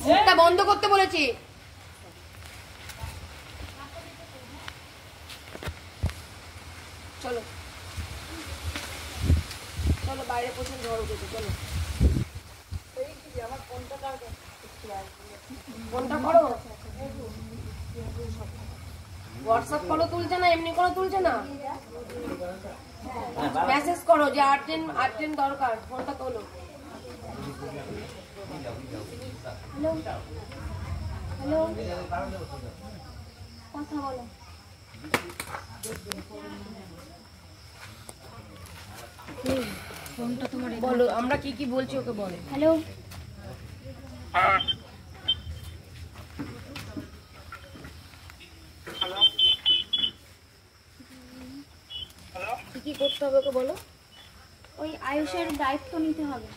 মুখটা বন্ধ করতে বলেছি। চলো চলো, বাইরে প্রচুর ঝড় উঠেছে, চলো। ফোনটা করো, হোয়াটসঅ্যাপ করো, তুলছে না, এমনি করে তুলছে না, মেসেজ করো যে আর্জেন্ট দরকার, ফোনটা তোলো। হ্যালো হ্যালো, কথা বলো। বলো, আমরা কি কি বলছি ওকে বলো। হ্যালো, কি কি করতে হবে ওকে বলো। ওই আয়ুষের দায়িত্ব নিতে হবে।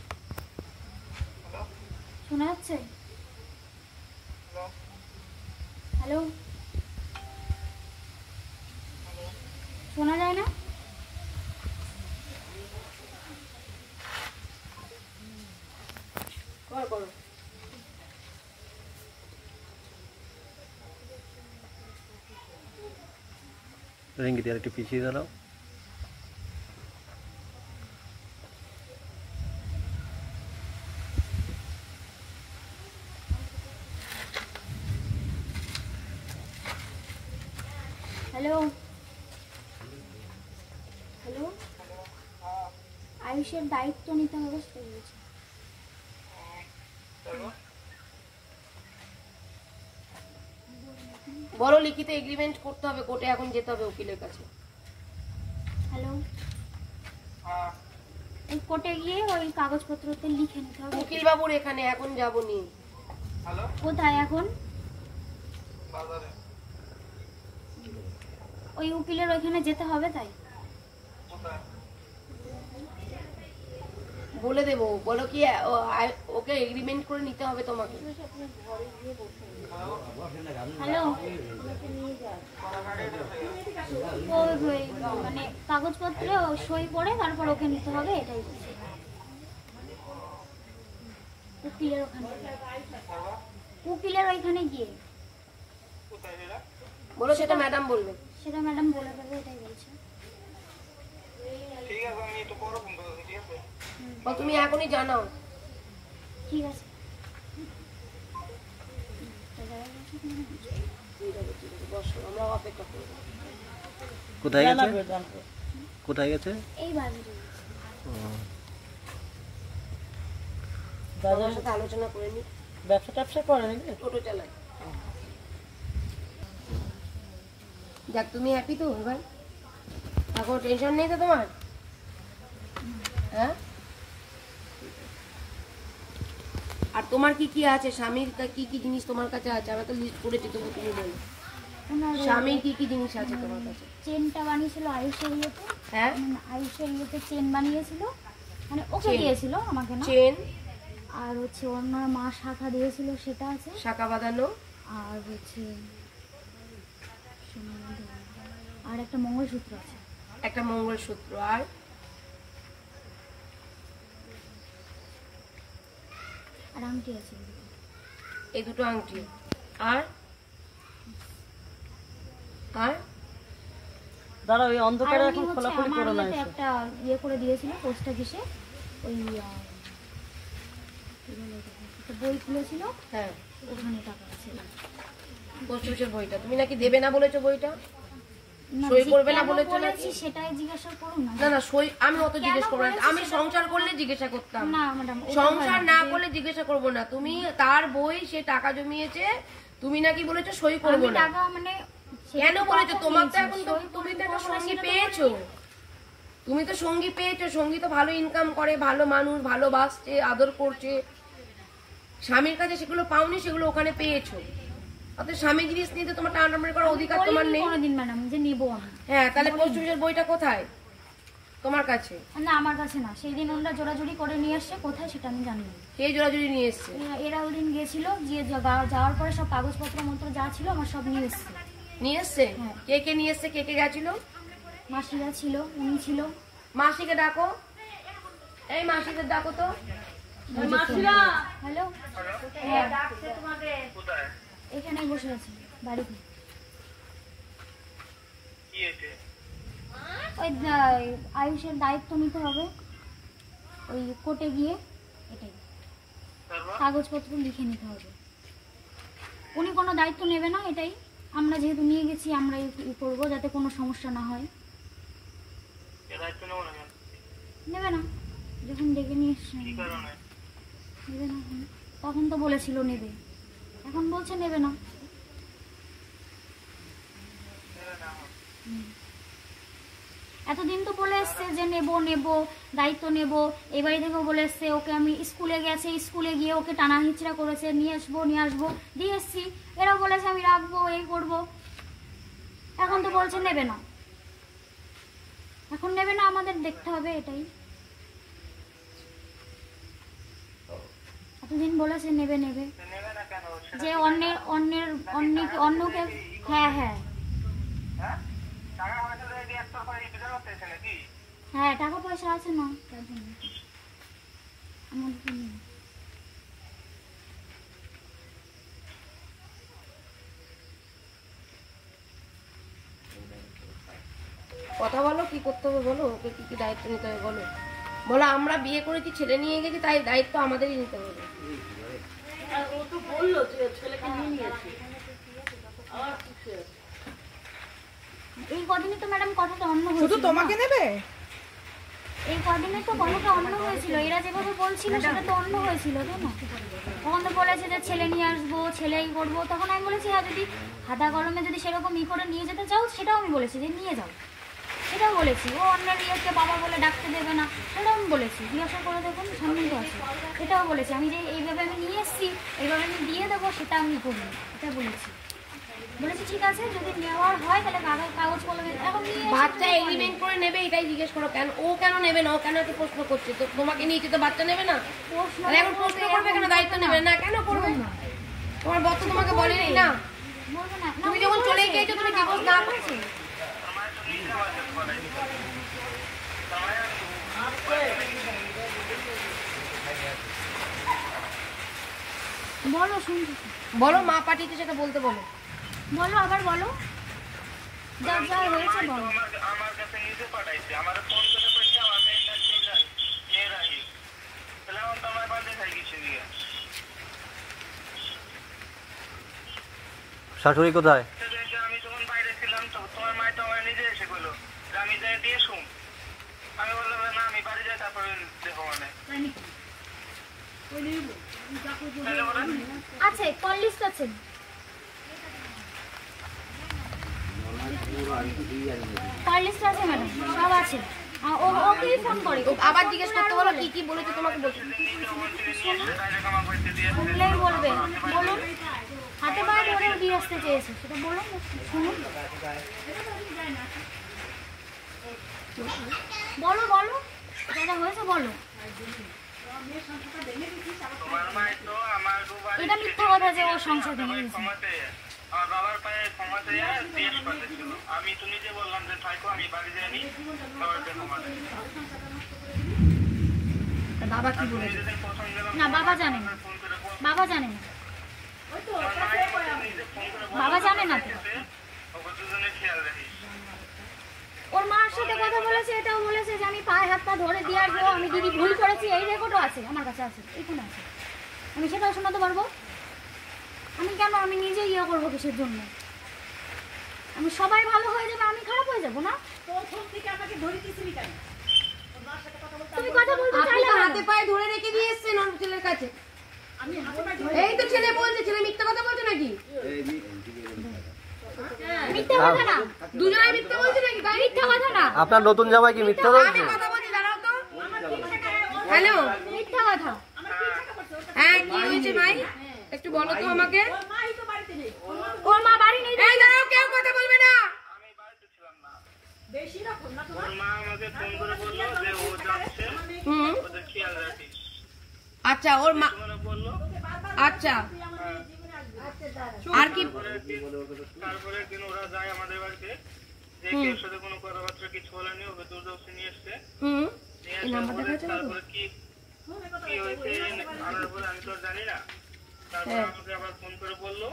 শোনা যাচ্ছে? হ্যালো, শোনা যায় না? করো করো। রিঙ্গিতে আর একটু পিছিয়ে দাঁড়াও। হ্যালো হ্যালো, আয়ুষের দায়িত্ব নিতে হবে সেটা বলছি। বলো লিখিত এগ্রিমেন্ট করতে হবে, কোর্টে এখন যেতে হবে উকিলের কাছে। হ্যালো, ওই কোর্টে গিয়ে ওই কাগজপত্রতে লিখে নিতে হবে। উকিল বাবুর এখানে এখন যাবো নি। কোথায় এখন? ওই উকিলের ওইখানে যেতে হবে, তাই বলে দেবো। বলো কি ওকে এগ্রিমেন্ট করে নিতে হবে তোমাকে। হ্যালো, মানে কাগজপত্রে সই করে তারপর ওকে নিতে হবে, এটাই বলছি। উকিলের ওখানে, উকিলের ওইখানে গিয়ে বলো, সেটা ম্যাডাম বলবে। সেটা ম্যাডাম বলে দেবে, এটাই বলছে। তুমি এখনই জানাও। ঠিক আছে। আমরা অপেক্ষা করবো। কোথায় গেছে? কোথায় গেছে? এই বাজারে। বাবার সাথে আলোচনা করে নি। ব্যবসা ট্যাবসা করে নাকি? টোটো চালায়। যাক, তুমি হ্যাপি তো এবার? এখন টেনশন নেই তো তোমার? হ্যাঁ। আর তোমার কি কি আছে? স্বামীর কি কি জিনিস তোমার কাছে আছে? আমরা তো লিস্ট করেছি, তবু তুমি বলো স্বামীর কি কি জিনিস আছে তোমার কাছে? চেনটা বানিয়েছিল আয়ুষের ইয়েতে। হ্যাঁ, আয়ুষের ইয়েতে চেন বানিয়েছিল, মানে ওকে দিয়েছিল, আমাকে না। চেন আর হচ্ছে ওনার মা শাখা দিয়েছিল, সেটা আছে। শাখা বাঁধানো। আর হচ্ছে আর একটা মঙ্গলসূত্র আছে। একটা মঙ্গলসূত্র। আর আর আংটি আছে, এই দুটো আংটি। আর আর দাঁড়া, ওই অন্ধকারে আর এখন উনি হচ্ছে খোলাখুলি আমার করো না। ইয়েতে একটা ইয়ে করে দিয়েছিল পোস্ট অফিসে, ওই একটা বই খুলেছিল, হ্যাঁ, ওখানে টাকা আছে। পোস্ট অফিসের বইটা তুমি নাকি দেবে না বলেছো? বইটা না, সই করবে না কেন বলেছো নাকি? বলেছি সেটাই জিজ্ঞাসা করুন না। না না, সই আমি অত জিজ্ঞেস করবো না। আমি সংসার করলে জিজ্ঞাসা করতাম। না ম্যাডাম, সংসার না করলে জিজ্ঞাসা করবো না। তুমি তার বই, সে টাকা জমিয়েছে, তুমি নাকি বলেছো সই করবো না। টাকা মানে কেন বলেছো? তোমার তো এখন তুমি তো একটা সঙ্গী পেয়েছো। তুমি তো সঙ্গী পেয়েছো। সঙ্গী তো ভালো ইনকাম করে, ভালো মানুষ, ভালোবাসছে, আদর করছে। স্বামীর কাছে সেগুলো পাওনি, সেগুলো ওখানে পেয়েছো। অর্থাৎ স্বামী জিনিস নিয়ে তো তোমার টানাটানি করার অধিকার তোমার নেই। কোনোদিন ম্যাডাম যে নিব আমি। হ্যাঁ, তাহলে পোস্ট অফিসের বইটা কোথায়? তোমার কাছে? না, আমার কাছে না। সেই দিন ওরা জোরাজুরি করে নিয়ে আসছে, কোথায় সেটা আমি জানি না। কে জোরাজুরি নিয়ে এসছে? এরা ওই দিন গিয়েছিল, গিয়ে যাওয়ার পরে সব কাগজপত্র মন্ত্র যা ছিল আমার সব নিয়ে এসছে। নিয়ে এসছে? হ্যাঁ। কে কে নিয়ে এসছে? কে কে গেছিল? মাসিরা ছিল, উনি ছিল, মাসিকে ডাকো, এই মাসিকে ডাকো তো। হ্যালো, এখানে বসে আছি বাড়িতে। ওই আয়ুষের দায়িত্ব নিতে হবে, ওই কোর্টে গিয়ে এটাই কাগজপত্র লিখে নিতে হবে। উনি কোনো দায়িত্ব নেবে না, এটাই আমরা যেহেতু নিয়ে গেছি আমরা করবো যাতে কোনো সমস্যা না হয়। নেবে না, যখন ডেকে নিয়ে এসছে নেবে না। তখন তো বলেছিল নেবে, এখন বলছে নেবে না। এতদিন তো বলে এসছে যে নেব নেব, দায়িত্ব নেব। এই বাড়ি থেকেও বলে এসছে, ওকে আমি স্কুলে গেছে, স্কুলে গিয়ে ওকে টানা হিচড়া করেছে, নিয়ে আসবো দিয়ে এসছি। এরা বলেছে আমি রাখবো, এই করব। এখন তো বলছে নেবে না, এখন নেবে না, আমাদের দেখতে হবে এটাই। এতদিন বলেছে নেবে নেবে, যে অন্যকে। হ্যাঁ হ্যাঁ হ্যাঁ, টাকা পয়সা আছে না, তার জন্য আমাদের নেই। কথা বলো, কি করতে হবে বলো, ওকে কি কি দায়িত্ব নিতে হবে বলো। বলো আমরা বিয়ে করেছি, ছেলে নিয়ে গেছি, তাই দায়িত্ব আমাদেরই নিতে হবে। ও তো বললো যে ছেলেকে নিয়ে নিয়েছে। এই কদিনে তো ম্যাডাম কথাটা অন্য হয়েছিল। শুধু তোমাকে নেবে? এই কদিনে তো কথাটা অন্য হয়েছিল, এরা যেভাবে বলছিল সেটা তো অন্য হয়েছিল, তাই না? তখন তো বলেছে যে ছেলে নিয়ে আসবো, ছেলেই করবো। তখন আমি বলেছি হ্যাঁ, যদি হাতা কলমে যদি সেরকম করে নিয়ে যেতে চাও সেটাও আমি বলেছি যে নিয়ে যাও, সেটাও বলেছি। ও অন্যের ইয়েকে বাবা বলে ডাকতে দেবে না, সেটাও আমি বলেছি। জিজ্ঞাসা করে দেখুন, সামনেই তো আছে, এটাও বলেছি। আমি যে এইভাবে আমি নিয়ে এসেছি, এইভাবে আমি দিয়ে দেবো, সেটা আমি করিনি, এটা বলেছি। ঠিক আছে, যদি নেওয়ার হয় তাহলে কাগজ কলমে এখন নিয়ে বাচ্চা এগ্রিমেন্ট করে নেবে, এটাই জিজ্ঞেস করো। কেন ও কেন নেবে না, ও কেন এত প্রশ্ন করছে? তো তোমাকে নিয়েছি তো বাচ্চা নেবে না, এখন প্রশ্ন করবে কেন? দায়িত্ব নেবে না কেন? করবে না, তোমার বর তো তোমাকে বলেনি না। বলবো না, তুমি যখন চলে গিয়েছো, তুমি ডিভোর্স না করেছো। বলো, শুনছি। বলো, মা পাঠিয়েছে সেটা বলতে বলো। বলো, আবার বলো, যা যা হয়েছে বলো। আমার কাছে নিজে পাঠাইছে, আমার ফোন করে কইছে আমাকে এটা দিয়ে যাই নিয়ে রাখি, তাহলে এখন তো আমার বাড়িতে খাই কিছু দিয়ে। শাশুড়ি কোথায়? আমি তখন বাইরে ছিলাম, তো তোমার মাই তো আমার নিজে এসে বললো যে আমি যাই দিয়ে শুন। আমি বললাম না, আমি বাড়ি যাই, তারপরে দেখো। মানে আছে, কল লিস্ট আছে। কল লিস্ট আছে ম্যাডাম, সব আছে। ওকেই ফোন করে আবার জিজ্ঞেস করতে বলো কি কি বলেছে তোমাকে। বলছি শুনলেই বলবে, বলুন। হাতে পায়ে ধরে দিয়ে আসতে চেয়েছে, সেটা বলুন, শুনুন। বলো বলো, যেটা হয়েছে বলো। এটা মিথ্যা কথা যে ওর সংসার ভেঙে গেছে। আমার বাবার পায়ে ক্ষমা চেয়ে জিজ্ঞেস করতেছিল, আমি তো নিজে বললাম যে থাকো, আমি বাড়ি যাইনি, বাবা কি বলেছে? না, বাবা জানে না, বাবা জানে না, বাবা জানে না তো। ওর মার সাথে কথা বলেছে, এটাও বলেছে যে আমি পায়ে হাত পা ধরে দিয়ে আসবো, আমি দিদি ভুল করেছি, এই রেকর্ডও আছে আমার কাছে, আছে, এখানে আছে। আমি সেটাও শোনাতে পারবো। আমি কেন, আমি নিজে ইয়ে করবো কিসের জন্য? আমি সবাই ভালো হয়ে যাবে, আমি খারাপ হয়ে যাবো না? তুমি কথা বলতে চাইলে হাতে পায়ে ধরে রেখে দিয়ে এসছেন ওর ছেলের কাছে। এই তো ছেলে বলছে, ছেলে মিথ্যা কথা বলছে নাকি? মিথ্যা কথা না, দুজনে মিথ্যা বলছে নাকি? মিথ্যা কথা না। আপনার নতুন জামাই কি মিথ্যা বলছে? আমি কথা বলছি, দাঁড়াও তো। হ্যালো, মিথ্যা কথা। হ্যাঁ কি হয়েছে ভাই, একটু বলো তো আমাকে। ওর মা বাড়ি নেই। এই দাঁড়াও, কেউ কথা বলবে না। ওর মা আমাকে ফোন করে বললো যে ও যাচ্ছে, ওদের খেয়াল রাখিস। আচ্ছা, ওর মা বললো। আচ্ছা, আর কি? তারপরে দিন ওরা যায় আমাদের বাড়িতে, যে কেউ সাথে কোনো কথাবার্তা কিছু বলেনি, ওকে দুর্দর্শী নিয়ে এসছে। হুম, নিয়ে আসার পরে তারপরে কি হয়েছে আনার পরে আমি তো আর জানি না। তারপরে আমাকে আবার ফোন করে বললো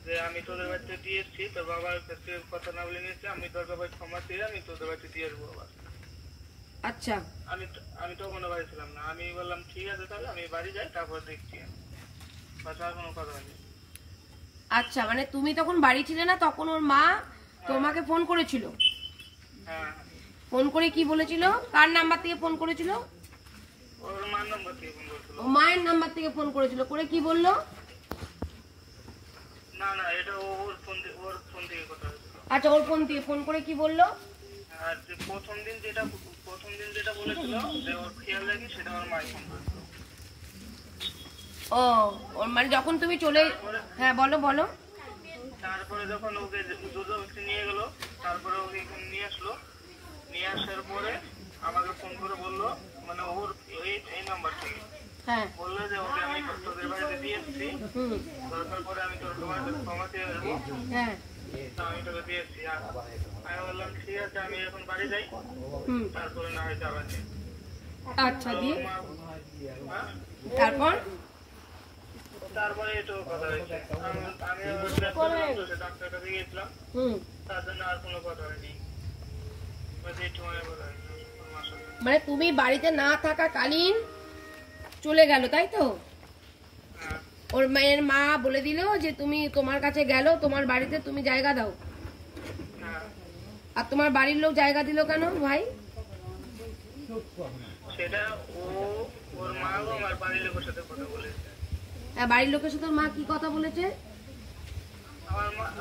যে আমি তোদের বাড়িতে দিয়ে এসছি, তোর বাবার কাছে কথা না বলে নিয়েছে, আমি তোর বাবার ক্ষমা চেয়ে আমি তোদের বাড়িতে দিয়ে আসবো আবার। আচ্ছা, আমি তখনও বাড়ি ছিলাম না। আমি বললাম ঠিক আছে তাহলে আমি বাড়ি যাই, তারপর দেখছি। বাস আর কোনো কথা হয়নি। আচ্ছা, মানে তুমি তখন বাড়ি ছিলে না, তখন ওর মা তোমাকে ফোন করেছিল? হ্যাঁ। ফোন করে কি বলেছিল? কার নাম্বার থেকে ফোন করেছিল? ওর মার নাম্বার থেকে ফোন করেছিল। ও মায়ের নাম্বার থেকে ফোন করেছিল, করে কি বললো? না না, এটা ওর ফোন থেকে কথা হয়েছিল। আচ্ছা, ওর ফোন থেকে ফোন করে কি বললো? আর যে প্রথম দিন যেটা বলেছিল যে ওর খেয়াল রাখি, সেটা আমার মাই ফোন করেছিল। ও, ওর মানে যখন তুমি চলে, হ্যাঁ বলো বলো। তারপরে যখন ওকে দুর্গাবতী নিয়ে গেল, তারপরে ওকে এখানে নিয়ে আসলো। নিয়ে আসার পরে আমাকে ফোন করে বললো, মানে ওর এই নাম্বার থেকে বললো যে ওকে আমি তোদের বাড়িতে দিয়ে এসছি, দরকার পরে আমি তোর ক্ষমা চেয়ে আসবো, আমি তোকে দিয়ে এসছি। আমি বললাম ঠিক আছে, আমি এখন বাড়ি যাই, তারপরে না হয় যাবেন। আচ্ছা, দিয়ে তারপর তারপরে এটাও কথা হয়েছে। আমি ডাক্তার কাছে গিয়েছিলাম, তার জন্য আর কোনো কথা হয়নি। মানে তুমি বাড়িতে না থাকাকালীন চলে গেল, তাই তো? ওর মায়ের মা বলে দিল যে তুমি তোমার কাছে গেল, তোমার বাড়িতে তুমি জায়গা দাও। আর তোমার বাড়ির লোক জায়গা দিল কেন ভাই? সেটা ওর মা আমার বাড়ির লোকের সাথে কথা বলেছে। হ্যাঁ, বাড়ির লোকের সাথে মা কি কথা বলেছে?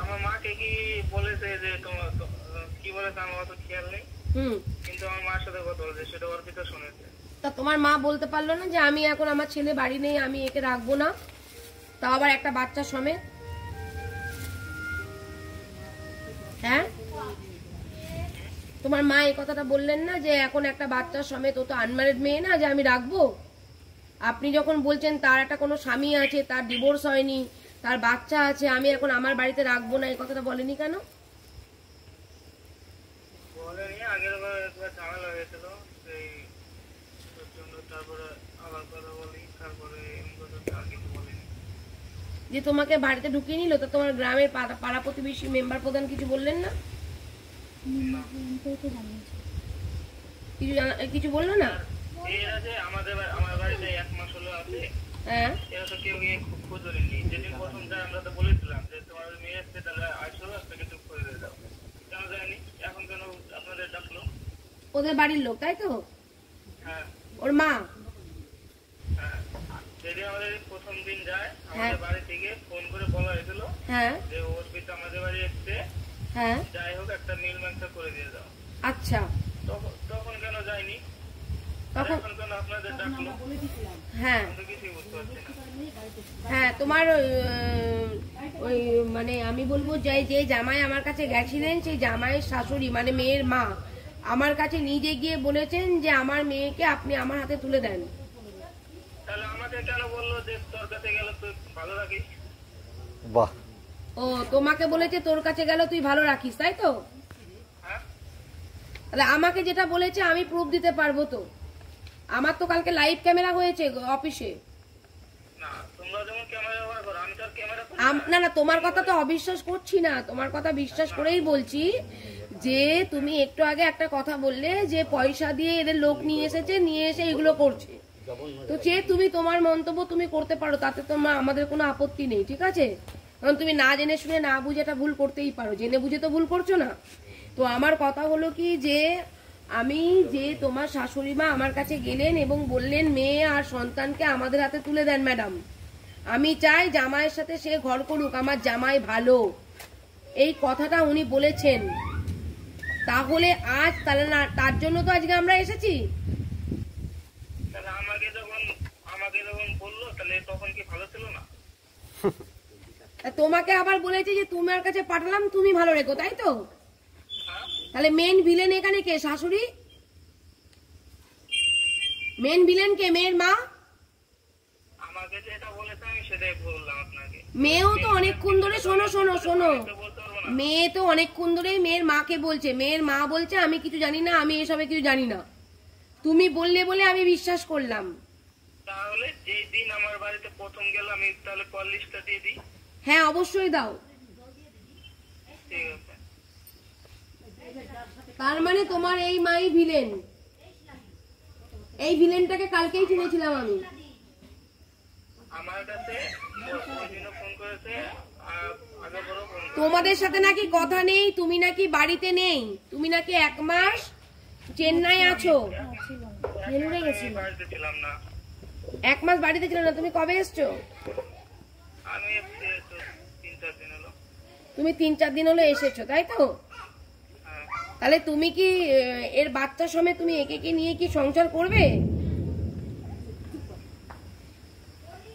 আমার মাকে কি বলেছে যে তোমার কি বলেছে আমার অত খেয়াল নেই, কিন্তু আমার মার সাথে কথা বলেছে, সেটা ওর ভিতর শুনেছে। তা তোমার মা বলতে পারলো না যে আমি এখন আমার ছেলে বাড়ি নেই, আমি একে রাখবো না, তাও আবার একটা বাচ্চা সমেত? হ্যাঁ, তোমার মা এই কথাটা বললেন না যে এখন একটা বাচ্চা সমেত, ও তো আনম্যারিড মেয়ে না, যে আমি রাখবো? আপনি যখন বলছেন তার একটা কোনো স্বামী আছে, তার ডিভোর্স হয়নি, তার বাচ্চা আছে, আমি এখন আমার বাড়িতে রাখবো না, এই কথাটা বলেনি কেন? বলেনি, আগের বার একবার ঝামেলা হয়েছিল, সেই জন্য তারপরে আবার কথা বলি, তারপরে আর কিছু বলিনি। যে তোমাকে বাড়িতে ঢুকিয়ে নিল, তো তোমার গ্রামের পাড়া প্রতিবেশী মেম্বার প্রধান কিছু বললেন না? কিছু বললো না? এরা যে আমার বাড়িতে 1 মাস হলো আছে, এরা তো কেউ গিয়ে খোঁজ করেনি। যেদিন প্রথম যায় আমরা তো বলেছিলাম যে তোমার মেয়ে আসছে, তাহলে আসো, আপনাকে চুপ করে দিয়ে দাও। কেন যায়নি, এখন কেন আপনাদের ডাকলো? ওদের বাড়ির লোক, তাই তো? হ্যাঁ, ওর মা। হ্যাঁ, যেদিন আমাদের প্রথম দিন যায়, আমাদের বাড়ি থেকে ফোন করে বলা হয়েছিল যে ওর পিতা আমাদের বাড়ি এসছে, যাই হোক একটা মিল মাংসা করে দিয়ে দাও। আচ্ছা, তখন কেন যায়নি, এখন কেন আপনাদের ডাকলো? হ্যাঁ কিছুই বুঝতে পারছি না। হ্যাঁ, তোমার ওই মানে আমি বলবো যে জামাই আমার কাছে গেছিলেন, সেই জামাইয়ের শাশুড়ি মানে মেয়ের মা আমার কাছে নিজে গিয়ে বলেছেন যে আমার মেয়েকে আপনি আমার হাতে তুলে দেন। তাহলে আমাকে কেন বললো যে তোর কাছে গেল তুই ভালো রাখিস? বাহ, ও তোমাকে বলেছে তোর কাছে গেল তুই ভালো রাখিস, তাই তো? তাহলে আমাকে যেটা বলেছে আমি প্রুফ দিতে পারবো তো। আমার তো কালকে লাইভ ক্যামেরা হয়েছে অফিসে। না না, তোমার কথা তো অবিশ্বাস করছি না, তোমার কথা বিশ্বাস করেই বলছি যে তুমি একটু আগে একটা কথা বললে যে পয়সা দিয়ে এদের লোক নিয়ে এসেছে, নিয়ে এসে এগুলো করছে। তো যে তুমি তোমার মন্তব্য তুমি করতে পারো, তাতে তোমার আমাদের কোনো আপত্তি নেই, ঠিক আছে? কারণ তুমি না জেনে শুনে না বুঝে এটা ভুল করতেই পারো, জেনে বুঝে তো ভুল করছো না। তো আমার কথা হলো কি যে আমি যে তোমার শাশুড়ি মা আমার কাছে গেলেন এবং বললেন মেয়ে আর সন্তানকে আমাদের হাতে তুলে দেন ম্যাডাম, আমি চাই জামাইয়ের সাথে সে ঘর করুক, আমার জামাই ভালো, এই কথাটা উনি বলেছেন। তাহলে আজ তাহলে না, তার জন্য তো আজকে আমরা এসেছি। আমাকে যখন বললো তাহলে তখন কি ভালো ছিল না? তোমাকে আবার বলেছে যে তোমার কাছে পাঠালাম তুমি ভালো রেখো, তাই তো? তাহলে মেন ভিলেন এখানে কে? শাশুড়ি? মেন ভিলেন কে? মেয়ের মা? আমাকে যেটা বলেছে আমি সেটাই বললাম আপনাকে। মেয়েও তো অনেকক্ষণ ধরে, শোনো শোনো শোনো, মেয়ে তো অনেকক্ষণ ধরেই মেয়ের মাকে বলছে, মেয়ের মা বলছে আমি কিছু জানি না, আমি এসবে কিছু জানি না। তুমি বললে বলে আমি বিশ্বাস করলাম। তাহলে যেই দিন আমার বাড়িতে প্রথম গেল আমি তাহলে কল লিস্টটা দিয়ে দিই। হ্যাঁ অবশ্যই দাও। ঠিক আছে। তার মানে তোমার এই মাই ভিলেন। এই ভিলেনটাকে কালকেই চিনেছিলাম আমি। আমার কাছে ওই দিনও ফোন করেছে, আগে বড় ফোন করেছে। তোমাদের সাথে নাকি কথা নেই, তুমি নাকি বাড়িতে নেই, তুমি নাকি 1 মাস চেন্নাই আছো। ভেলুরে গেছিল। বাড়িতে ছিলাম না। 1 মাস বাড়িতে ছিল না, তুমি কবে এসছো? আমি এসেছি তো 3-4 দিন হলো। তুমি 3-4 দিন হলো এসেছো, তাই তো? হ্যাঁ। তাহলে তুমি কি এর বাচ্চার সময় তুমি একে নিয়ে কি সংসার করবে?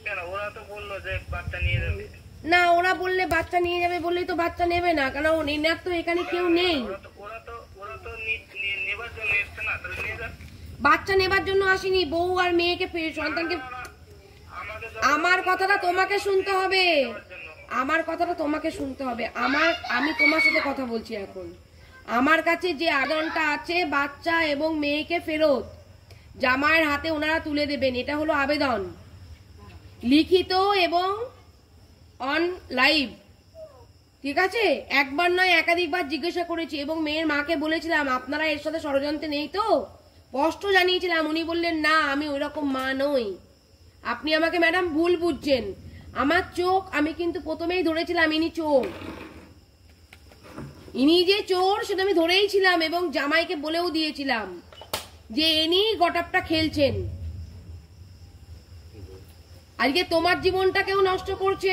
কেন ওরা তো বললো যে বাচ্চা নিয়ে যাবে। না, ওরা বললে বাচ্চা নিয়ে যাবে বললেই তো বাচ্চা নেবে না, কারণ এনার তো এখানে কেউ নেই। ওরা তো নেবার জন্য এসছে না, তাহলে নিয়ে যান। বাচ্চা নেবার জন্য আসেনি, বউ আর মেয়েকে সন্তানকে। আমার কথাটা তোমাকে শুনতে হবে, আমার কথাটা তোমাকে শুনতে হবে। আমি তোমার সাথে কথা বলছি এখন। আমার কাছে যে আবেদনটা আছে বাচ্চা এবং মেয়েকে ফেরত জামাইয়ের হাতে ওনারা তুলে দেবেন, এটা হলো আবেদন, লিখিত এবং অন লাইভ। ঠিক আছে? একবার নয় একাধিকবার জিজ্ঞাসা করেছি এবং মেয়ের মাকে বলেছিলাম আপনারা এর সাথে ষড়যন্ত্রে নেই তো, স্পষ্ট জানিয়েছিলাম। উনি বললেন না আমি ওইরকম মা নই, আপনি আমাকে ম্যাডাম ভুল বুঝছেন। আমার চোখ, আমি কিন্তু প্রথমেই ধরেছিলাম ইনি চোর, ইনি যে চোর সেটা আমি ধরেই ছিলাম এবং জামাইকে বলেও দিয়েছিলাম যে ইনি গটাপটা খেলছেন। আজকে তোমার জীবনটাকেও নষ্ট করছে,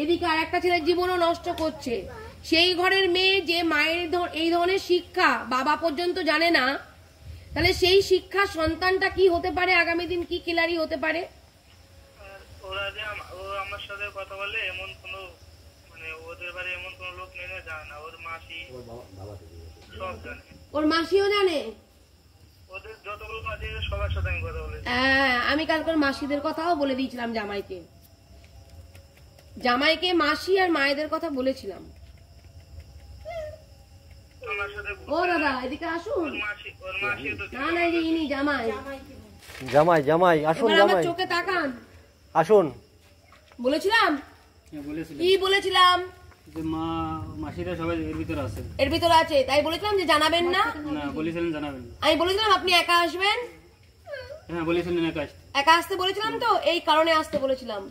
এদিকে আর একটা ছেলের জীবনও নষ্ট করছে। সেই ঘরের মেয়ে যে মায়ের এই ধরনের শিক্ষা বাবা পর্যন্ত জানে না, তাহলে সেই শিক্ষা সন্তানটা কি হতে পারে, আগামী দিন কি কিলারি হতে পারে। ওরা যে আমার সাথে কথা বলে এমন কোনো মানে ওদের বাড়ি এমন কোনো লোক নেই না জানে না। ওর মাসি সব জানে, ওর মাসিও জানে। ওদের যতগুলো মাসি সবার সাথে আমি কথা বলেছি। হ্যাঁ, আমি কালকে মাসিদের কথাও বলে দিয়েছিলাম জামাইকে, জামাইকে মাসি আর মায়েদের কথা বলেছিলাম। ও দাদা এদিকে আসুন। না না, ইনি জামাই। জামাই জামাই আসুন, আমার জামাই চোখে তাকান। আসুন। বলেছিলাম কি বলেছিলাম যে মা মাসিরা সবাই এর ভিতরে আছে, এর ভিতরে আছে, তাই বলেছিলাম যে জানাবেন না। না বলেছিলেন জানাবেন। আমি বলেছিলাম আপনি একা আসবেন। হ্যাঁ বলেছিলেন একা আসতে বলেছিলাম, তো এই কারণে আসতে বলেছিলাম।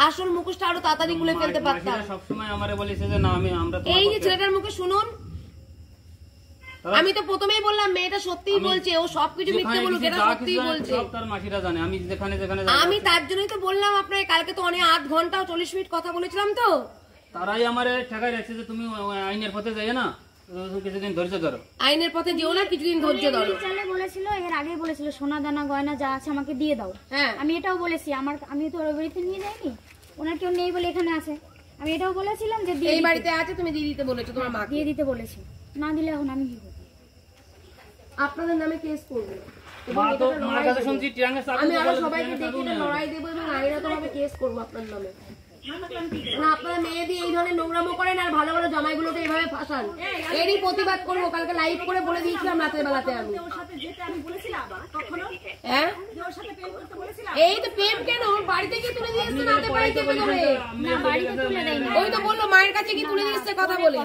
আসল মুখোশটা আরো তাড়াতাড়ি খুলে ফেলতে পারতাম। সবসময় আমারে বলেছে যে না আমরা এই যে ছেলেটার মুখে শুনুন, আমি তো প্রথমেই বললাম মেয়েটা সত্যিই বলছে, ও সবকিছু মিথ্যে বলুক, এটা সত্যিই বলছে। সব তার মাসিরা জানে, আমি যেখানে যেখানে আমি তার জন্যই তো বললাম আপনাকে কালকে তো অনেক 8 ঘন্টা ও 40 মিনিট কথা বলেছিলাম। তো তারাই আমারে ঠেকাই রাখছে যে তুমি আইনের পথে যাই না, কিছুদিন ধৈর্য ধরো। আইনের পথে যেও না, কিছুদিন ধৈর্য ধরো। চালে বলেছিল, এর আগে বলেছিল সোনা দানা গয়না যা আছে আমাকে দিয়ে দাও। হ্যাঁ, আমি এটাও বলেছি, আমি তো ওর বাড়িতে নিয়ে যাইনি, ওনার কেউ নেই বলে এখানে আছে। আমি এটাও বলেছিলাম যে এই বাড়িতে আছে, তুমি দিয়ে দিতে বলেছো তোমার মাকে। দিয়ে দিতে বলেছি, না দিলে এখন আমি কি করব? আপনাদের নামে কেস করব। আমি আরো সবাইকে ডেকে লড়াই দেবো এবং আইনত ভাবে কেস করবো আপনার নামে। না আপনারা মেয়ে দিয়ে এই ধরনের নোংরামো করেন আর ভালো ভালো জামাইগুলোকে এইভাবে ফাঁসান, এরই প্রতিবাদ করবো। কালকে লাইভ করে বলে দিয়েছিলাম রাতের বেলাতে আমি। হ্যাঁ এই তো প্রেম কেন, ওর বাড়িতে কি তুলে দিয়ে এসছে রাতে বাড়ি চেপে ধরে? ওই তো বললো মায়ের কাছে কি তুলে দিয়ে এসছে কথা বলে।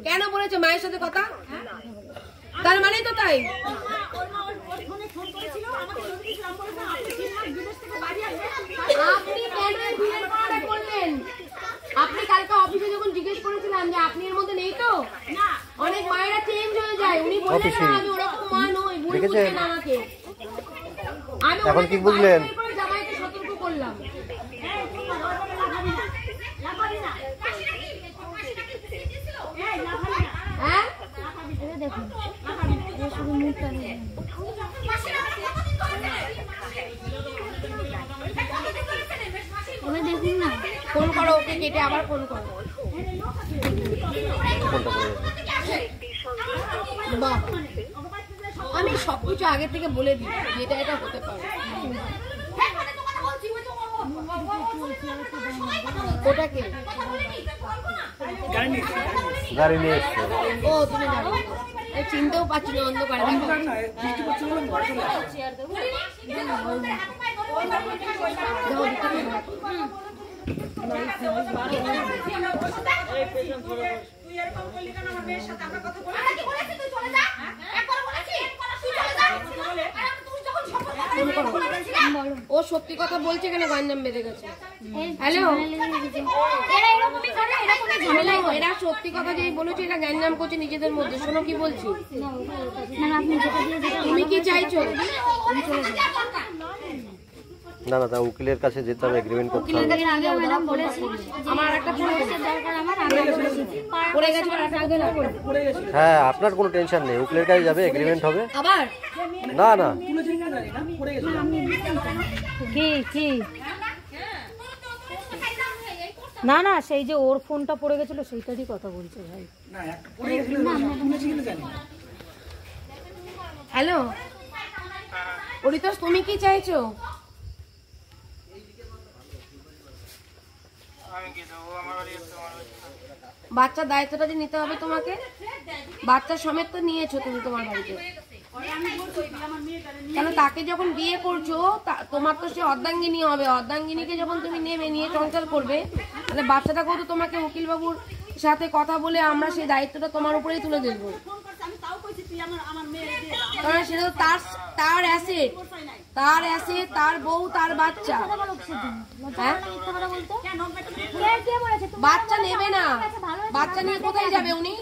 কেন বলেছে মায়ের সাথে কথা? তার মানে তো তাই। আপনি কেন বিয়ের পড়াটা করলেন? আপনি কালকে অফিসে যখন জিজ্ঞেস করেছিলাম যে আপনি এর মধ্যে নেই তো, অনেক মায়েরা চেঞ্জ হয়ে যায়, উনি বললেন না আমি ওরকম মা নই, ভুল বুঝছেন আমাকে। আমি এখন কি বুঝলেন? জামাইকে সতর্ক করলাম। হ্যাঁ দেখুন শুধু মুখটা নেই। দেখুন না, ফোন করো ওকে, কেটে আবার ফোন করো। বাহ, আমি সবকিছু আগে থেকে বলে দিই যেটা এটা হতে পারে। ওটাকে গাড়ি নিয়ে এসছে। ও তুমি জানো, চিনতেও পারছি না অন্ধকারে। ও সত্যি কথা বলছে কেন গঞ্জাম বেঁধে গেছে? হ্যালো, এরা সত্যি কথা যে বলেছে, এরা গ্যাঞ্জাম করছে নিজেদের মধ্যে। শোনো কি বলছি, তুমি কি চাইছো? না না, তা উকিলের কাছে যেতে হবে, এগ্রিমেন্ট করতে হবে। আমার একটা পড়ে গেছে, হ্যাঁ, আপনার কোনো টেনশন নেই, উকিলের কাছে যাবে, এগ্রিমেন্ট হবে। আবার না না, কি না না, সেই যে ওর ফোনটা পড়ে গেছিল সেইটারই কথা বলছে ভাই। হ্যালো অরিতোষ, তুমি কি চাইছো? বাচ্চার দায়িত্বটা যে নিতে হবে তোমাকে, বাচ্চা সমেত তো নিয়েছো তুমি তোমার বাড়িতে। কেন তাকে যখন বিয়ে করছো তোমার তো সে অর্ধাঙ্গিনী হবে, অর্ধাঙ্গিনীকে যখন তুমি নেবে, নিয়ে সংসার করবে, তাহলে বাচ্চাটাকেও তো তোমাকে উকিল বাবুর সাথে কথা বলে আমরা সেই দায়িত্বটা তোমার উপরেই তুলে দেবো। কারণ সেটা তো তার অ্যাসেট, তার বউ, তার বাচ্চা। হ্যাঁ, বাচ্চা নেবে না, বাচ্চা নিয়ে কোথায় যাবে উনি?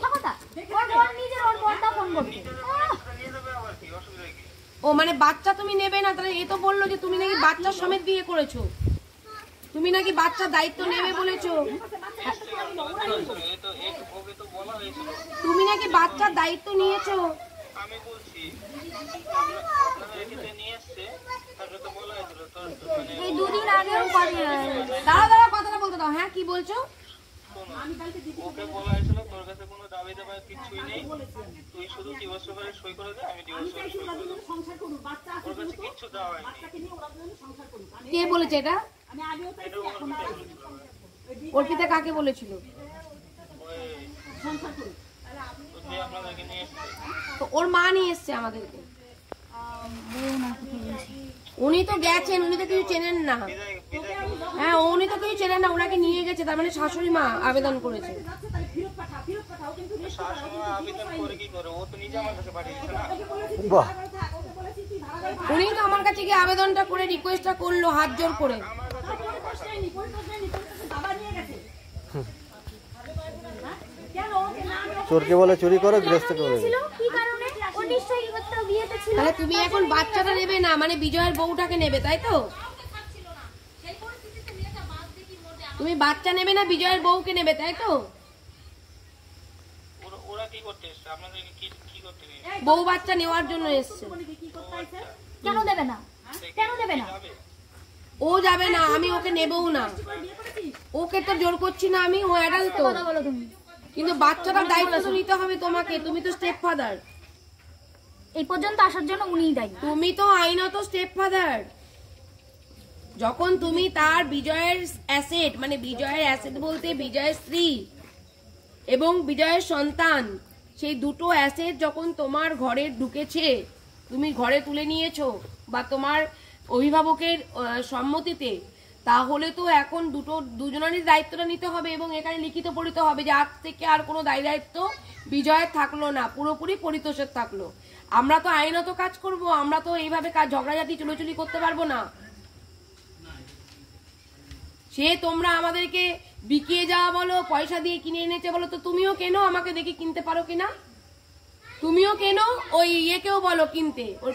ও মানে বাচ্চা তুমি নেবে না, তাহলে এ তো বললো যে তুমি নাকি বাচ্চার সমেত বিয়ে করেছো, তুমি নাকি বাচ্চার দায়িত্ব নেবে বলেছো, তুমি নাকি বাচ্চার দায়িত্ব নিয়েছো। দাঁড়া কথাটা বলতে দাও। হ্যাঁ, কি বলছো? ওকে বলা হয়েছিল তোর কাছে কোনো দাবি দাবা কিছুই নেই, তুই শুধু ডিভোর্স পেপারে সই করে দে, আমি ডিভোর্স পেপারে সই করে দেব। ওর কাছে কিচ্ছু দেওয়া হয়নি। কে বলেছে এটা? অর্পিতা কাকে বলেছিল? ওর মা নিয়ে এসছে আমাদেরকে। উনি তো গেছেন, উনি তো কিছু চেনেন না। হ্যাঁ, উনি তো কিছু চেনেন না, ওনাকে নিয়ে গেছে, তার মানে শাশুড়ি মা আবেদন করেছে। উনি তো আমার কাছে গিয়ে আবেদনটা করে রিকোয়েস্টটা করলো হাত জোর করে। চোরকে বলে চুরি করো, গৃহস্থকে বলে। তাহলে তুমি এখন বাচ্চাটা নেবে না, মানে বিজয়ের বউটাকে নেবে, তাই তো? তুমি বাচ্চা নেবে না, বিজয়ের বউকে নেবে, তাই তো? বউ বাচ্চা নেওয়ার জন্য এসছে। কেন দেবে না? কেন দেবে না? ও যাবে না, আমি ওকে নেবও না, ওকে তো জোর করছি না আমি, ও অ্যাডাল্ট তো। কিন্তু বাচ্চাটার দায়িত্ব তো নিতে হবে তোমাকে, তুমি তো স্টেপ ফাদার। এই পর্যন্ত আসার জন্য উনিই দায়ী। তুমি তো আইনত স্টেপ ফাদার। যখন তুমি তার বিজয়ের অ্যাসেট, মানে বিজয়ের অ্যাসেট বলতে বিজয়ের স্ত্রী এবং বিজয়ের সন্তান, সেই দুটো অ্যাসেট যখন তোমার ঘরে ঢুকেছে, তুমি ঘরে তুলে নিয়েছো বা তোমার অভিভাবকের সম্মতিতে, তাহলে তো এখন দুজনেরই দায়িত্বটা নিতে হবে এবং এখানে লিখিত পড়িতে হবে যে আজ থেকে আর কোনো দায়িত্ব বিজয়ের থাকলো না, পুরোপুরি পরিতোষের থাকলো। আমরা তো আইনত কাজ করব, আমরা তো এইভাবে কাজ ঝগড়াঝাটি চুলোচুলি করতে পারবো না। সে তোমরা আমাদেরকে বিকিয়ে যাওয়া বলো, পয়সা দিয়ে কিনে এনেছে বলো, তো তুমিও কেন আমাকে দেখে কিনতে পারো কিনা? তুমিও কেন ওই ইয়েকেও বলো কিনতে, ওর